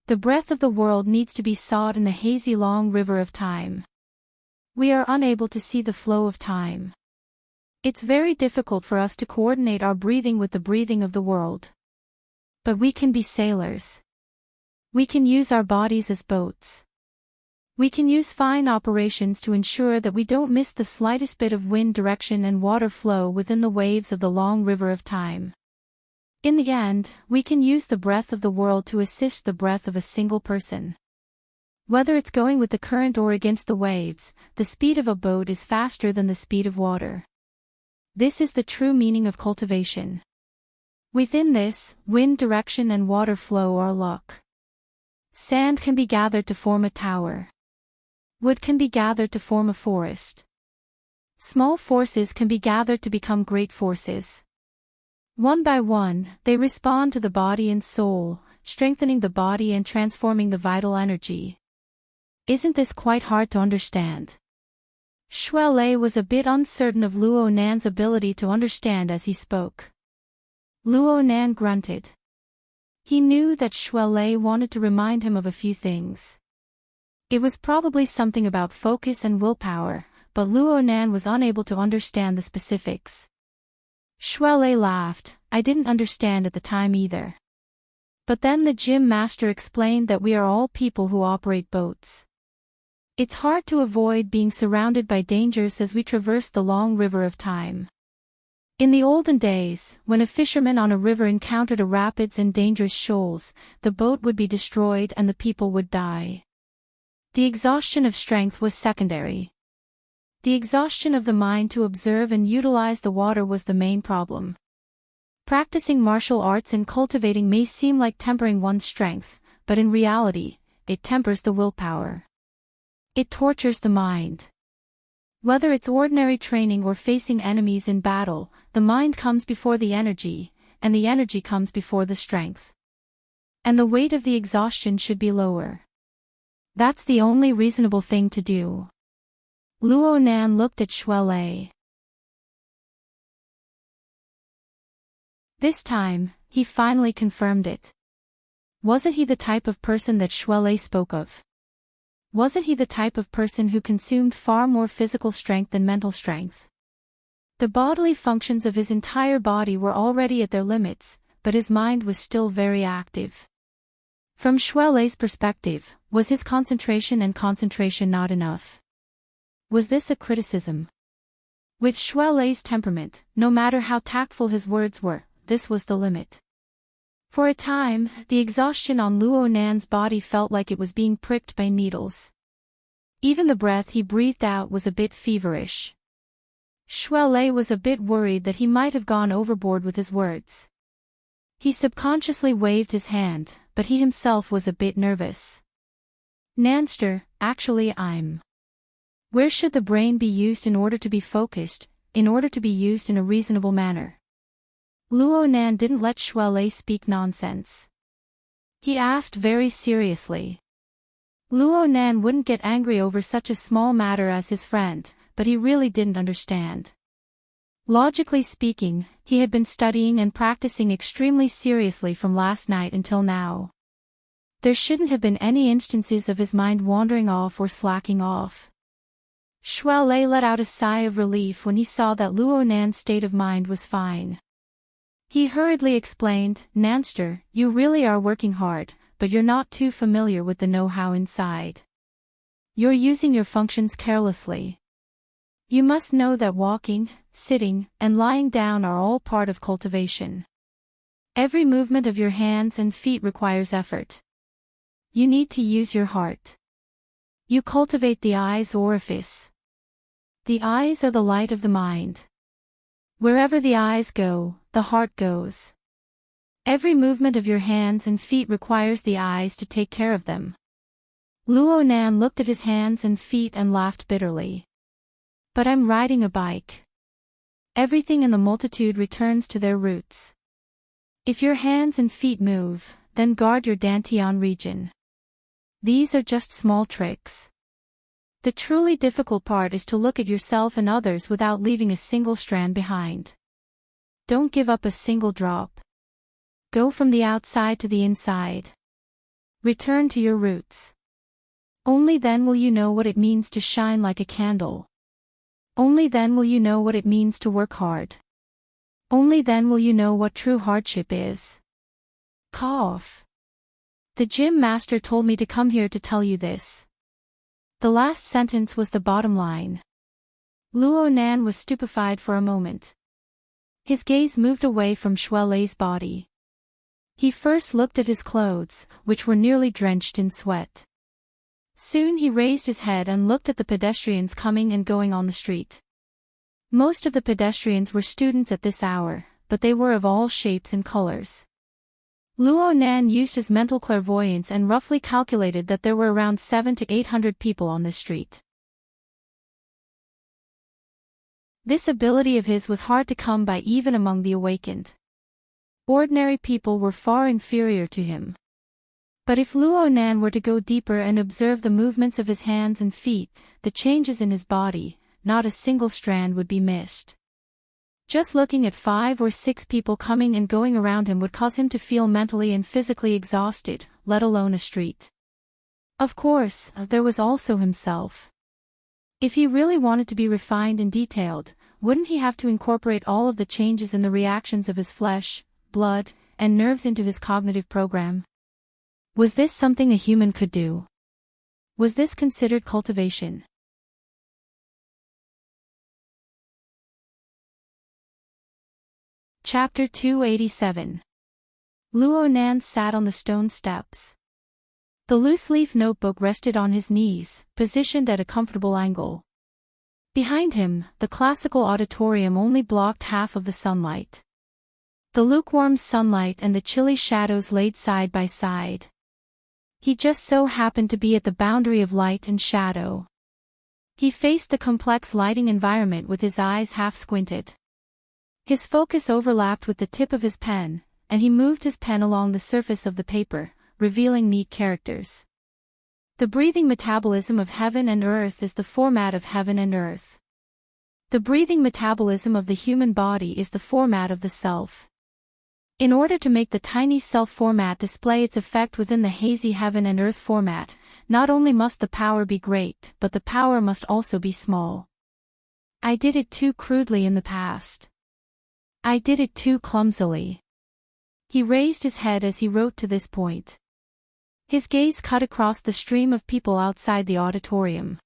[SPEAKER 1] The breath of the world needs to be sought in the hazy long river of time. We are unable to see the flow of time. It's very difficult for us to coordinate our breathing with the breathing of the world. But we can be sailors. We can use our bodies as boats. We can use fine operations to ensure that we don't miss the slightest bit of wind direction and water flow within the waves of the long river of time. In the end, we can use the breath of the world to assist the breath of a single person. Whether it's going with the current or against the waves, the speed of a boat is faster than the speed of water. This is the true meaning of cultivation. Within this, wind direction and water flow are luck. Sand can be gathered to form a tower. Wood can be gathered to form a forest. Small forces can be gathered to become great forces. One by one, they respond to the body and soul, strengthening the body and transforming the vital energy. Isn't this quite hard to understand? Shuai was a bit uncertain of Luo Nan's ability to understand as he spoke. Luo Nan grunted. He knew that Shuai wanted to remind him of a few things. It was probably something about focus and willpower, but Luo Nan was unable to understand the specifics. Shuai laughed. "I didn't understand at the time either. But then the gym master explained that we are all people who operate boats. It's hard to avoid being surrounded by dangers as we traverse the long river of time. In the olden days, when a fisherman on a river encountered a rapids and dangerous shoals, the boat would be destroyed and the people would die. The exhaustion of strength was secondary. The exhaustion of the mind to observe and utilize the water was the main problem. Practicing martial arts and cultivating may seem like tempering one's strength, but in reality, it tempers the willpower. It tortures the mind. Whether it's ordinary training or facing enemies in battle, the mind comes before the energy, and the energy comes before the strength. And the weight of the exhaustion should be lower. That's the only reasonable thing to do. Luo Nan looked at Shui Lei. This time, he finally confirmed it. Wasn't he the type of person that Shui Lei spoke of? Wasn't he the type of person who consumed far more physical strength than mental strength? The bodily functions of his entire body were already at their limits, but his mind was still very active. From Shui Lei's perspective, was his concentration not enough? Was this a criticism? With Shui Lei's temperament, no matter how tactful his words were, this was the limit. For a time, the exhaustion on Luo Nan's body felt like it was being pricked by needles. Even the breath he breathed out was a bit feverish. Shui Lei was a bit worried that he might have gone overboard with his words. He subconsciously waved his hand, but he himself was a bit nervous. Nanster, actually Where should the brain be used in order to be focused, in order to be used in a reasonable manner? Luo Nan didn't let Shui Lei speak nonsense. He asked very seriously. Luo Nan wouldn't get angry over such a small matter as his friend, but he really didn't understand. Logically speaking, he had been studying and practicing extremely seriously from last night until now. There shouldn't have been any instances of his mind wandering off or slacking off. Shui Lei let out a sigh of relief when he saw that Luo Nan's state of mind was fine. He hurriedly explained, Nanster, you really are working hard, but you're not too familiar with the know-how inside. You're using your functions carelessly. You must know that walking, sitting, and lying down are all part of cultivation. Every movement of your hands and feet requires effort. You need to use your heart. You cultivate the eye's orifice. The eyes are the light of the mind. Wherever the eyes go, the heart goes. Every movement of your hands and feet requires the eyes to take care of them. Luo Nan looked at his hands and feet and laughed bitterly. But I'm riding a bike. Everything in the multitude returns to their roots. If your hands and feet move, then guard your dantian region. These are just small tricks. The truly difficult part is to look at yourself and others without leaving a single strand behind. Don't give up a single drop. Go from the outside to the inside. Return to your roots. Only then will you know what it means to shine like a candle. Only then will you know what it means to work hard. Only then will you know what true hardship is. Cough. The gym master told me to come here to tell you this. The last sentence was the bottom line. Luo Nan was stupefied for a moment. His gaze moved away from Shui Lei's body. He first looked at his clothes, which were nearly drenched in sweat. Soon he raised his head and looked at the pedestrians coming and going on the street. Most of the pedestrians were students at this hour, but they were of all shapes and colors. Luo Nan used his mental clairvoyance and roughly calculated that there were around 700 to 800 people on this street. This ability of his was hard to come by even among the awakened. Ordinary people were far inferior to him. But if Luo Nan were to go deeper and observe the movements of his hands and feet, the changes in his body, not a single strand would be missed. Just looking at 5 or 6 people coming and going around him would cause him to feel mentally and physically exhausted, let alone a street. Of course, there was also himself. If he really wanted to be refined and detailed, wouldn't he have to incorporate all of the changes in the reactions of his flesh, blood, and nerves into his cognitive program? Was this something a human could do? Was this considered cultivation? Chapter 287. Luo Nan sat on the stone steps. The loose-leaf notebook rested on his knees, positioned at a comfortable angle. Behind him, the classical auditorium only blocked half of the sunlight. The lukewarm sunlight and the chilly shadows laid side by side. He just so happened to be at the boundary of light and shadow. He faced the complex lighting environment with his eyes half squinted. His focus overlapped with the tip of his pen, and he moved his pen along the surface of the paper, revealing neat characters. The breathing metabolism of heaven and earth is the format of heaven and earth. The breathing metabolism of the human body is the format of the self. In order to make the tiny self format display its effect within the hazy heaven and earth format, not only must the power be great, but the power must also be small. I did it too crudely in the past. I did it too clumsily. He raised his head as he wrote to this point. His gaze cut across the stream of people outside the auditorium.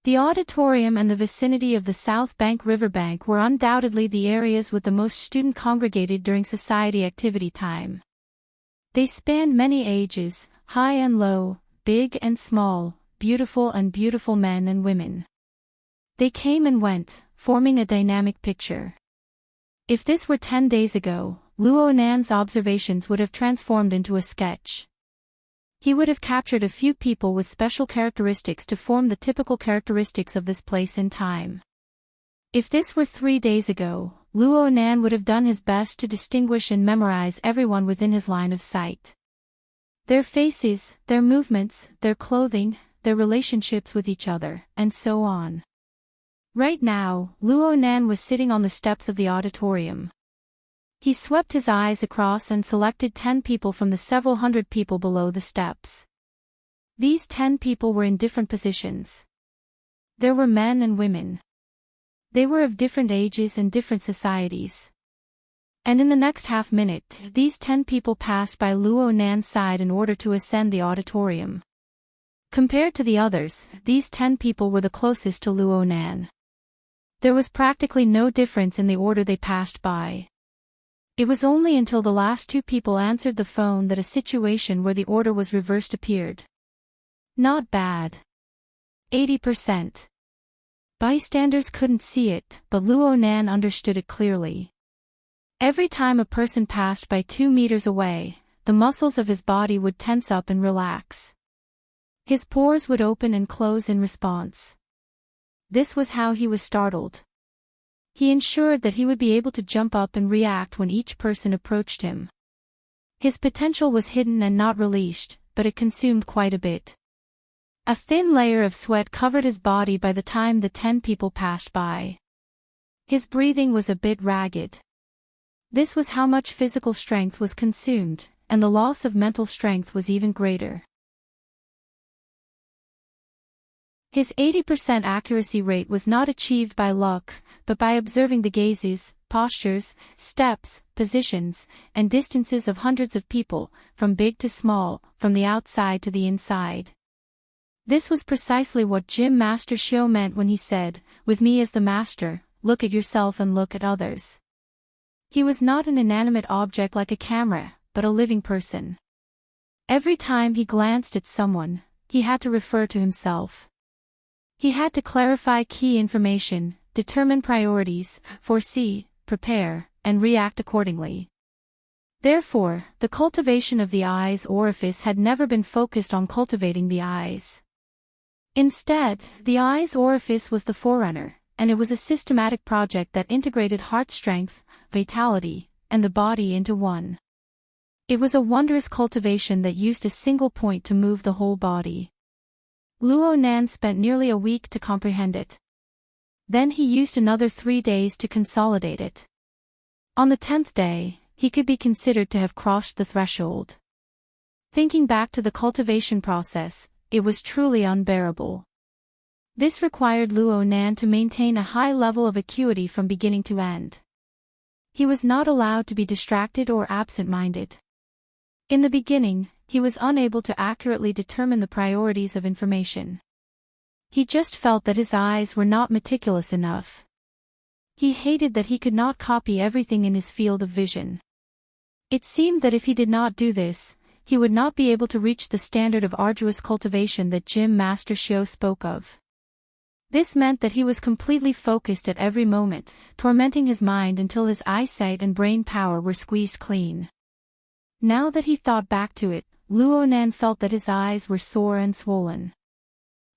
[SPEAKER 1] The auditorium and the vicinity of the South Bank riverbank were undoubtedly the areas with the most student congregated during society activity time. They spanned many ages, high and low, big and small, beautiful and beautiful men and women. They came and went, forming a dynamic picture. If this were 10 days ago, Luo Nan's observations would have transformed into a sketch. He would have captured a few people with special characteristics to form the typical characteristics of this place and time. If this were 3 days ago, Luo Nan would have done his best to distinguish and memorize everyone within his line of sight. Their faces, their movements, their clothing, their relationships with each other, and so on. Right now, Luo Nan was sitting on the steps of the auditorium. He swept his eyes across and selected 10 people from the several hundred people below the steps. These 10 people were in different positions. There were men and women. They were of different ages and different societies. And in the next half-minute, these 10 people passed by Luo Nan's side in order to ascend the auditorium. Compared to the others, these 10 people were the closest to Luo Nan. There was practically no difference in the order they passed by. It was only until the last 2 people answered the phone that a situation where the order was reversed appeared. Not bad. 80%. Bystanders couldn't see it, but Luo Nan understood it clearly. Every time a person passed by 2 meters away, the muscles of his body would tense up and relax. His pores would open and close in response. This was how he was startled. He ensured that he would be able to jump up and react when each person approached him. His potential was hidden and not released, but it consumed quite a bit. A thin layer of sweat covered his body by the time the 10 people passed by. His breathing was a bit ragged. This was how much physical strength was consumed, and the loss of mental strength was even greater. His 80% accuracy rate was not achieved by luck, but by observing the gazes, postures, steps, positions, and distances of hundreds of people, from big to small, from the outside to the inside. This was precisely what Jim Master Shio meant when he said, "With me as the master, look at yourself and look at others." He was not an inanimate object like a camera, but a living person. Every time he glanced at someone, he had to refer to himself. He had to clarify key information, determine priorities, foresee, prepare, and react accordingly. Therefore, the cultivation of the eye's orifice had never been focused on cultivating the eyes. Instead, the eye's orifice was the forerunner, and it was a systematic project that integrated heart strength, vitality, and the body into one. It was a wondrous cultivation that used a single point to move the whole body. Luo Nan spent nearly a week to comprehend it. Then he used another 3 days to consolidate it. On the 10th day, he could be considered to have crossed the threshold. Thinking back to the cultivation process, it was truly unbearable. This required Luo Nan to maintain a high level of acuity from beginning to end. He was not allowed to be distracted or absent-minded. In the beginning, he was unable to accurately determine the priorities of information. He just felt that his eyes were not meticulous enough. He hated that he could not copy everything in his field of vision. It seemed that if he did not do this, he would not be able to reach the standard of arduous cultivation that Jim Master Show spoke of. This meant that he was completely focused at every moment, tormenting his mind until his eyesight and brain power were squeezed clean. Now that he thought back to it, Luo Nan felt that his eyes were sore and swollen.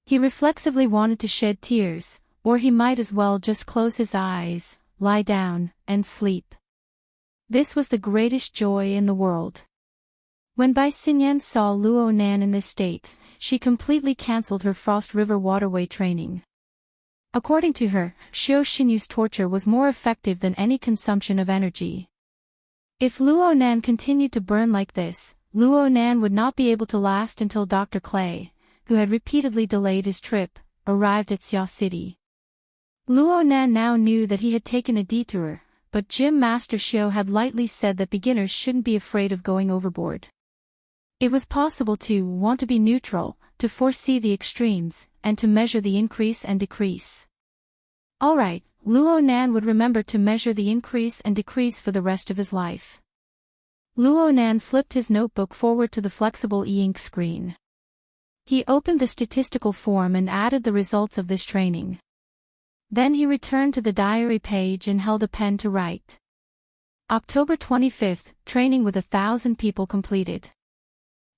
[SPEAKER 1] He reflexively wanted to shed tears, or he might as well just close his eyes, lie down, and sleep. This was the greatest joy in the world. When Bai Xinyan saw Luo Nan in this state, she completely cancelled her Frost River waterway training. According to her, Xiao Xinyu's torture was more effective than any consumption of energy. If Luo Nan continued to burn like this, Luo Nan would not be able to last until Dr. Clay, who had repeatedly delayed his trip, arrived at Xia City. Luo Nan now knew that he had taken a detour, but Gym Master Xiao had lightly said that beginners shouldn't be afraid of going overboard. It was possible to want to be neutral, to foresee the extremes, and to measure the increase and decrease. Alright, Luo Nan would remember to measure the increase and decrease for the rest of his life. Luo Nan flipped his notebook forward to the flexible e-ink screen. He opened the statistical form and added the results of this training. Then he returned to the diary page and held a pen to write. October 25th, training with 1,000 people completed.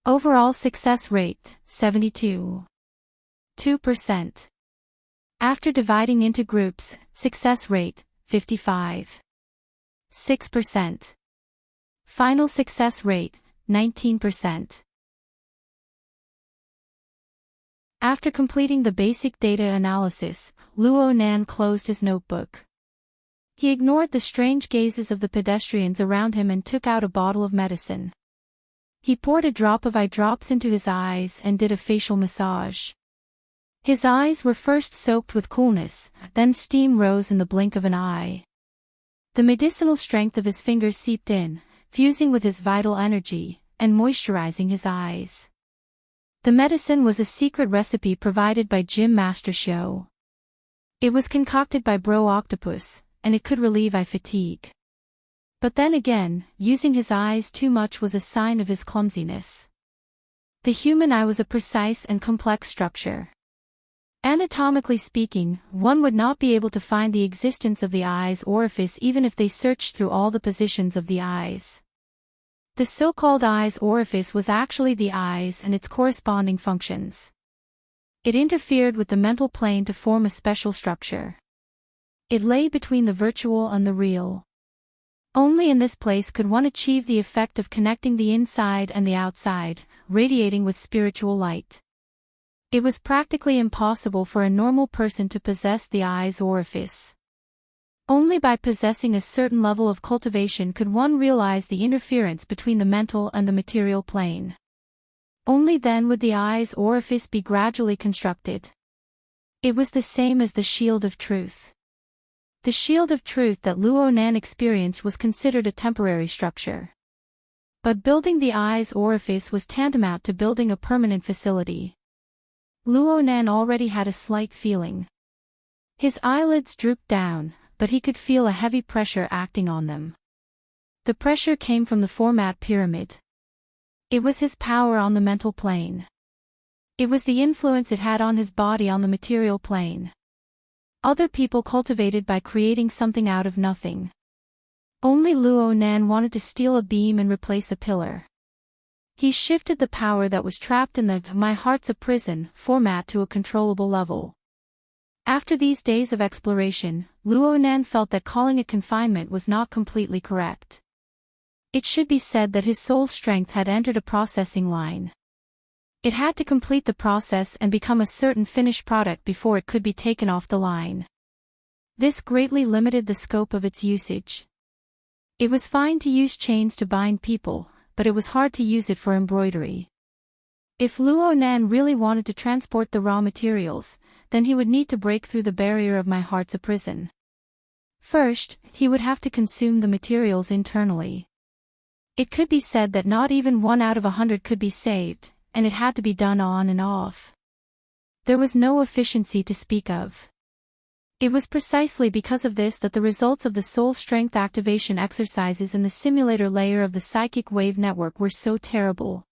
[SPEAKER 1] Overall success rate, 72.2%. After dividing into groups, success rate, 55.6%. Final success rate, 19%. After completing the basic data analysis, Luo Nan closed his notebook. He ignored the strange gazes of the pedestrians around him and took out a bottle of medicine. He poured a drop of eye drops into his eyes and did a facial massage. His eyes were first soaked with coolness, then steam rose in the blink of an eye. The medicinal strength of his fingers seeped in, fusing with his vital energy, and moisturizing his eyes. The medicine was a secret recipe provided by Gym Master Xiao. It was concocted by Bro Octopus, and it could relieve eye fatigue. But then again, using his eyes too much was a sign of his clumsiness. The human eye was a precise and complex structure. Anatomically speaking, one would not be able to find the existence of the eye's orifice even if they searched through all the positions of the eyes. The so-called eye's orifice was actually the eyes and its corresponding functions. It interfered with the mental plane to form a special structure. It lay between the virtual and the real. Only in this place could one achieve the effect of connecting the inside and the outside, radiating with spiritual light. It was practically impossible for a normal person to possess the eye's orifice. Only by possessing a certain level of cultivation could one realize the interference between the mental and the material plane. Only then would the eye's orifice be gradually constructed. It was the same as the shield of truth. The shield of truth that Luo Nan experienced was considered a temporary structure. But building the eye's orifice was tantamount to building a permanent facility. Luo Nan already had a slight feeling. His eyelids drooped down, but he could feel a heavy pressure acting on them. The pressure came from the format pyramid. It was his power on the mental plane. It was the influence it had on his body on the material plane. Other people cultivated by creating something out of nothing. Only Luo Nan wanted to steal a beam and replace a pillar. He shifted the power that was trapped in the "my heart's a prison" format to a controllable level. After these days of exploration, Luo Nan felt that calling it confinement was not completely correct. It should be said that his soul strength had entered a processing line. It had to complete the process and become a certain finished product before it could be taken off the line. This greatly limited the scope of its usage. It was fine to use chains to bind people, but it was hard to use it for embroidery. If Luo Nan really wanted to transport the raw materials, then he would need to break through the barrier of "my heart's a prison." First, he would have to consume the materials internally. It could be said that not even 1 out of 100 could be saved, and it had to be done on and off. There was no efficiency to speak of. It was precisely because of this that the results of the soul strength activation exercises in the simulator layer of the psychic wave network were so terrible.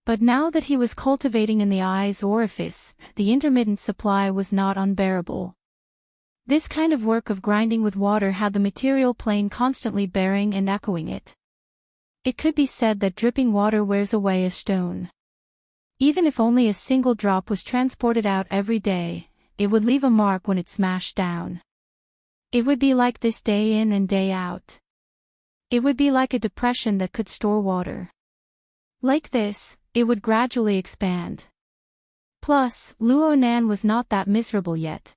[SPEAKER 1] But now that he was cultivating in the eye's orifice, the intermittent supply was not unbearable. This kind of work of grinding with water had the material plane constantly bearing and echoing it. It could be said that dripping water wears away a stone. Even if only a single drop was transported out every day, it would leave a mark when it smashed down. It would be like this day in and day out. It would be like a depression that could store water. Like this, it would gradually expand. Plus, Luo Nan was not that miserable yet.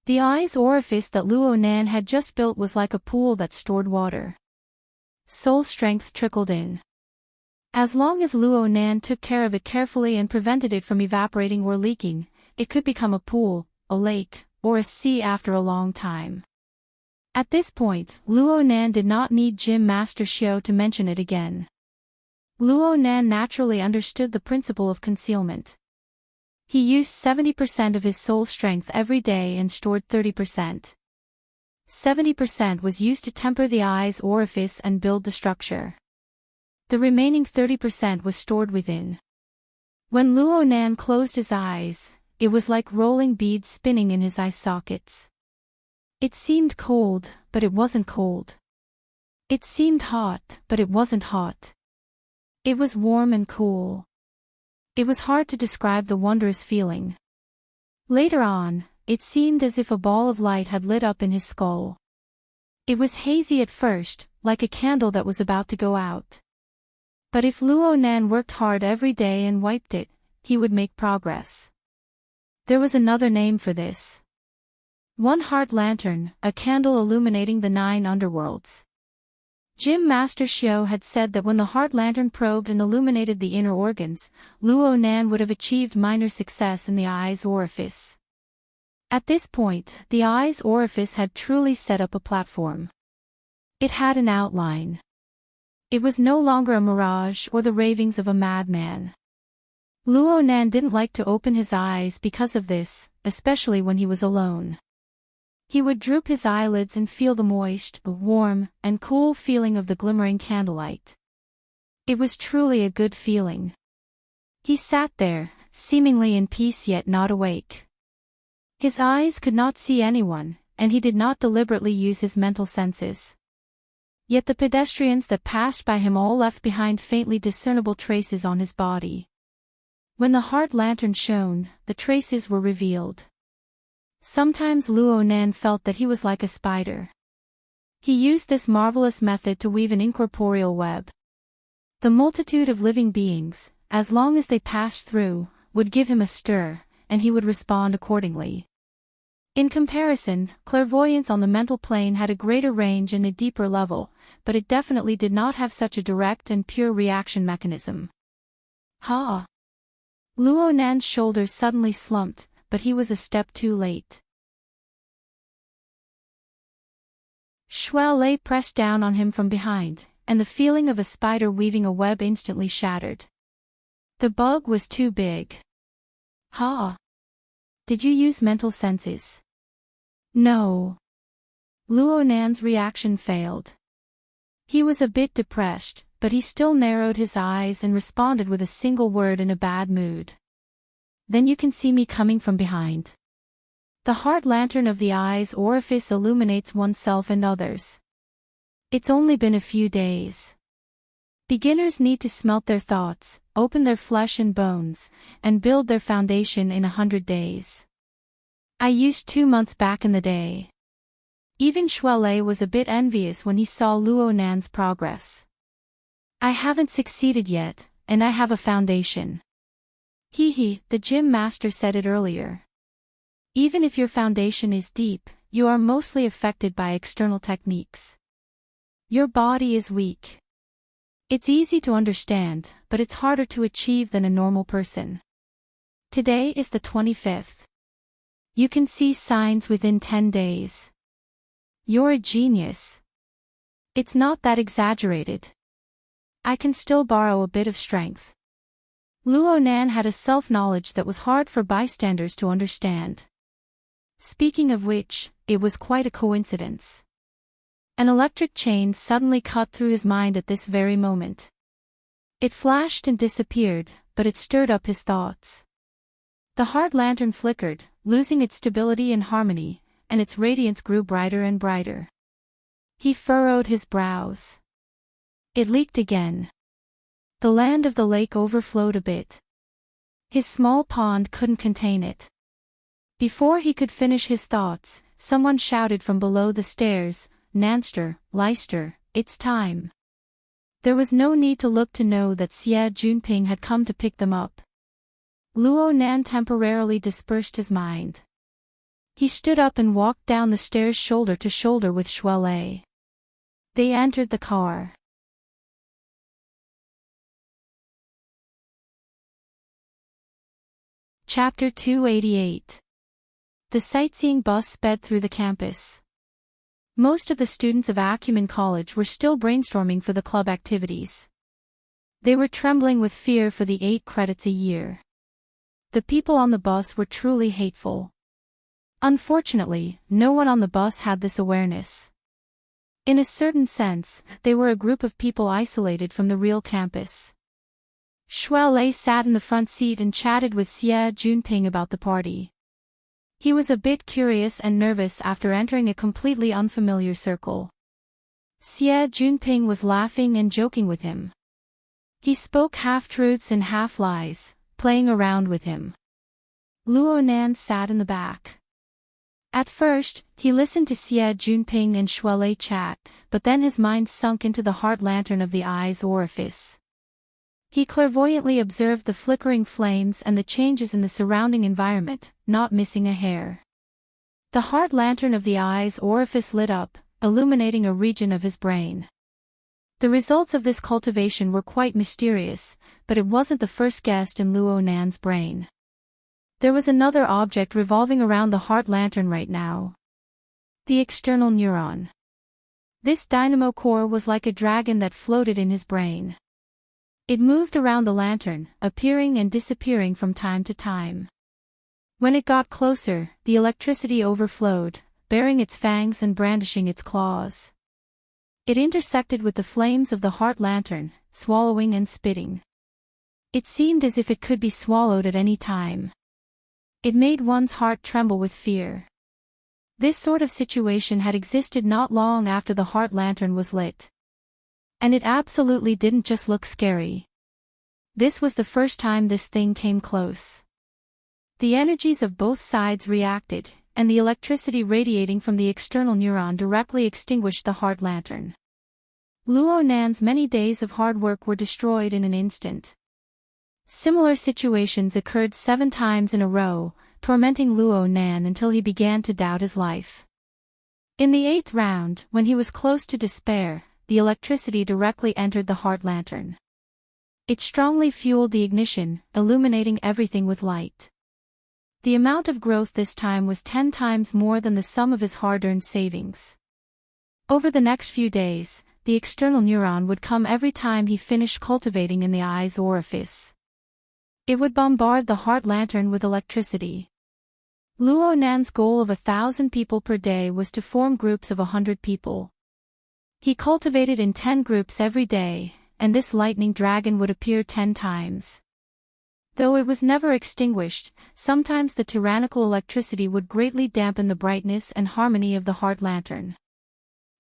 [SPEAKER 1] The eye's orifice that Luo Nan had just built was like a pool that stored water. Soul strength trickled in. As long as Luo Nan took care of it carefully and prevented it from evaporating or leaking, it could become a pool, a lake, or a sea after a long time. At this point, Luo Nan did not need Gym Master Xiao to mention it again. Luo Nan naturally understood the principle of concealment. He used 70% of his soul strength every day and stored 30%. 70% was used to temper the eye's orifice and build the structure. The remaining 30% was stored within. When Luo Nan closed his eyes, it was like rolling beads spinning in his eye sockets. It seemed cold, but it wasn't cold. It seemed hot, but it wasn't hot. It was warm and cool. It was hard to describe the wondrous feeling. Later on, it seemed as if a ball of light had lit up in his skull. It was hazy at first, like a candle that was about to go out. But if Luo Nan worked hard every day and wiped it, he would make progress. There was another name for this. One heart lantern, a candle illuminating the 9 underworlds. Gym Master Xiao had said that when the heart lantern probed and illuminated the inner organs, Luo Nan would have achieved minor success in the eye's orifice. At this point, the eye's orifice had truly set up a platform. It had an outline. It was no longer a mirage or the ravings of a madman. Luo Nan didn't like to open his eyes because of this, especially when he was alone. He would droop his eyelids and feel the moist, warm, and cool feeling of the glimmering candlelight. It was truly a good feeling. He sat there, seemingly in peace yet not awake. His eyes could not see anyone, and he did not deliberately use his mental senses. Yet the pedestrians that passed by him all left behind faintly discernible traces on his body. When the heart lantern shone, the traces were revealed. Sometimes Luo Nan felt that he was like a spider. He used this marvelous method to weave an incorporeal web. The multitude of living beings, as long as they passed through, would give him a stir, and he would respond accordingly. In comparison, clairvoyance on the mental plane had a greater range and a deeper level, but it definitely did not have such a direct and pure reaction mechanism. Ha! Luo Nan's shoulders suddenly slumped, but he was a step too late. Shuao Lei pressed down on him from behind, and the feeling of a spider weaving a web instantly shattered. The bug was too big. Ha! Did you use mental senses? No. Luo Nan's reaction failed. He was a bit depressed, but he still narrowed his eyes and responded with a single word in a bad mood. Then you can see me coming from behind. The heart lantern of the eye's orifice illuminates oneself and others. It's only been a few days. Beginners need to smelt their thoughts, open their flesh and bones, and build their foundation in 100 days. I used 2 months back in the day. Even Shuao Lei was a bit envious when he saw Luo Nan's progress. I haven't succeeded yet, and I have a foundation. The gym master said it earlier. Even if your foundation is deep, you are mostly affected by external techniques. Your body is weak. It's easy to understand, but it's harder to achieve than a normal person. Today is the 25th. You can see signs within 10 days. You're a genius. It's not that exaggerated. I can still borrow a bit of strength. Luo Nan had a self-knowledge that was hard for bystanders to understand. Speaking of which, it was quite a coincidence. An electric chain suddenly cut through his mind at this very moment. It flashed and disappeared, but it stirred up his thoughts. The heart lantern flickered, losing its stability and harmony, and its radiance grew brighter and brighter. He furrowed his brows. It leaked again. The land of the lake overflowed a bit. His small pond couldn't contain it. Before he could finish his thoughts, someone shouted from below the stairs, "Nanster, Leister, it's time." There was no need to look to know that Xie Junping had come to pick them up. Luo Nan temporarily dispersed his mind. He stood up and walked down the stairs shoulder to shoulder with Shuelei. They entered the car. Chapter 288. The sightseeing bus sped through the campus. Most of the students of Acumen College were still brainstorming for the club activities. They were trembling with fear for the 8 credits a year. The people on the bus were truly hateful. Unfortunately, no one on the bus had this awareness. In a certain sense, they were a group of people isolated from the real campus. Shuelei sat in the front seat and chatted with Xie Junping about the party. He was a bit curious and nervous after entering a completely unfamiliar circle. Xie Junping was laughing and joking with him. He spoke half-truths and half-lies, playing around with him. Luo Nan sat in the back. At first, he listened to Xie Junping and Shuelei chat, but then his mind sunk into the heart lantern of the eye's orifice. He clairvoyantly observed the flickering flames and the changes in the surrounding environment, not missing a hair. The heart lantern of the eye's orifice lit up, illuminating a region of his brain. The results of this cultivation were quite mysterious, but it wasn't the first guest in Luo Nan's brain. There was another object revolving around the heart lantern right now. The external neuron. This dynamo core was like a dragon that floated in his brain. It moved around the lantern, appearing and disappearing from time to time. When it got closer, the electricity overflowed, baring its fangs and brandishing its claws. It intersected with the flames of the heart lantern, swallowing and spitting. It seemed as if it could be swallowed at any time. It made one's heart tremble with fear. This sort of situation had existed not long after the heart lantern was lit. And it absolutely didn't just look scary. This was the first time this thing came close. The energies of both sides reacted, and the electricity radiating from the external neuron directly extinguished the heart lantern. Luo Nan's many days of hard work were destroyed in an instant. Similar situations occurred 7 times in a row, tormenting Luo Nan until he began to doubt his life. In the 8th round, when he was close to despair, the electricity directly entered the heart lantern. It strongly fueled the ignition, illuminating everything with light. The amount of growth this time was 10 times more than the sum of his hard-earned savings. Over the next few days, the external neuron would come every time he finished cultivating in the eye's orifice. It would bombard the heart lantern with electricity. Luo Nan's goal of 1,000 people per day was to form groups of 100 people. He cultivated in 10 groups every day, and this lightning dragon would appear 10 times. Though it was never extinguished, sometimes the tyrannical electricity would greatly dampen the brightness and harmony of the heart lantern.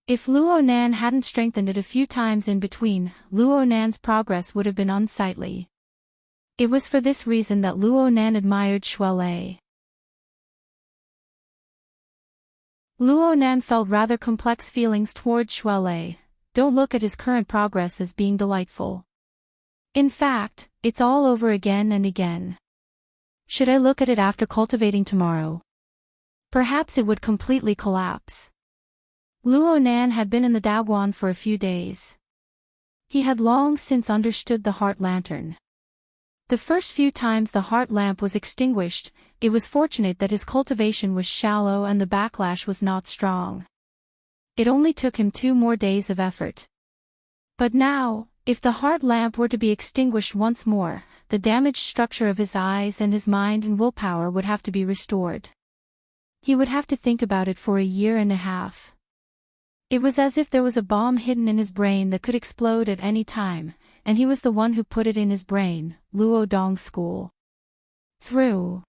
[SPEAKER 1] If Luo Nan hadn't strengthened it a few times in between, Luo Nan's progress would have been unsightly. It was for this reason that Luo Nan admired Shuelei. Luo Nan felt rather complex feelings towards Shuelei. Don't look at his current progress as being delightful. In fact, it's all over again and again. Should I look at it after cultivating tomorrow? Perhaps it would completely collapse. Luo Nan had been in the Daguan for a few days. He had long since understood the heart lantern. The first few times the heart lamp was extinguished, it was fortunate that his cultivation was shallow and the backlash was not strong. It only took him 2 more days of effort. But now, if the heart lamp were to be extinguished once more, the damaged structure of his eyes and his mind and willpower would have to be restored. He would have to think about it for a year and a half. It was as if there was a bomb hidden in his brain that could explode at any time, and he was the one who put it in his brain. Luo Dong's school. Through.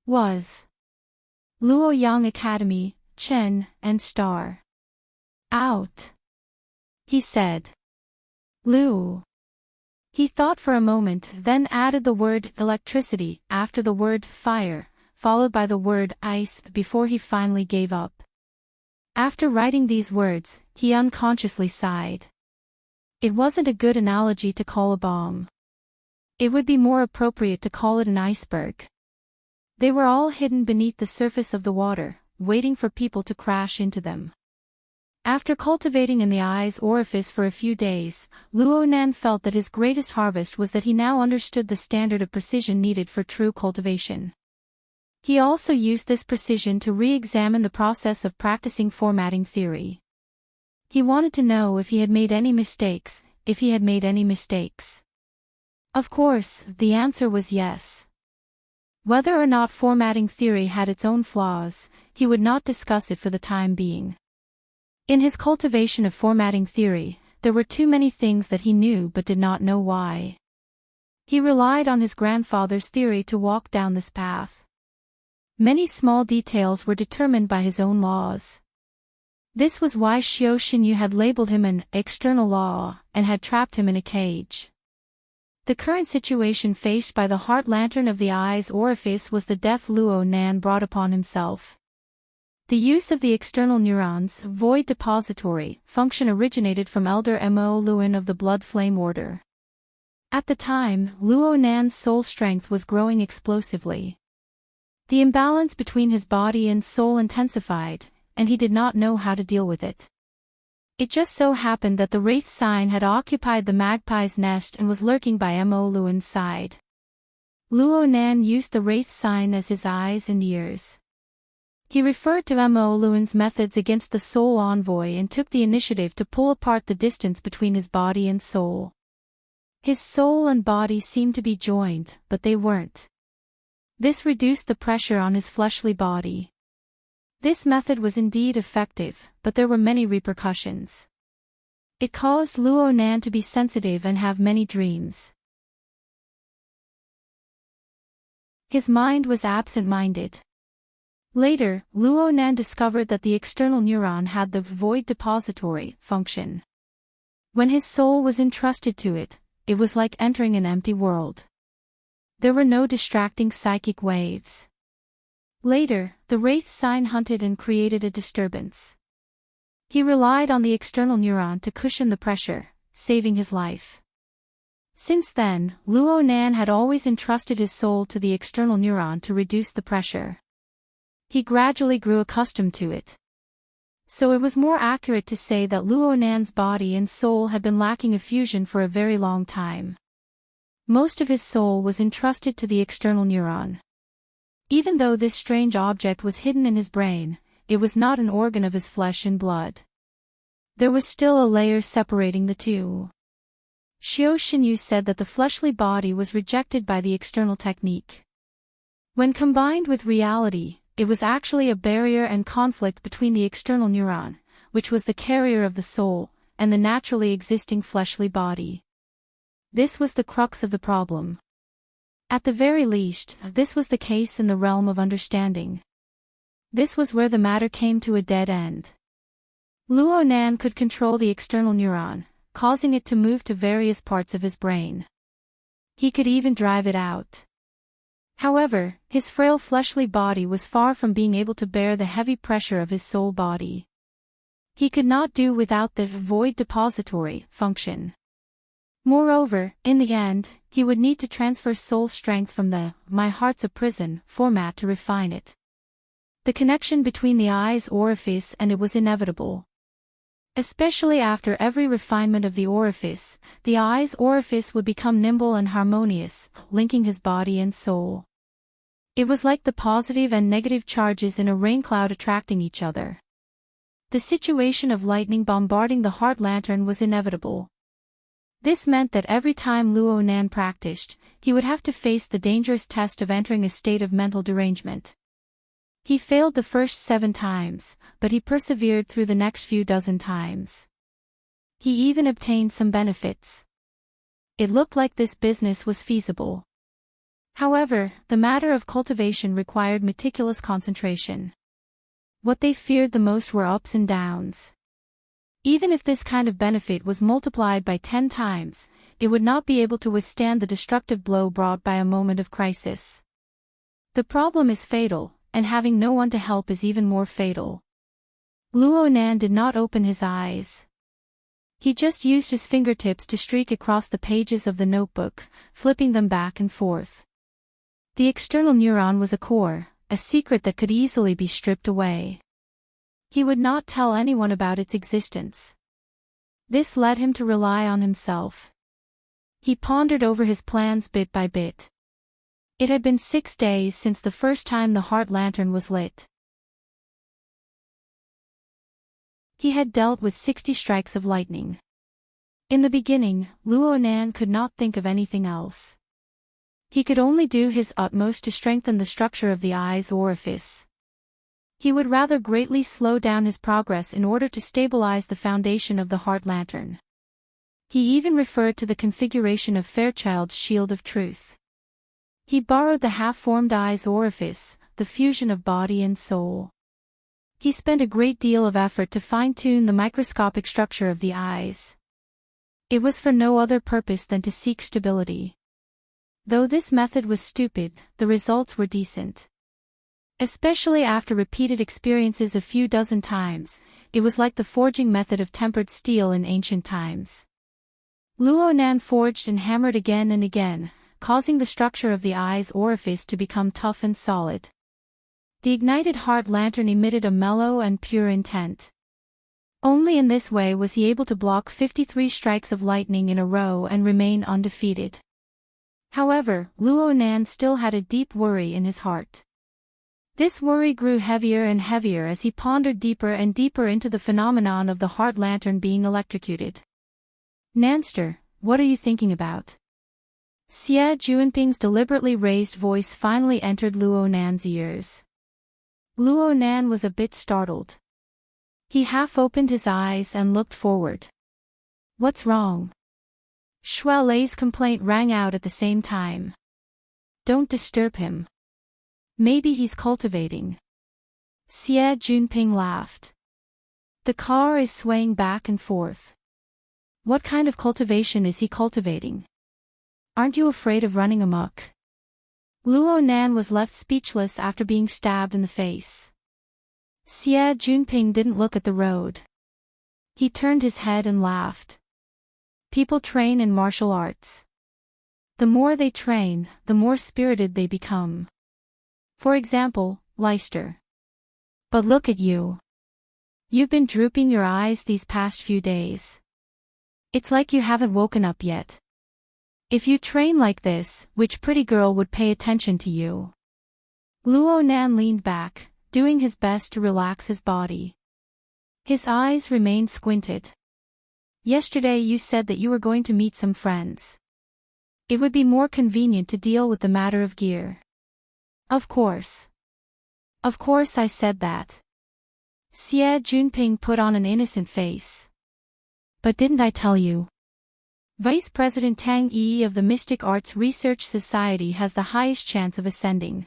[SPEAKER 1] Was. Luoyang Academy, Chen, and Star. Out. He said. Lu. He thought for a moment, then added the word electricity after the word fire, followed by the word ice before he finally gave up. After writing these words, he unconsciously sighed. It wasn't a good analogy to call a bomb. It would be more appropriate to call it an iceberg. They were all hidden beneath the surface of the water, waiting for people to crash into them. After cultivating in the eye's orifice for a few days, Luo Nan felt that his greatest harvest was that he now understood the standard of precision needed for true cultivation. He also used this precision to re-examine the process of practicing formatting theory. He wanted to know if he had made any mistakes, Of course, the answer was yes. Whether or not formatting theory had its own flaws, he would not discuss it for the time being. In his cultivation of formatting theory, there were too many things that he knew but did not know why. He relied on his grandfather's theory to walk down this path. Many small details were determined by his own laws. This was why Xiao Xinyu had labeled him an external law and had trapped him in a cage. The current situation faced by the heart lantern of the eye's orifice was the death Luo Nan brought upon himself. The use of the external neurons' void depository function originated from Elder Mo Luan of the Blood Flame Order. At the time, Luo Nan's soul strength was growing explosively. The imbalance between his body and soul intensified, and he did not know how to deal with it. It just so happened that the wraith sign had occupied the magpie's nest and was lurking by Mo Luan's side. Luo Nan used the wraith sign as his eyes and ears. He referred to Mo Luan's methods against the soul envoy and took the initiative to pull apart the distance between his body and soul. His soul and body seemed to be joined, but they weren't. This reduced the pressure on his fleshly body. This method was indeed effective, but there were many repercussions. It caused Luo Nan to be sensitive and have many dreams. His mind was absent-minded. Later, Luo Nan discovered that the external neuron had the void depository function. When his soul was entrusted to it, it was like entering an empty world. There were no distracting psychic waves. Later, the wraith sign hunted and created a disturbance. He relied on the external neuron to cushion the pressure, saving his life. Since then, Luo Nan had always entrusted his soul to the external neuron to reduce the pressure. He gradually grew accustomed to it. So it was more accurate to say that Luo Nan's body and soul had been lacking a fusion for a very long time. Most of his soul was entrusted to the external neuron. Even though this strange object was hidden in his brain, it was not an organ of his flesh and blood. There was still a layer separating the two. Xiao Xinyu said that the fleshly body was rejected by the external technique. When combined with reality, it was actually a barrier and conflict between the external neuron, which was the carrier of the soul, and the naturally existing fleshly body. This was the crux of the problem. At the very least, this was the case in the realm of understanding. This was where the matter came to a dead end. Luo Nan could control the external neuron, causing it to move to various parts of his brain. He could even drive it out. However, his frail fleshly body was far from being able to bear the heavy pressure of his soul body. He could not do without the void depository function. Moreover, in the end, he would need to transfer soul strength from the "my heart's a prison" format to refine it. The connection between the eye's orifice and it was inevitable. Especially after every refinement of the orifice, the eye's orifice would become nimble and harmonious, linking his body and soul. It was like the positive and negative charges in a rain cloud attracting each other. The situation of lightning bombarding the heart lantern was inevitable. This meant that every time Luo Nan practiced, he would have to face the dangerous test of entering a state of mental derangement. He failed the first 7 times, but he persevered through the next few dozen times. He even obtained some benefits. It looked like this business was feasible. However, the matter of cultivation required meticulous concentration. What they feared the most were ups and downs. Even if this kind of benefit was multiplied by 10 times, it would not be able to withstand the destructive blow brought by a moment of crisis. The problem is fatal, and having no one to help is even more fatal. Luo Nan did not open his eyes. He just used his fingertips to streak across the pages of the notebook, flipping them back and forth. The external neuron was a core, a secret that could easily be stripped away. He would not tell anyone about its existence. This led him to rely on himself. He pondered over his plans bit by bit. It had been 6 days since the first time the heart lantern was lit. He had dealt with 60 strikes of lightning. In the beginning, Luo Nan could not think of anything else. He could only do his utmost to strengthen the structure of the eye's orifice. He would rather greatly slow down his progress in order to stabilize the foundation of the heart lantern. He even referred to the configuration of Fairchild's shield of truth. He borrowed the half-formed eye's orifice, the fusion of body and soul. He spent a great deal of effort to fine-tune the microscopic structure of the eyes. It was for no other purpose than to seek stability. Though this method was stupid, the results were decent. Especially after repeated experiences a few dozen times, it was like the forging method of tempered steel in ancient times. Luo Nan forged and hammered again and again, causing the structure of the eye's orifice to become tough and solid. The ignited heart lantern emitted a mellow and pure intent. Only in this way was he able to block 53 strikes of lightning in a row and remain undefeated. However, Luo Nan still had a deep worry in his heart. This worry grew heavier and heavier as he pondered deeper and deeper into the phenomenon of the heart lantern being electrocuted. Nanster, what are you thinking about? Xie Juanping's deliberately raised voice finally entered Luo Nan's ears. Luo Nan was a bit startled. He half opened his eyes and looked forward. What's wrong? Shuai Lei's complaint rang out at the same time. Don't disturb him. Maybe he's cultivating. Xie Juanping laughed. The car is swaying back and forth. What kind of cultivation is he cultivating? Aren't you afraid of running amok? Luo Nan was left speechless after being stabbed in the face. Xie Juanping didn't look at the road. He turned his head and laughed. People train in martial arts. The more they train, the more spirited they become. For example, Leicester. But look at you. You've been drooping your eyes these past few days. It's like you haven't woken up yet. If you train like this, which pretty girl would pay attention to you? Luo Nan leaned back, doing his best to relax his body. His eyes remained squinted. Yesterday you said that you were going to meet some friends. It would be more convenient to deal with the matter of gear. Of course. Of course I said that. Xie Juanping put on an innocent face. But didn't I tell you? Vice President Tang Yi of the Mystic Arts Research Society has the highest chance of ascending.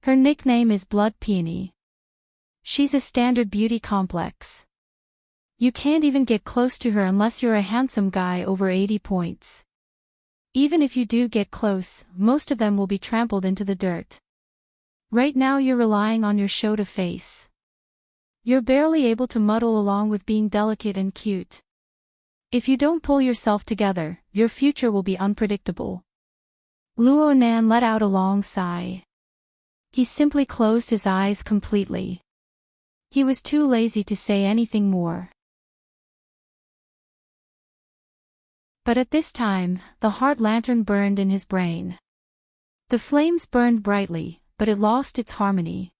[SPEAKER 1] Her nickname is Blood Peony. She's a standard beauty complex. You can't even get close to her unless you're a handsome guy over 80 points. Even if you do get close, most of them will be trampled into the dirt. Right now you're relying on your show to face. You're barely able to muddle along with being delicate and cute. If you don't pull yourself together, your future will be unpredictable. Luo Nan let out a long sigh. He simply closed his eyes completely. He was too lazy to say anything more. But at this time, the heart lantern burned in his brain. The flames burned brightly, but it lost its harmony.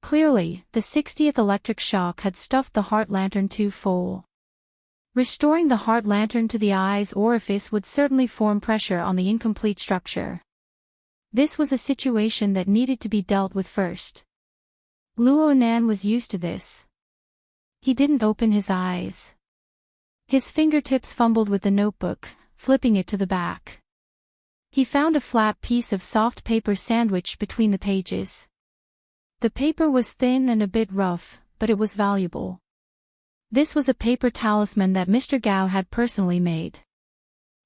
[SPEAKER 1] Clearly, the 60th electric shock had stuffed the heart lantern too full. Restoring the heart lantern to the eye's orifice would certainly form pressure on the incomplete structure. This was a situation that needed to be dealt with first. Luo Nan was used to this. He didn't open his eyes. His fingertips fumbled with the notebook, flipping it to the back. He found a flat piece of soft paper sandwiched between the pages. The paper was thin and a bit rough, but it was valuable. This was a paper talisman that Mr. Gao had personally made.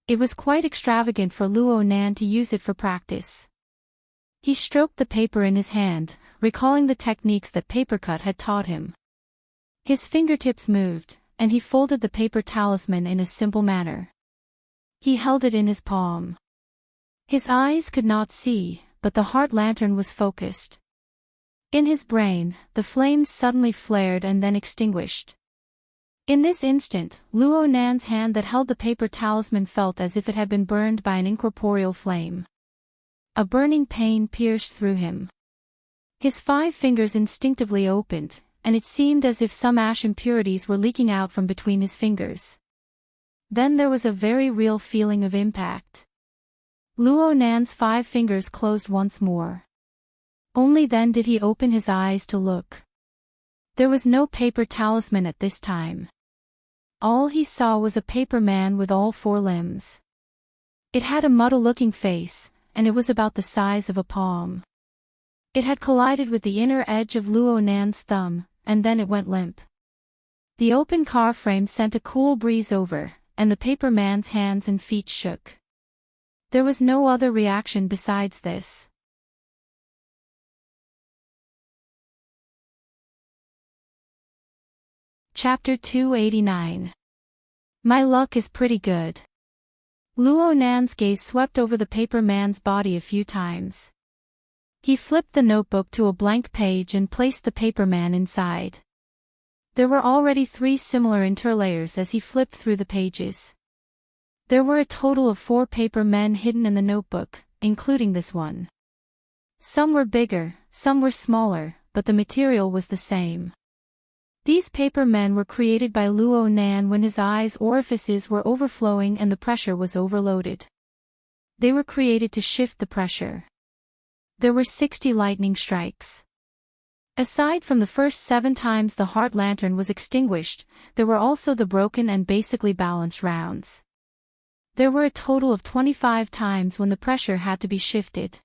[SPEAKER 1] It was quite extravagant for Luo Nan to use it for practice. He stroked the paper in his hand, recalling the techniques that Papercut had taught him. His fingertips moved, and he folded the paper talisman in a simple manner. He held it in his palm. His eyes could not see, but the heart lantern was focused. In his brain, the flames suddenly flared and then extinguished. In this instant, Luo Nan's hand that held the paper talisman felt as if it had been burned by an incorporeal flame. A burning pain pierced through him. His 5 fingers instinctively opened, and it seemed as if some ash impurities were leaking out from between his fingers. Then there was a very real feeling of impact. Luo Nan's 5 fingers closed once more. Only then did he open his eyes to look. There was no paper talisman at this time. All he saw was a paper man with all 4 limbs. It had a muddle-looking face, and it was about the size of a palm. It had collided with the inner edge of Luo Nan's thumb, and then it went limp. The open car frame sent a cool breeze over, and the paper man's hands and feet shook. There was no other reaction besides this. Chapter 289. My luck is pretty good. Luo Nan's gaze swept over the paper man's body a few times. He flipped the notebook to a blank page and placed the paper man inside. There were already 3 similar interlayers as he flipped through the pages. There were a total of 4 paper men hidden in the notebook, including this one. Some were bigger, some were smaller, but the material was the same. These paper men were created by Luo Nan when his eyes' orifices were overflowing and the pressure was overloaded. They were created to shift the pressure. There were 60 lightning strikes. Aside from the first 7 times the heart lantern was extinguished, there were also the broken and basically balanced rounds. There were a total of 25 times when the pressure had to be shifted.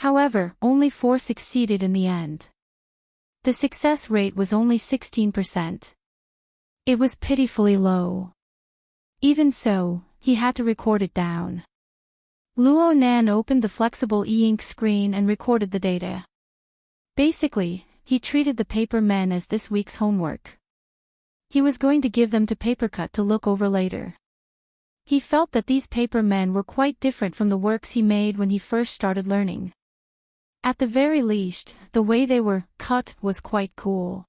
[SPEAKER 1] However, only 4 succeeded in the end. The success rate was only 16%. It was pitifully low. Even so, he had to record it down. Luo Nan opened the flexible e-ink screen and recorded the data. Basically, he treated the paper men as this week's homework. He was going to give them to Papercut to look over later. He felt that these paper men were quite different from the works he made when he first started learning. At the very least, the way they were cut was quite cool.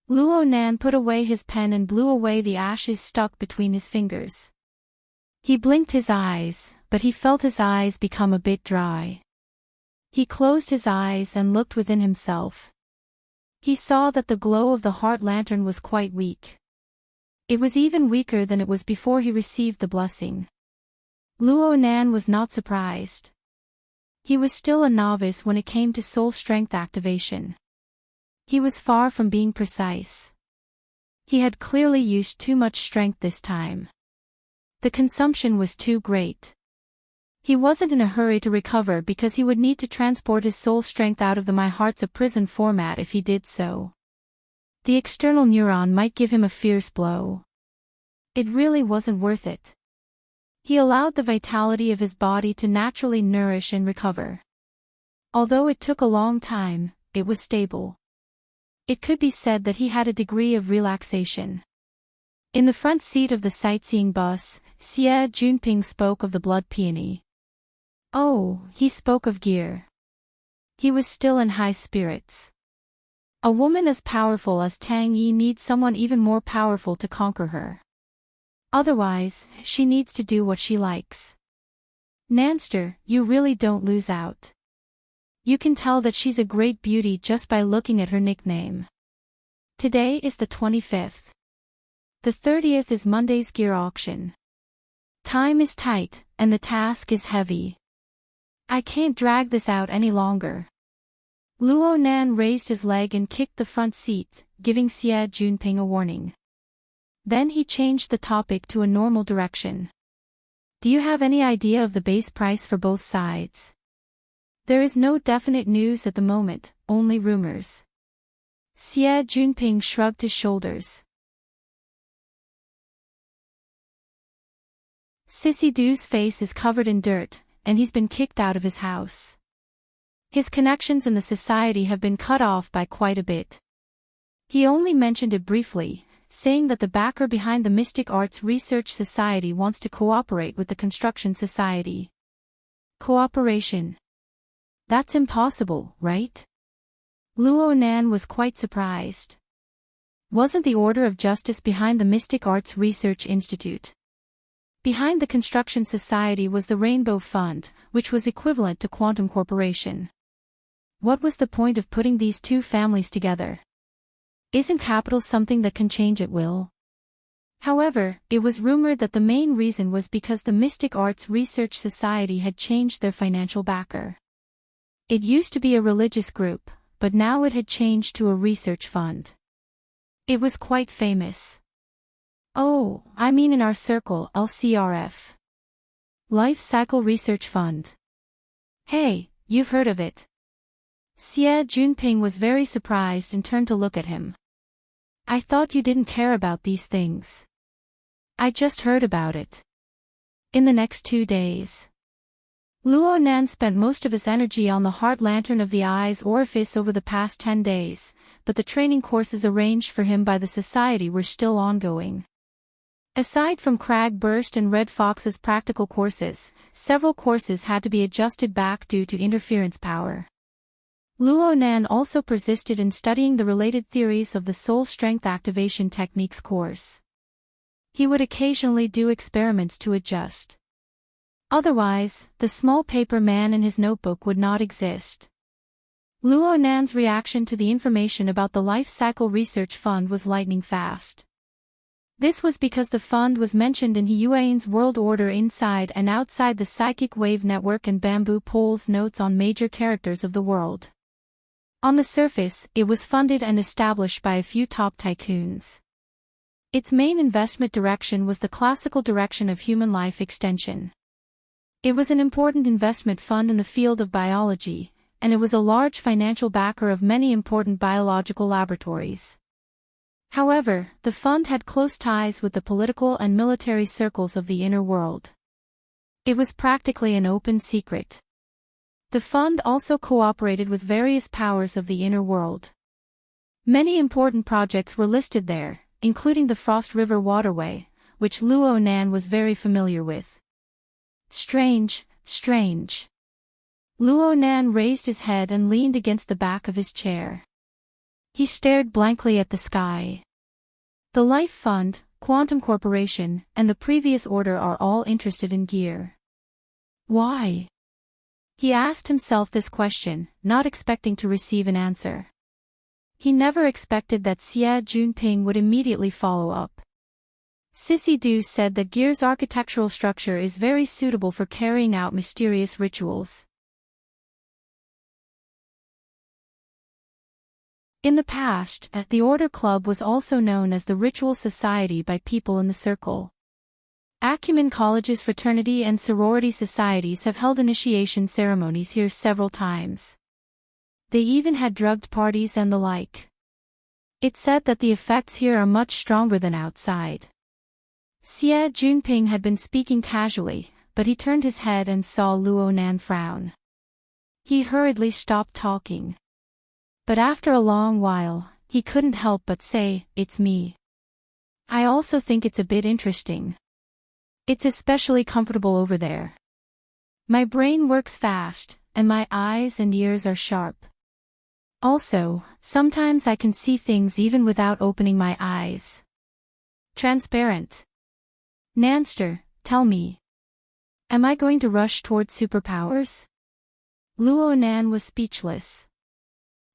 [SPEAKER 1] Luo Nan put away his pen and blew away the ashes stuck between his fingers. He blinked his eyes, but he felt his eyes become a bit dry. He closed his eyes and looked within himself. He saw that the glow of the heart lantern was quite weak. It was even weaker than it was before he received the blessing. Luo Nan was not surprised. He was still a novice when it came to soul strength activation. He was far from being precise. He had clearly used too much strength this time. The consumption was too great. He wasn't in a hurry to recover because he would need to transport his soul strength out of the My Heart's a Prison format if he did so. The external neuron might give him a fierce blow. It really wasn't worth it. He allowed the vitality of his body to naturally nourish and recover. Although it took a long time, it was stable. It could be said that he had a degree of relaxation. In the front seat of the sightseeing bus, Xie Junping spoke of the blood peony. Oh, he spoke of gear. He was still in high spirits. A woman as powerful as Tang Yi needs someone even more powerful to conquer her. Otherwise, she needs to do what she likes. Nanster, you really don't lose out. You can tell that she's a great beauty just by looking at her nickname. Today is the 25th. The 30th is Monday's gear auction. Time is tight, and the task is heavy. I can't drag this out any longer. Luo Nan raised his leg and kicked the front seat, giving Xie Junping a warning. Then he changed the topic to a normal direction. Do you have any idea of the base price for both sides? There is no definite news at the moment, only rumors. Xie Junping shrugged his shoulders. Sissy Du's face is covered in dirt, and he's been kicked out of his house. His connections in the society have been cut off by quite a bit. He only mentioned it briefly, saying that the backer behind the Mystic Arts Research Society wants to cooperate with the Construction Society. Cooperation. That's impossible, right? Luo Nan was quite surprised. Wasn't the Order of Justice behind the Mystic Arts Research Institute? Behind the Construction Society was the Rainbow Fund, which was equivalent to Quantum Corporation. What was the point of putting these two families together? Isn't capital something that can change at will? However, it was rumored that the main reason was because the Mystic Arts Research Society had changed their financial backer. It used to be a religious group, but now it had changed to a research fund. It was quite famous. Oh, I mean in our circle, LCRF. Life Cycle Research Fund. Hey, you've heard of it. Xie Junping was very surprised and turned to look at him. I thought you didn't care about these things. I just heard about it. In the next 2 days. Luo Nan spent most of his energy on the heart lantern of the eye's orifice over the past 10 days, but the training courses arranged for him by the society were still ongoing. Aside from Crag Burst and Red Fox's practical courses, several courses had to be adjusted back due to interference power. Luo Nan also persisted in studying the related theories of the Soul Strength Activation Techniques course. He would occasionally do experiments to adjust. Otherwise, the small paper man in his notebook would not exist. Luo Nan's reaction to the information about the Life Cycle Research Fund was lightning fast. This was because the fund was mentioned in He Yuan's World Order inside and outside the Psychic Wave Network and Bamboo Pole's notes on major characters of the world. On the surface, it was funded and established by a few top tycoons. Its main investment direction was the classical direction of human life extension. It was an important investment fund in the field of biology, and it was a large financial backer of many important biological laboratories. However, the fund had close ties with the political and military circles of the inner world. It was practically an open secret. The fund also cooperated with various powers of the inner world. Many important projects were listed there, including the Frost River Waterway, which Luo Nan was very familiar with. Strange, strange. Luo Nan raised his head and leaned against the back of his chair. He stared blankly at the sky. The Life Fund, Quantum Corporation, and the previous order are all interested in gear. Why? He asked himself this question, not expecting to receive an answer. He never expected that Xie Junping would immediately follow up. Sissy Du said that gear's architectural structure is very suitable for carrying out mysterious rituals. In the past, the Order Club was also known as the Ritual Society by people in the circle. Acumen College's fraternity and sorority societies have held initiation ceremonies here several times. They even had drugged parties and the like. It's said that the effects here are much stronger than outside. Xie Junping had been speaking casually, but he turned his head and saw Luo Nan frown. He hurriedly stopped talking. But after a long while, he couldn't help but say, "It's me. I also think it's a bit interesting. It's especially comfortable over there. My brain works fast, and my eyes and ears are sharp. Also, sometimes I can see things even without opening my eyes. Transparent. Nanster, tell me. Am I going to rush towards superpowers?" Luo Nan was speechless.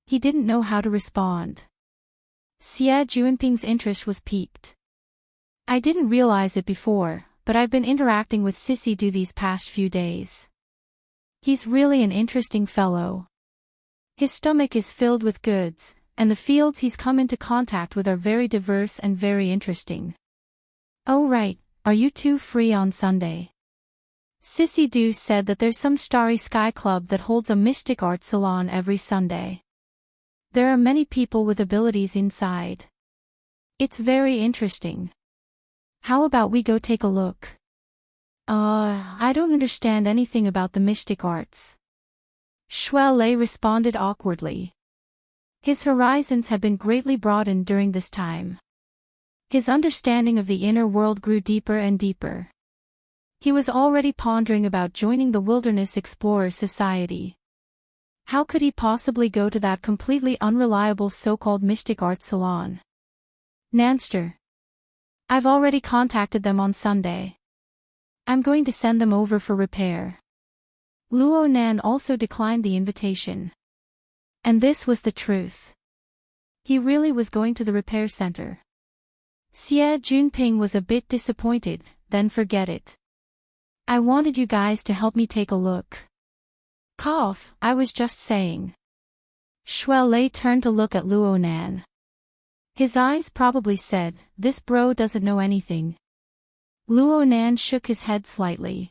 [SPEAKER 1] He didn't know how to respond. Xie Junping's interest was piqued. I didn't realize it before, but I've been interacting with Sissy Du these past few days. He's really an interesting fellow. His stomach is filled with goods, and the fields he's come into contact with are very diverse and very interesting. Oh right, are you two free on Sunday? Sissy Du said that there's some starry sky club that holds a mystic art salon every Sunday. There are many people with abilities inside. It's very interesting. How about we go take a look? I don't understand anything about the mystic arts. Xue Lei responded awkwardly. His horizons had been greatly broadened during this time. His understanding of the inner world grew deeper and deeper. He was already pondering about joining the Wilderness Explorers Society. How could he possibly go to that completely unreliable so-called mystic art salon? Nanster. I've already contacted them on Sunday. I'm going to send them over for repair. Luo Nan also declined the invitation. And this was the truth. He really was going to the repair center. Xie Junping was a bit disappointed, then forget it. I wanted you guys to help me take a look. Cough, I was just saying. Xue Lei turned to look at Luo Nan. His eyes probably said, this bro doesn't know anything. Luo Nan shook his head slightly.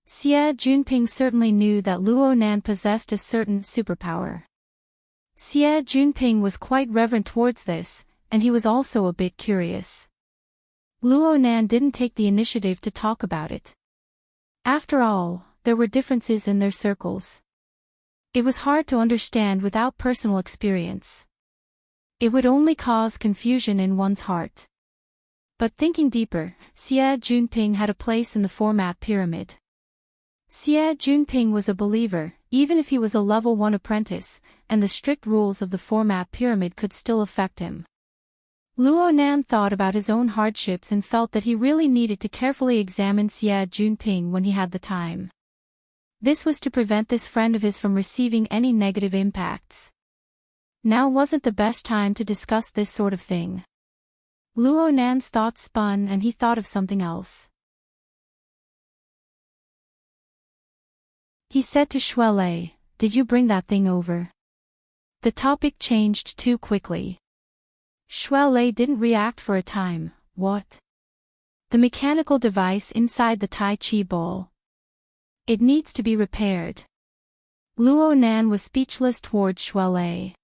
[SPEAKER 1] Xie Junping certainly knew that Luo Nan possessed a certain superpower. Xie Junping was quite reverent towards this, and he was also a bit curious. Luo Nan didn't take the initiative to talk about it. After all, there were differences in their circles. It was hard to understand without personal experience. It would only cause confusion in one's heart. But thinking deeper, Xie Junping had a place in the format pyramid. Xie Junping was a believer, even if he was a level 1 apprentice, and the strict rules of the format pyramid could still affect him. Luo Nan thought about his own hardships and felt that he really needed to carefully examine Xie Junping when he had the time. This was to prevent this friend of his from receiving any negative impacts. Now wasn't the best time to discuss this sort of thing. Luo Nan's thoughts spun and he thought of something else. He said to Xue Lei, did you bring that thing over? The topic changed too quickly. Xue Lei didn't react for a time. What? The mechanical device inside the Tai Chi bowl. It needs to be repaired. Luo Nan was speechless towards Xue Lei.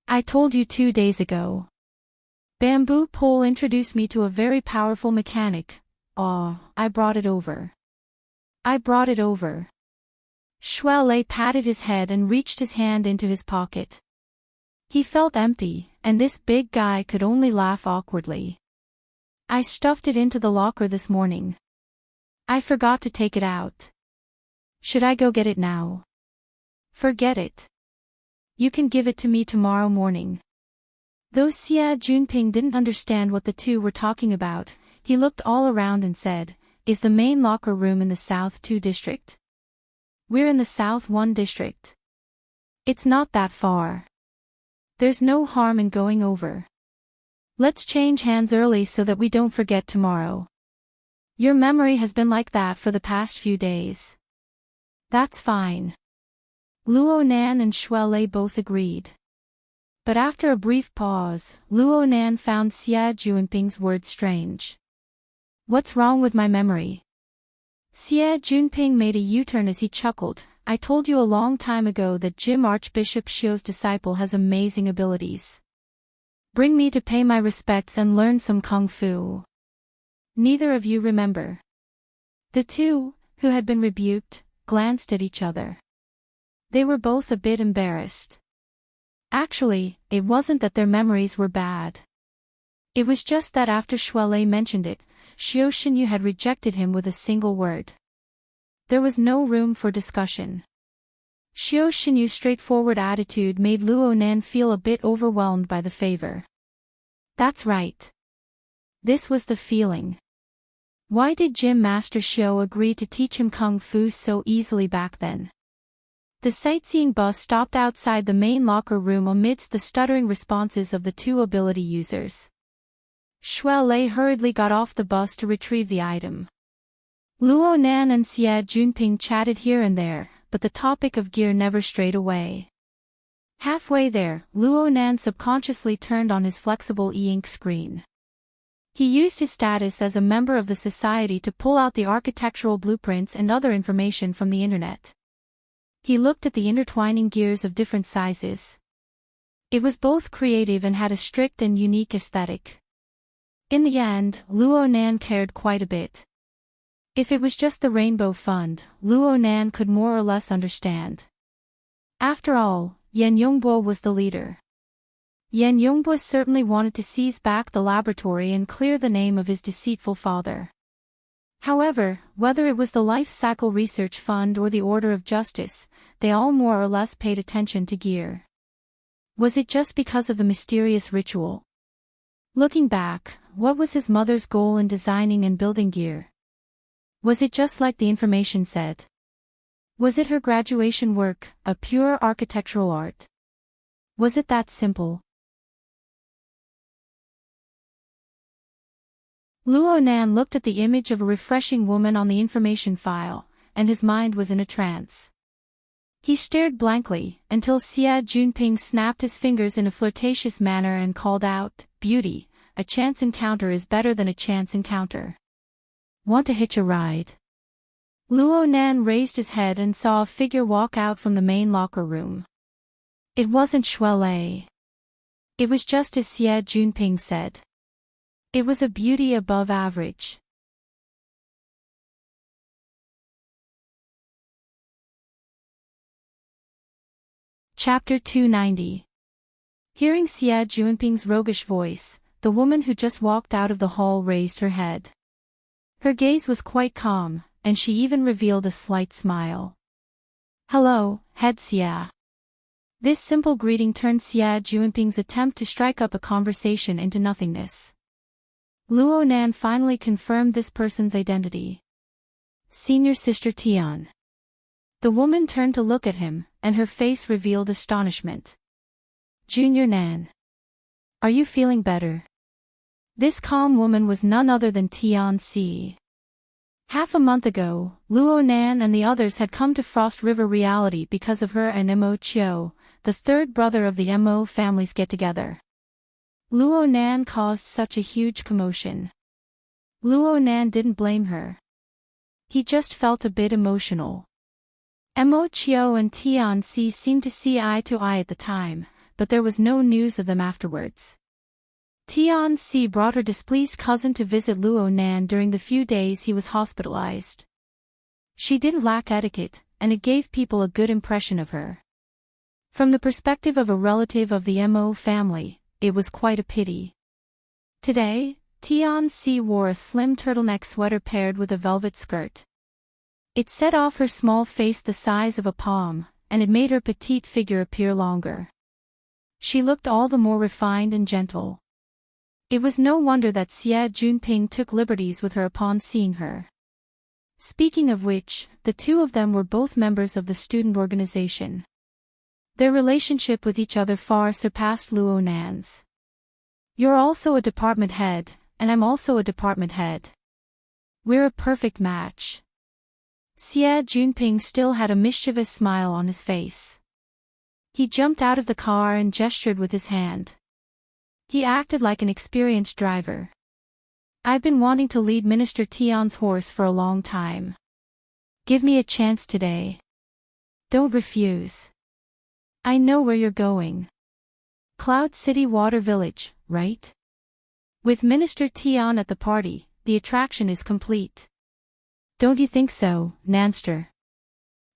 [SPEAKER 1] I told you 2 days ago. Bamboo pole introduced me to a very powerful mechanic. I brought it over. Xue Lei patted his head and reached his hand into his pocket. He felt empty, and this big guy could only laugh awkwardly. I stuffed it into the locker this morning. I forgot to take it out. Should I go get it now? Forget it. You can give it to me tomorrow morning. Though Xie Junping didn't understand what the two were talking about, he looked all around and said, is the main locker room in the South 2 district? We're in the South 1 district. It's not that far. There's no harm in going over. Let's change hands early so that we don't forget tomorrow. Your memory has been like that for the past few days. That's fine. Luo Nan and Xue Lei both agreed. But after a brief pause, Luo Nan found Xie Junping's words strange. What's wrong with my memory? Xie Junping made a U-turn as he chuckled. I told you a long time ago that Jim Archbishop Xiu's disciple has amazing abilities. Bring me to pay my respects and learn some kung fu. Neither of you remember. The two, who had been rebuked, glanced at each other. They were both a bit embarrassed. Actually, it wasn't that their memories were bad. It was just that after Xue Lei mentioned it, Xiu Xinyu had rejected him with a single word. There was no room for discussion. Xiu Xinyu's straightforward attitude made Luo Nan feel a bit overwhelmed by the favor. That's right. This was the feeling. Why did Gym Master Xiu agree to teach him kung fu so easily back then? The sightseeing bus stopped outside the main locker room amidst the stuttering responses of the two ability users. Shuai Lei hurriedly got off the bus to retrieve the item. Luo Nan and Xie Junping chatted here and there, but the topic of gear never strayed away. Halfway there, Luo Nan subconsciously turned on his flexible e-ink screen. He used his status as a member of the society to pull out the architectural blueprints and other information from the internet. He looked at the intertwining gears of different sizes. It was both creative and had a strict and unique aesthetic. In the end, Luo Nan cared quite a bit. If it was just the Rainbow Fund, Luo Nan could more or less understand. After all, Yan Yongbo was the leader. Yan Yongbo certainly wanted to seize back the laboratory and clear the name of his deceitful father. However, whether it was the Life Cycle Research Fund or the Order of Justice, they all more or less paid attention to gear. Was it just because of the mysterious ritual? Looking back, what was his mother's goal in designing and building gear? Was it just like the information said? Was it her graduation work, a pure architectural art? Was it that simple? Luo Nan looked at the image of a refreshing woman on the information file, and his mind was in a trance. He stared blankly, until Xie Junping snapped his fingers in a flirtatious manner and called out, "Beauty, a chance encounter is better than a chance encounter. Want to hitch a ride?" Luo Nan raised his head and saw a figure walk out from the main locker room. It wasn't Shuai Lei. It was just as Xie Junping said. It was a beauty above average. Chapter 290. Hearing Xie Junping's roguish voice, the woman who just walked out of the hall raised her head. Her gaze was quite calm, and she even revealed a slight smile. "Hello, Head Xie." This simple greeting turned Xie Junping's attempt to strike up a conversation into nothingness. Luo Nan finally confirmed this person's identity. "Senior Sister Tian." The woman turned to look at him, and her face revealed astonishment. "Junior Nan. Are you feeling better?" This calm woman was none other than Tian Si. Half a month ago, Luo Nan and the others had come to Frost River Reality because of her and Mo Chiu, the third brother of the Mo family's get-together. Luo Nan caused such a huge commotion. Luo Nan didn't blame her. He just felt a bit emotional. Mo Chiu and Tian Si seemed to see eye to eye at the time, but there was no news of them afterwards. Tian Si brought her displeased cousin to visit Luo Nan during the few days he was hospitalized. She didn't lack etiquette, and it gave people a good impression of her. From the perspective of a relative of the Mo family, it was quite a pity. Today, Tian Si wore a slim turtleneck sweater paired with a velvet skirt. It set off her small face the size of a palm, and it made her petite figure appear longer. She looked all the more refined and gentle. It was no wonder that Xie Junping took liberties with her upon seeing her. Speaking of which, the two of them were both members of the student organization. Their relationship with each other far surpassed Luo Nan's. "You're also a department head, and I'm also a department head. We're a perfect match." Xie Junping still had a mischievous smile on his face. He jumped out of the car and gestured with his hand. He acted like an experienced driver. "I've been wanting to lead Minister Tian's horse for a long time. Give me a chance today. Don't refuse. I know where you're going. Cloud City Water Village, right? With Minister Tian at the party, the attraction is complete. Don't you think so, Nanster?"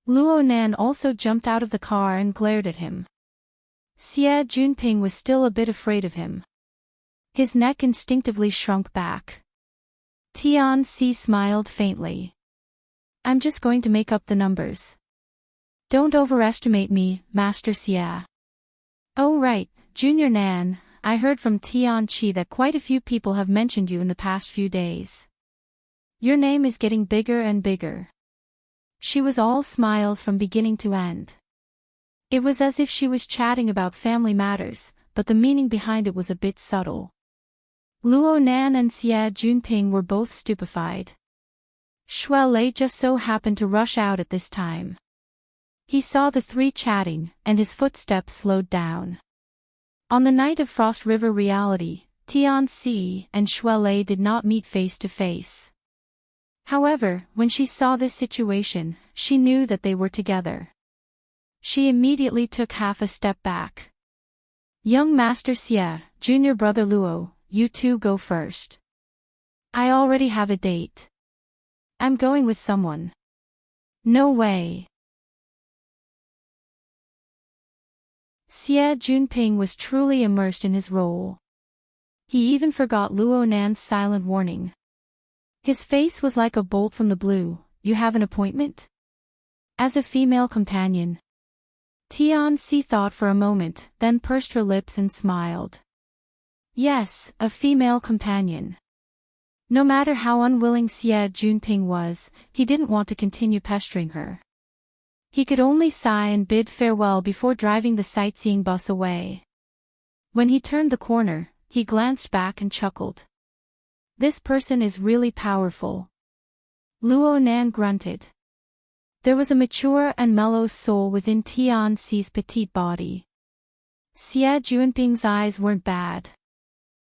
[SPEAKER 1] Luo Nan also jumped out of the car and glared at him. Xie Junping was still a bit afraid of him. His neck instinctively shrunk back. Tian Si smiled faintly. "I'm just going to make up the numbers. Don't overestimate me, Master Xie." "Oh right, Junior Nan, I heard from Tian Chi that quite a few people have mentioned you in the past few days. Your name is getting bigger and bigger." She was all smiles from beginning to end. It was as if she was chatting about family matters, but the meaning behind it was a bit subtle. Luo Nan and Xie Junping were both stupefied. Shui Lei just so happened to rush out at this time. He saw the three chatting, and his footsteps slowed down. On the night of Frost River reality, Tianxi and Shui Lei did not meet face to face. However, when she saw this situation, she knew that they were together. She immediately took half a step back. Young Master Xie, Junior Brother Luo, you two go first. I already have a date. I'm going with someone. No way. Xie Junping was truly immersed in his role. He even forgot Luo Nan's silent warning. His face was like a bolt from the blue. You have an appointment? As a female companion. Tianxi thought for a moment, then pursed her lips and smiled. Yes, a female companion. No matter how unwilling Xie Junping was, he didn't want to continue pestering her. He could only sigh and bid farewell before driving the sightseeing bus away. When he turned the corner, he glanced back and chuckled. This person is really powerful. Luo Nan grunted. There was a mature and mellow soul within Tianxi's petite body. Xie Junping's eyes weren't bad.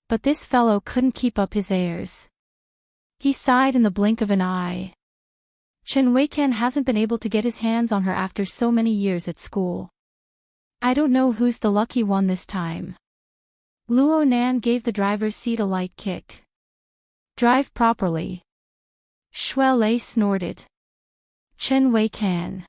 [SPEAKER 1] But this fellow couldn't keep up his airs. He sighed in the blink of an eye. Chen Weikan hasn't been able to get his hands on her after so many years at school. I don't know who's the lucky one this time. Luo Nan gave the driver's seat a light kick. Drive properly. Shui Lei snorted. Chen Weikan.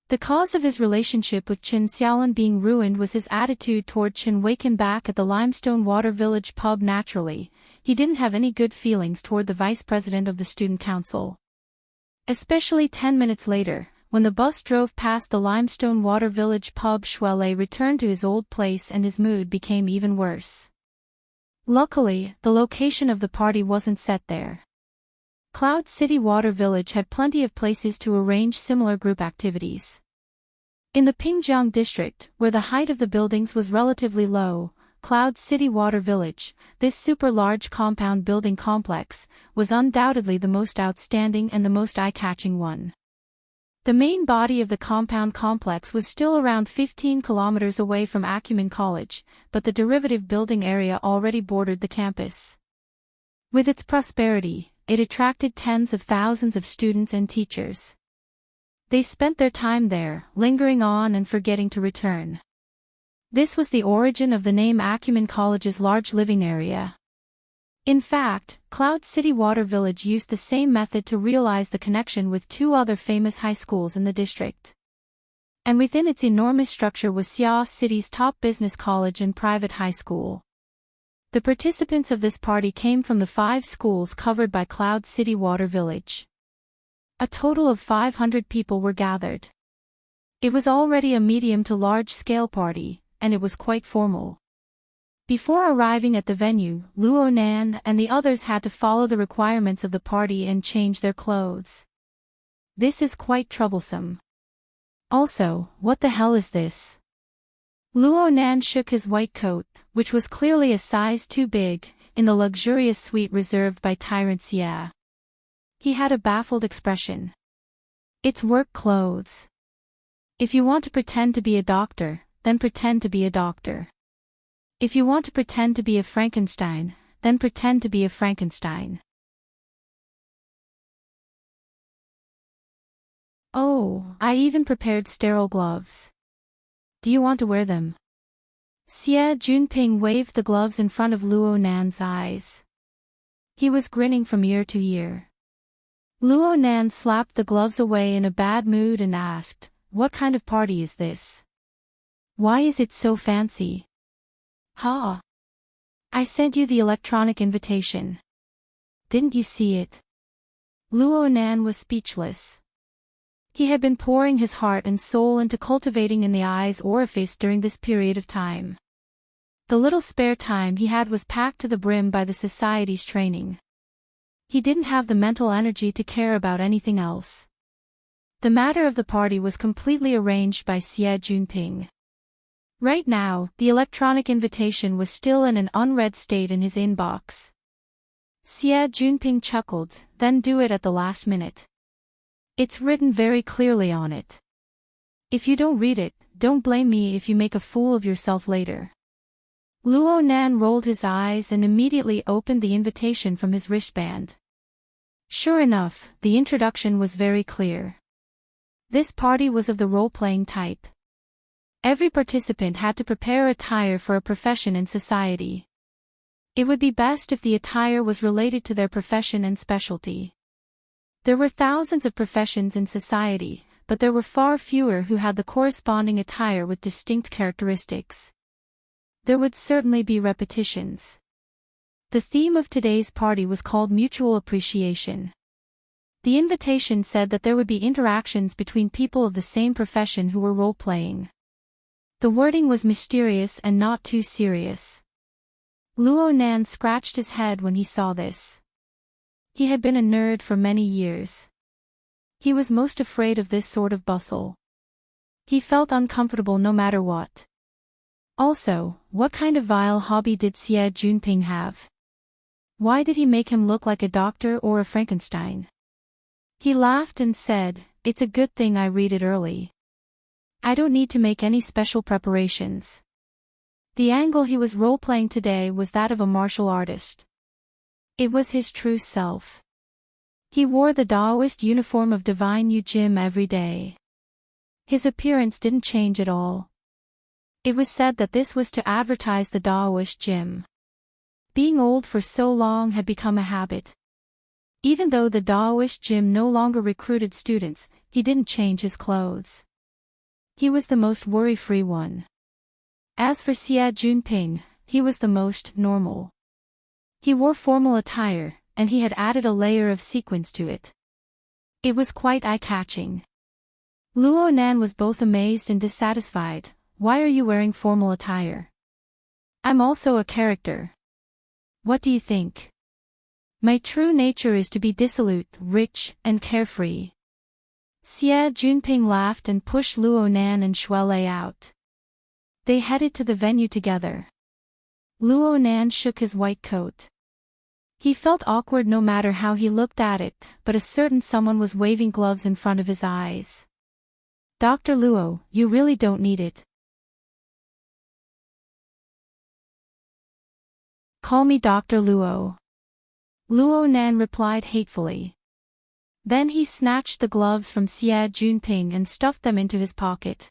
[SPEAKER 1] The cause of his relationship with Chen Xiaolin being ruined was his attitude toward Chen Weikan. Back at the Limestone Water Village pub. Naturally, he didn't have any good feelings toward the vice president of the student council. Especially 10 minutes later, when the bus drove past the Limestone Water Village pub, Shui Lei returned to his old place and his mood became even worse. Luckily, the location of the party wasn't set there. Cloud City Water Village had plenty of places to arrange similar group activities. In the Pingjiang district, where the height of the buildings was relatively low, Cloud City Water Village, this super large compound building complex, was undoubtedly the most outstanding and the most eye-catching one. The main body of the compound complex was still around 15 kilometers away from Acumen College, but the derivative building area already bordered the campus. With its prosperity, it attracted tens of thousands of students and teachers. They spent their time there, lingering on and forgetting to return. This was the origin of the name Acumen College's large living area. In fact, Cloud City Water Village used the same method to realize the connection with two other famous high schools in the district. And within its enormous structure was Xia City's top business college and private high school. The participants of this party came from the 5 schools covered by Cloud City Water Village. A total of 500 people were gathered. It was already a medium to large-scale party, and it was quite formal. Before arriving at the venue, Luo Nan and the others had to follow the requirements of the party and change their clothes. This is quite troublesome. Also, what the hell is this? Luo Nan shook his white coat, which was clearly a size too big, in the luxurious suite reserved by Tyrant Xie. He had a baffled expression. It's work clothes. If you want to pretend to be a doctor, then pretend to be a doctor. If you want to pretend to be a Frankenstein, then pretend to be a Frankenstein. Oh, I even prepared sterile gloves. Do you want to wear them? Xie Junping waved the gloves in front of Luo Nan's eyes. He was grinning from ear to ear. Luo Nan slapped the gloves away in a bad mood and asked, "What kind of party is this? Why is it so fancy?" "Ha! I sent you the electronic invitation. Didn't you see it?" Luo Nan was speechless. He had been pouring his heart and soul into cultivating in the eye's orifice during this period of time. The little spare time he had was packed to the brim by the society's training. He didn't have the mental energy to care about anything else. The matter of the party was completely arranged by Xie Junping. Right now, the electronic invitation was still in an unread state in his inbox. Xie Junping chuckled, then do it at the last minute. It's written very clearly on it. If you don't read it, don't blame me if you make a fool of yourself later. Luo Nan rolled his eyes and immediately opened the invitation from his wristband. Sure enough, the introduction was very clear. This party was of the role-playing type. Every participant had to prepare attire for a profession in society. It would be best if the attire was related to their profession and specialty. There were thousands of professions in society, but there were far fewer who had the corresponding attire with distinct characteristics. There would certainly be repetitions. The theme of today's party was called Mutual Appreciation. The invitation said that there would be interactions between people of the same profession who were role-playing. The wording was mysterious and not too serious. Luo Nan scratched his head when he saw this. He had been a nerd for many years. He was most afraid of this sort of bustle. He felt uncomfortable no matter what. Also, what kind of vile hobby did Xie Junping have? Why did he make him look like a doctor or a Frankenstein? He laughed and said, "It's a good thing I read it early. I don't need to make any special preparations." The angle he was role-playing today was that of a martial artist. It was his true self. He wore the Taoist uniform of Divine Yu Jim every day. His appearance didn't change at all. It was said that this was to advertise the Taoist gym. Being old for so long had become a habit. Even though the Taoist gym no longer recruited students, he didn't change his clothes. He was the most worry-free one. As for Xie Junping, he was the most normal. He wore formal attire, and he had added a layer of sequins to it. It was quite eye-catching. Luo Nan was both amazed and dissatisfied. Why are you wearing formal attire? I'm also a character. What do you think? My true nature is to be dissolute, rich, and carefree. Xie Junping laughed and pushed Luo Nan and Shuelei out. They headed to the venue together. Luo Nan shook his white coat. He felt awkward no matter how he looked at it, but a certain someone was waving gloves in front of his eyes. Dr. Luo, you really don't need it. Call me Dr. Luo. Luo Nan replied hatefully. Then he snatched the gloves from Xie Junping and stuffed them into his pocket.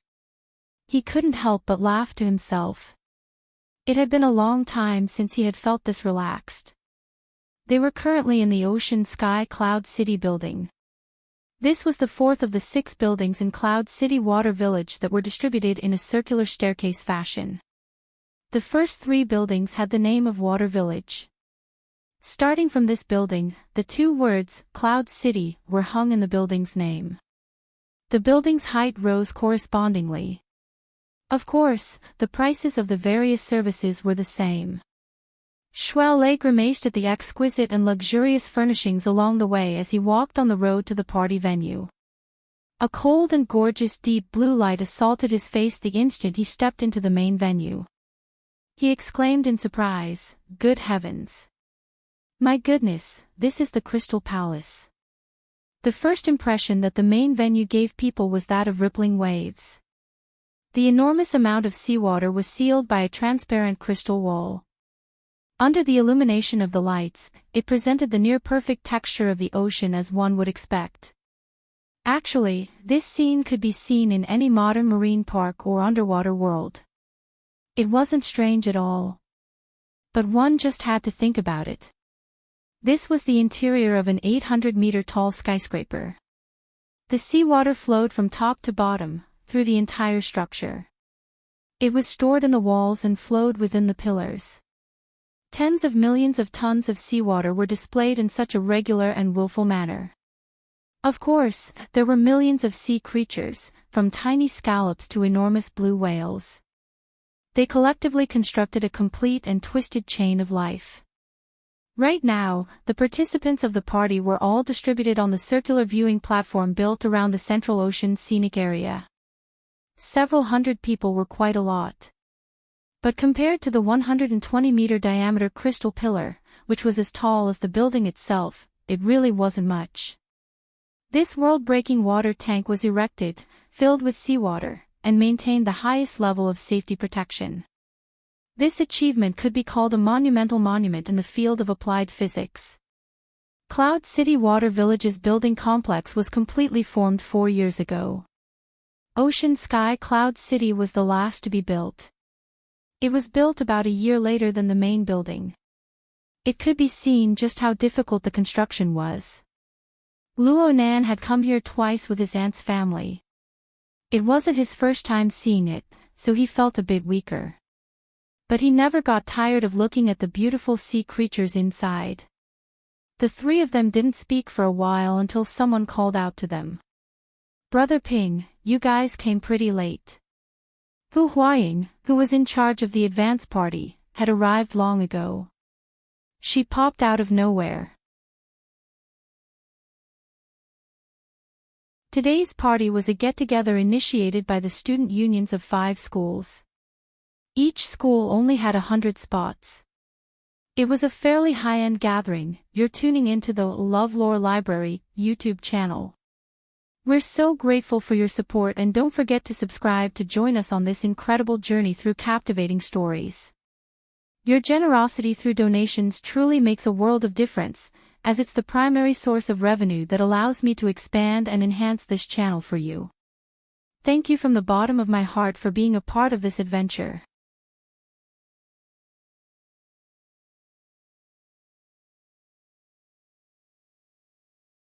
[SPEAKER 1] He couldn't help but laugh to himself. It had been a long time since he had felt this relaxed. They were currently in the Ocean Sky Cloud City building. This was the fourth of the 6 buildings in Cloud City Water Village that were distributed in a circular staircase fashion. The first 3 buildings had the name of Water Village. Starting from this building, the 2 words, Cloud City, were hung in the building's name. The building's height rose correspondingly. Of course, the prices of the various services were the same. Shuelei grimaced at the exquisite and luxurious furnishings along the way as he walked on the road to the party venue. A cold and gorgeous deep blue light assaulted his face the instant he stepped into the main venue. He exclaimed in surprise, "Good heavens! My goodness, this is the Crystal Palace." The first impression that the main venue gave people was that of rippling waves. The enormous amount of seawater was sealed by a transparent crystal wall. Under the illumination of the lights, it presented the near-perfect texture of the ocean as one would expect. Actually, this scene could be seen in any modern marine park or underwater world. It wasn't strange at all. But one just had to think about it. This was the interior of an 800-meter-tall skyscraper. The seawater flowed from top to bottom, through the entire structure. It was stored in the walls and flowed within the pillars. Tens of millions of tons of seawater were displayed in such a regular and willful manner. Of course, there were millions of sea creatures, from tiny scallops to enormous blue whales. They collectively constructed a complete and twisted chain of life. Right now, the participants of the party were all distributed on the circular viewing platform built around the Central Ocean scenic area. Several hundred people were quite a lot. But compared to the 120-meter diameter crystal pillar, which was as tall as the building itself, it really wasn't much. This world-breaking water tank was erected, filled with seawater, and maintained the highest level of safety protection. This achievement could be called a monumental monument in the field of applied physics. Cloud City Water Village's building complex was completely formed 4 years ago. Ocean Sky Cloud City was the last to be built. It was built about a year later than the main building. It could be seen just how difficult the construction was. Luo Nan had come here twice with his aunt's family. It wasn't his first time seeing it, so he felt a bit weaker. But he never got tired of looking at the beautiful sea creatures inside. The three of them didn't speak for a while until someone called out to them. "Brother Ping, you guys came pretty late." Hu Huaying, who was in charge of the advance party, had arrived long ago. She popped out of nowhere. Today's party was a get-together initiated by the student unions of 5 schools. Each school only had 100 spots. It was a fairly high-end gathering. You're tuning into the LoveLore Library YouTube channel. We're so grateful for your support, and don't forget to subscribe to join us on this incredible journey through captivating stories. Your generosity through donations truly makes a world of difference, as it's the primary source of revenue that allows me to expand and enhance this channel for you. Thank you from the bottom of my heart for being a part of this adventure.